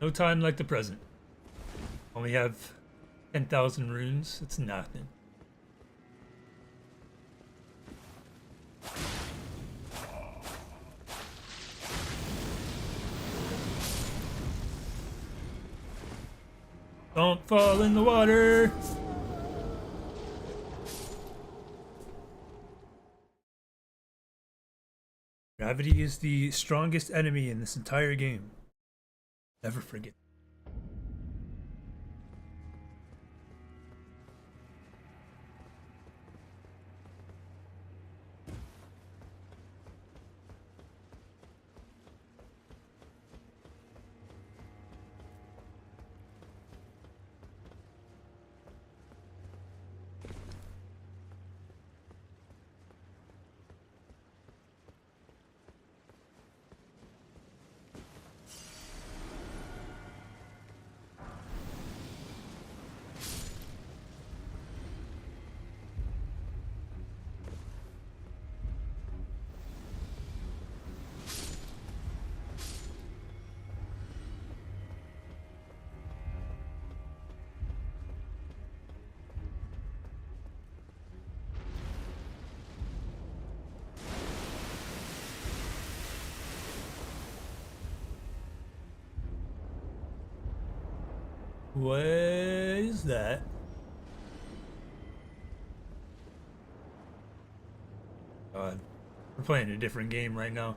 No time like the present. Only have 10,000 runes. It's nothing. Don't fall in the water! Gravity is the strongest enemy in this entire game. Never forget. What is that? God, we're playing a different game right now.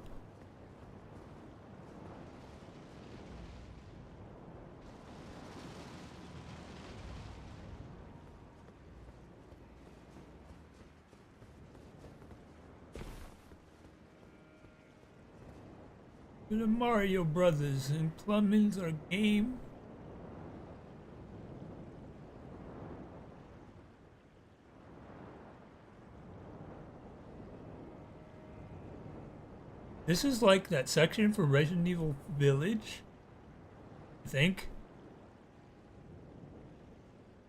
The Mario Brothers and plumbing's our game. This is like that section from Resident Evil Village, I think.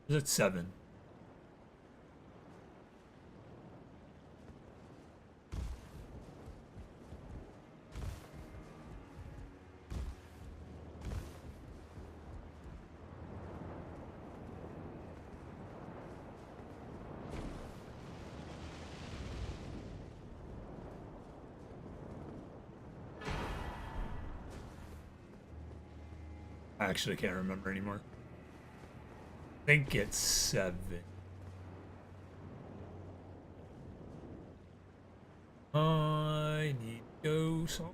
Is it 7? I actually can't remember anymore. I think it's 7. I need to go somewhere.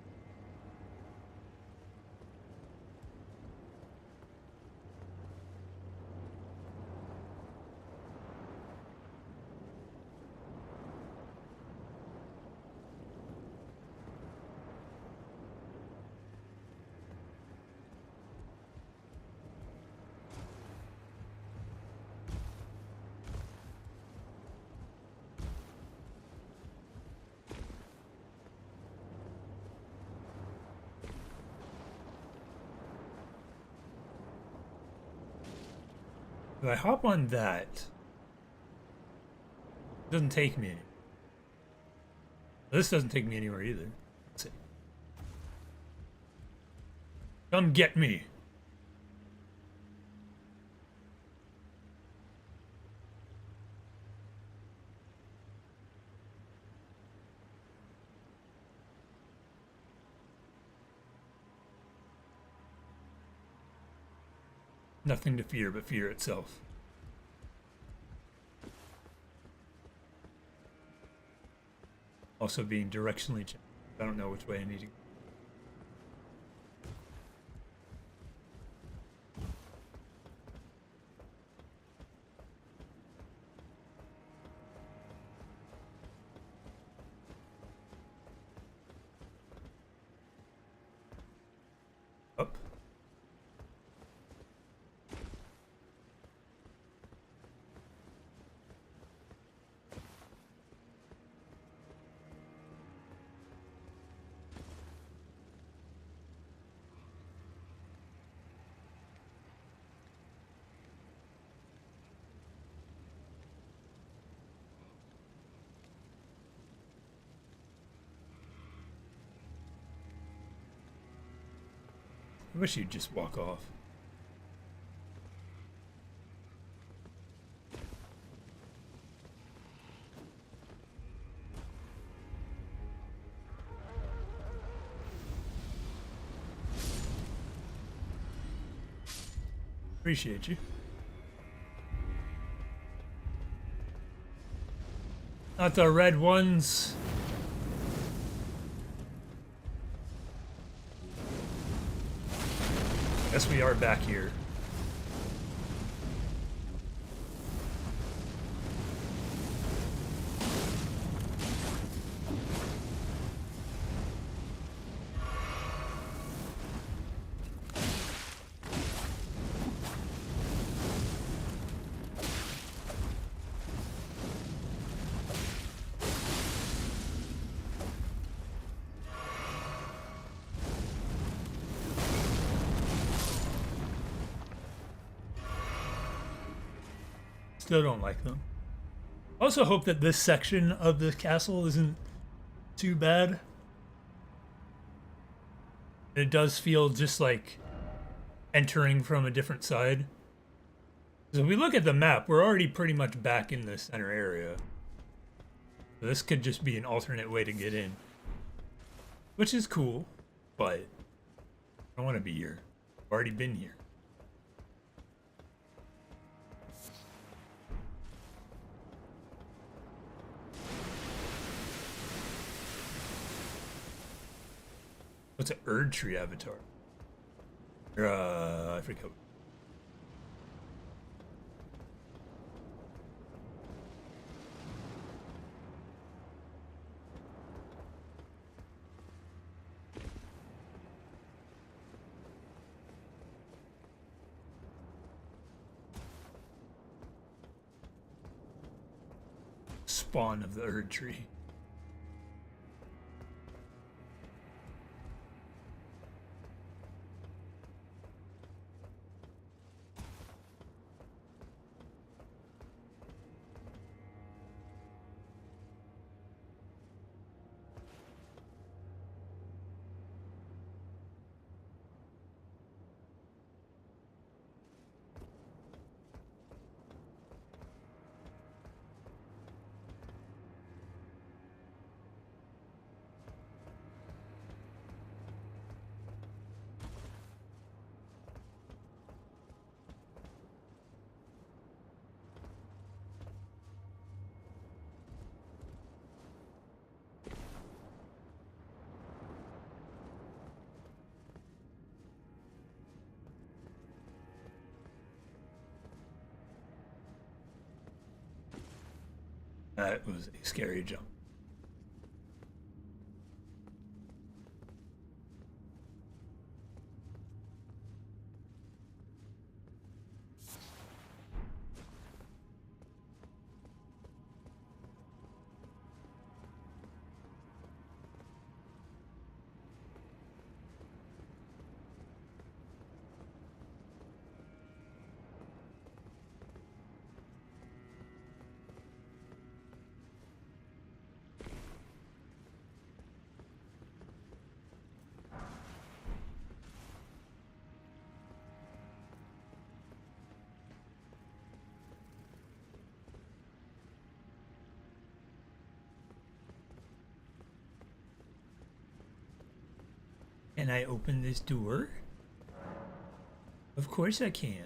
If I hop on that, it doesn't take me anywhere. This doesn't take me anywhere either. Let's see. Come get me. Nothing to fear but fear itself. Also being directionally changed. I don't know which way I need to go. Up. I wish you'd just walk off. Appreciate you. Not the red ones. Guess we are back here. Still don't like them. I also hope that this section of the castle isn't too bad. It does feel just like entering from a different side. So if we look at the map, we're already pretty much back in the center area. So this could just be an alternate way to get in. Which is cool, but I don't want to be here. I've already been here. What's an Erdtree avatar? I forget. Spawn of the Erdtree. That was a scary jump. Can I open this door? Of course I can.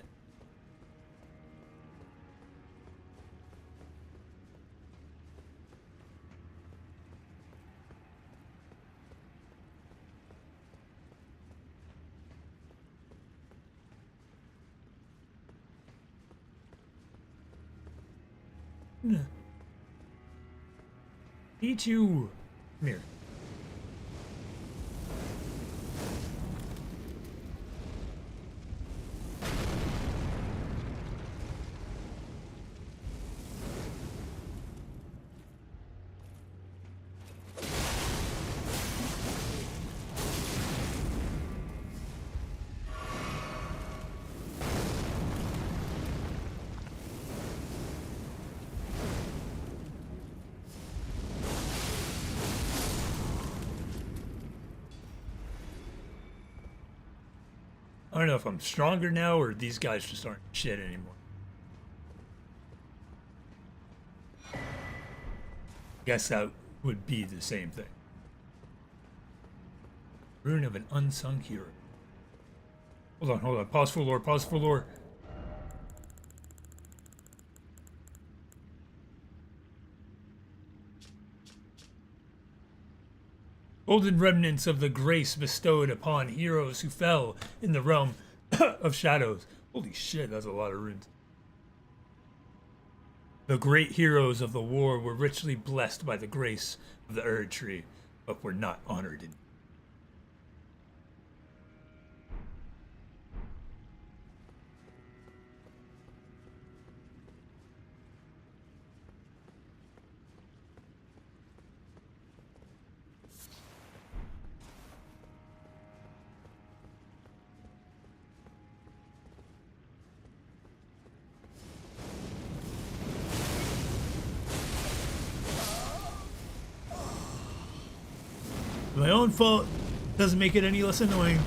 Eat you. Come here. I don't know if I'm stronger now or these guys just aren't shit anymore. Guess that would be the same thing. Rune of an unsung hero. Hold on. Pause for lore. Golden remnants of the grace bestowed upon heroes who fell in the realm of shadows. Holy shit, that's a lot of runes. The great heroes of the war were richly blessed by the grace of the Erdtree, but were not honored in. My own fault doesn't make it any less annoying.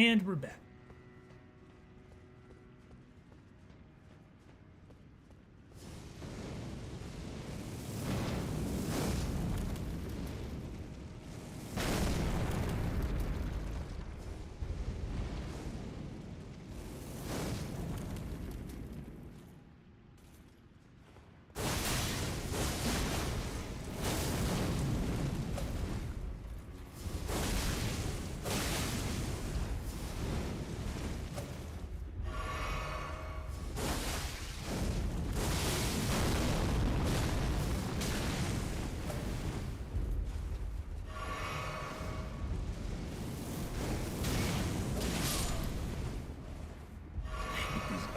And we're back.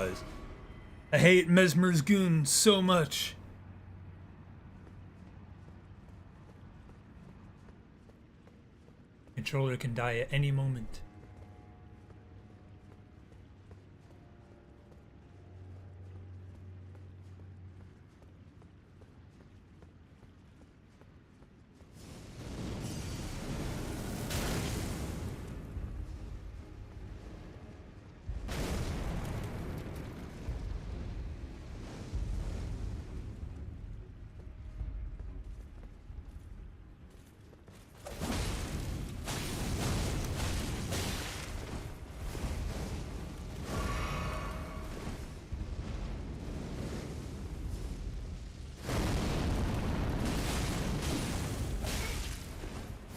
Guys, I hate Mesmer's goon so much. Controller can die at any moment.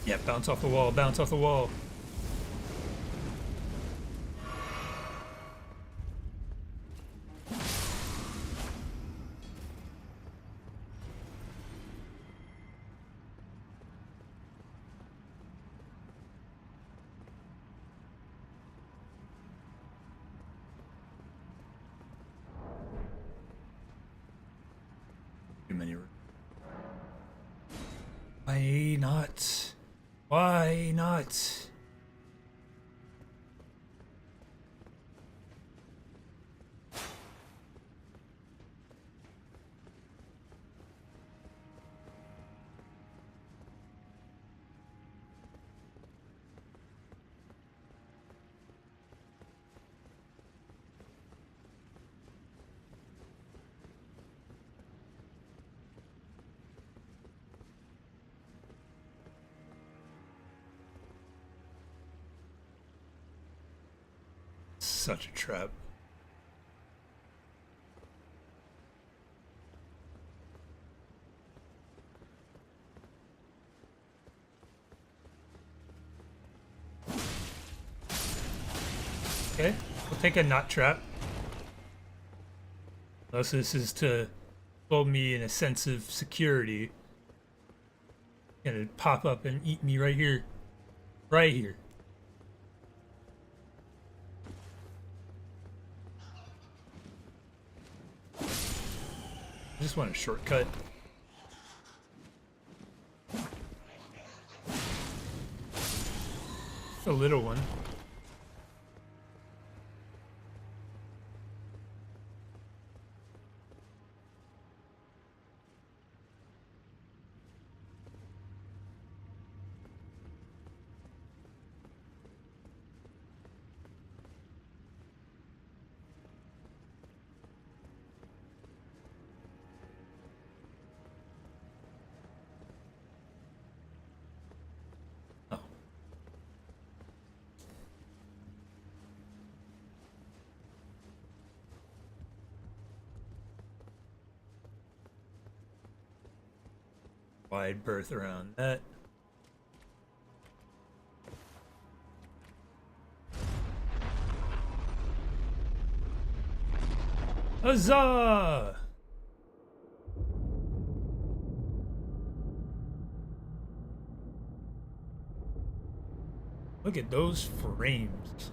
Yeah, bounce off the wall, bounce off the wall. Too many. Why not? Why not? Such a trap. Okay, we'll take a not trap. Unless this is to hold me in a sense of security. Gonna pop up and eat me right here. Right here. I just want a shortcut. A little one. Oh. Wide berth around that. Huzzah! Look at those frames.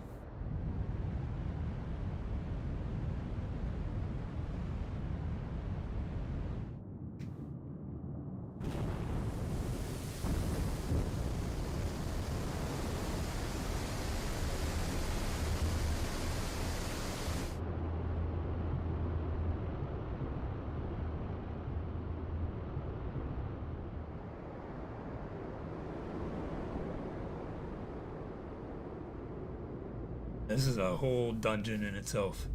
This is a whole dungeon in itself.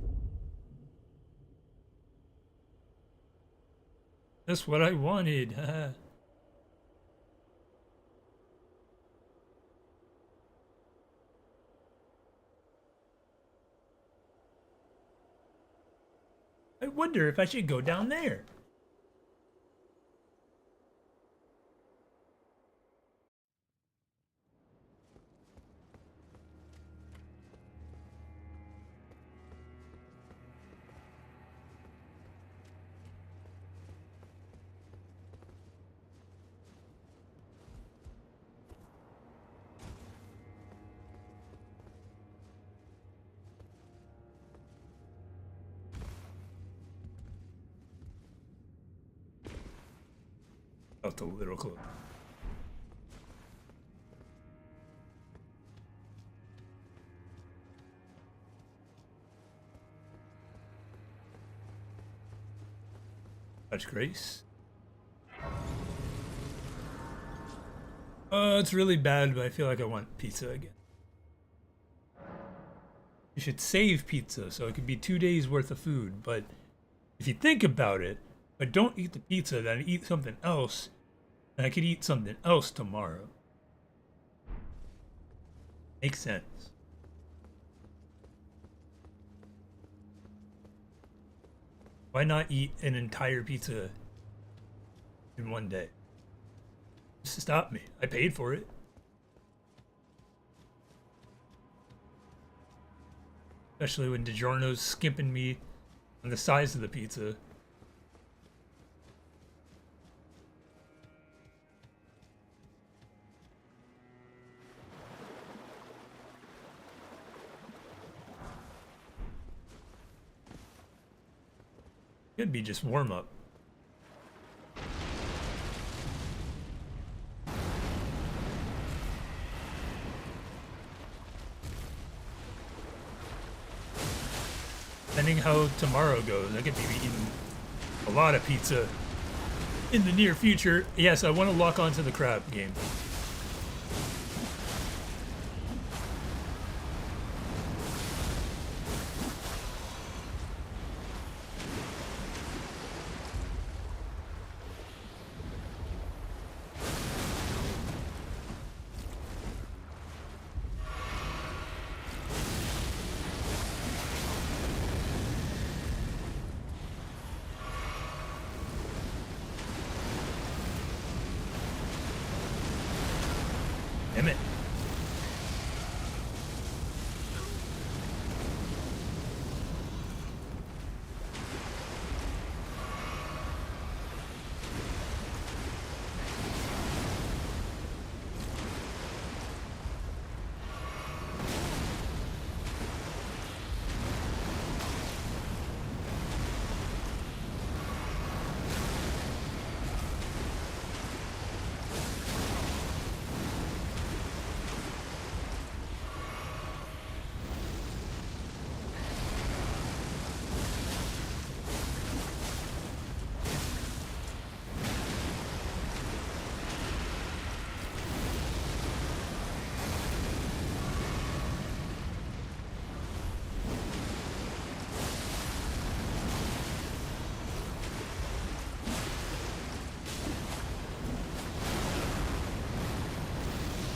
That's what I wanted. I wonder if I should go down there. Felt a little close. Touch Grace. It's really bad, but I feel like I want pizza again. You should save pizza so it could be 2 days worth of food, but if you think about it, if I don't eat the pizza, then I eat something else, and I could eat something else tomorrow. Makes sense. Why not eat an entire pizza in one day? Just stop me. I paid for it. Especially when DiGiorno's skimping me on the size of the pizza. Could be just warm up. Depending how tomorrow goes, I could be eating a lot of pizza in the near future. Yes, I want to lock onto the crab game. Damn it.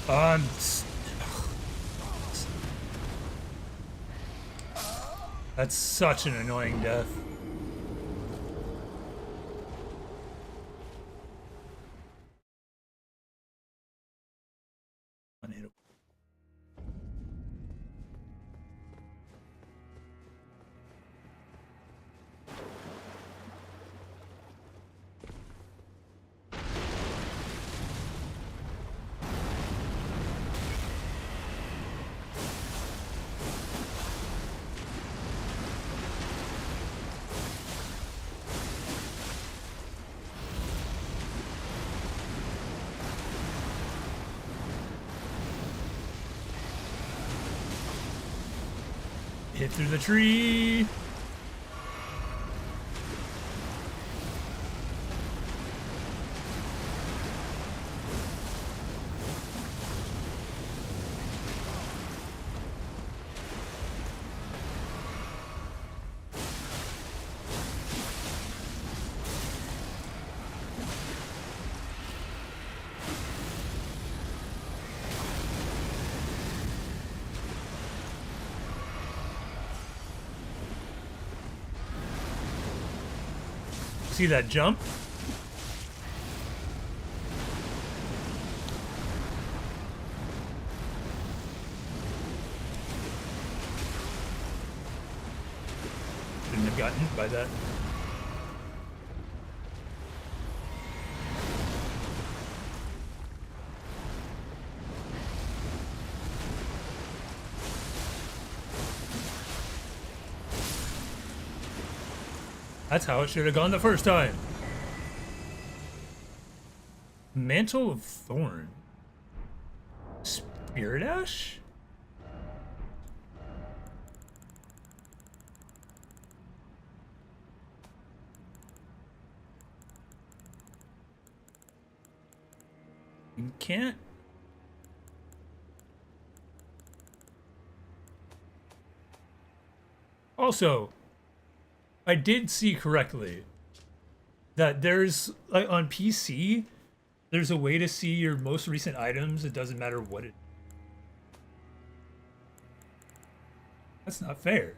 Um, that's such an annoying death. Unhittable. Hit through the tree. See that jump? Shouldn't have gotten hit by that. That's how it should have gone the first time. Mantle of Thorn. Spirit Ash? You can't. Also, I did see correctly that there's like on PC, there's a way to see your most recent items. It doesn't matter what it. That's not fair.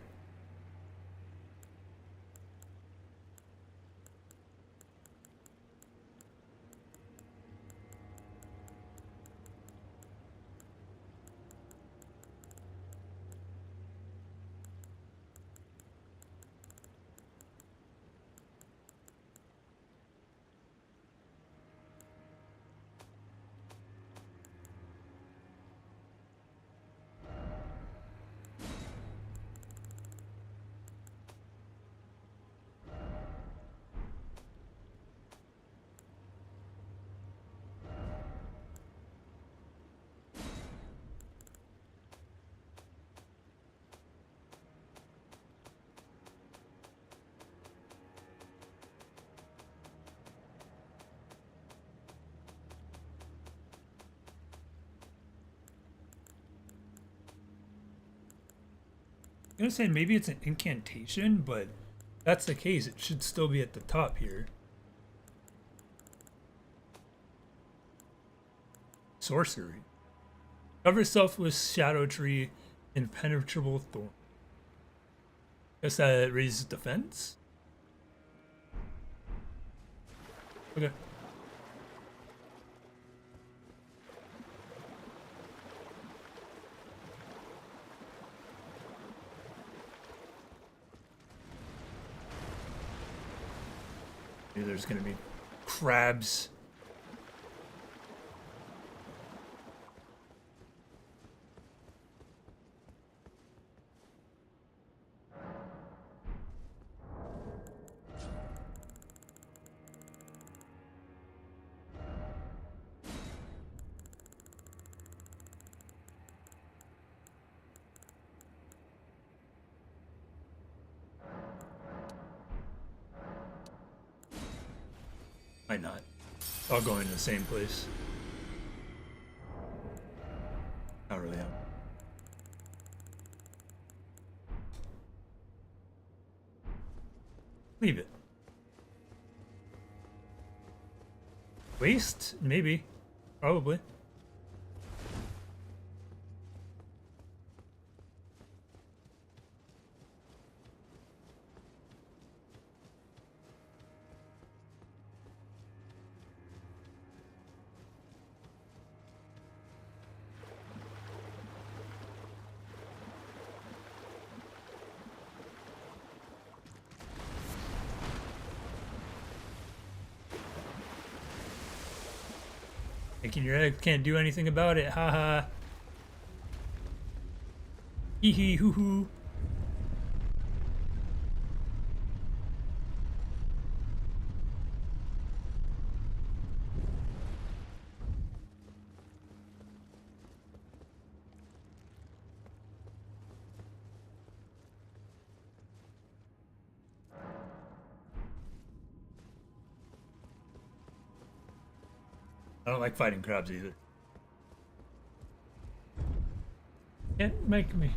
I'm gonna say maybe it's an incantation, but if that's the case, it should still be at the top here. Sorcery. Cover yourself with Shadow Tree, Impenetrable Thorn. Guess that raises defense? Okay. Maybe there's gonna be crabs. Why not? All going to the same place. Not really. Leave it. Waste? Maybe. Probably. Thinking your egg can't do anything about it, haha. Hee hee hoo hoo. I don't like fighting crabs either. Can't make me.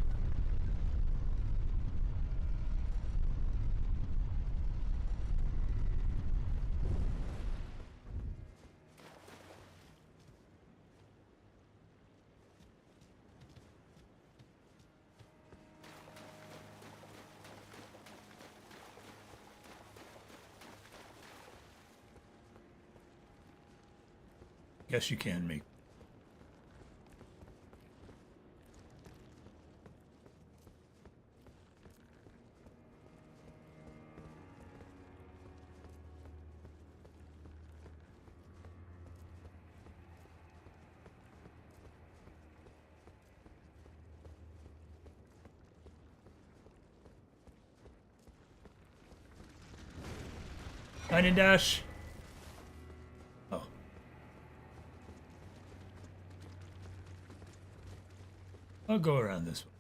Guess you can make. Dine and dash. Oh. I'll go around this way.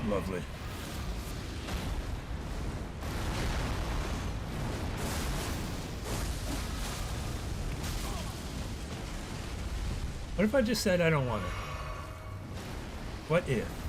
Lovely. What if I just said I don't want it? What if?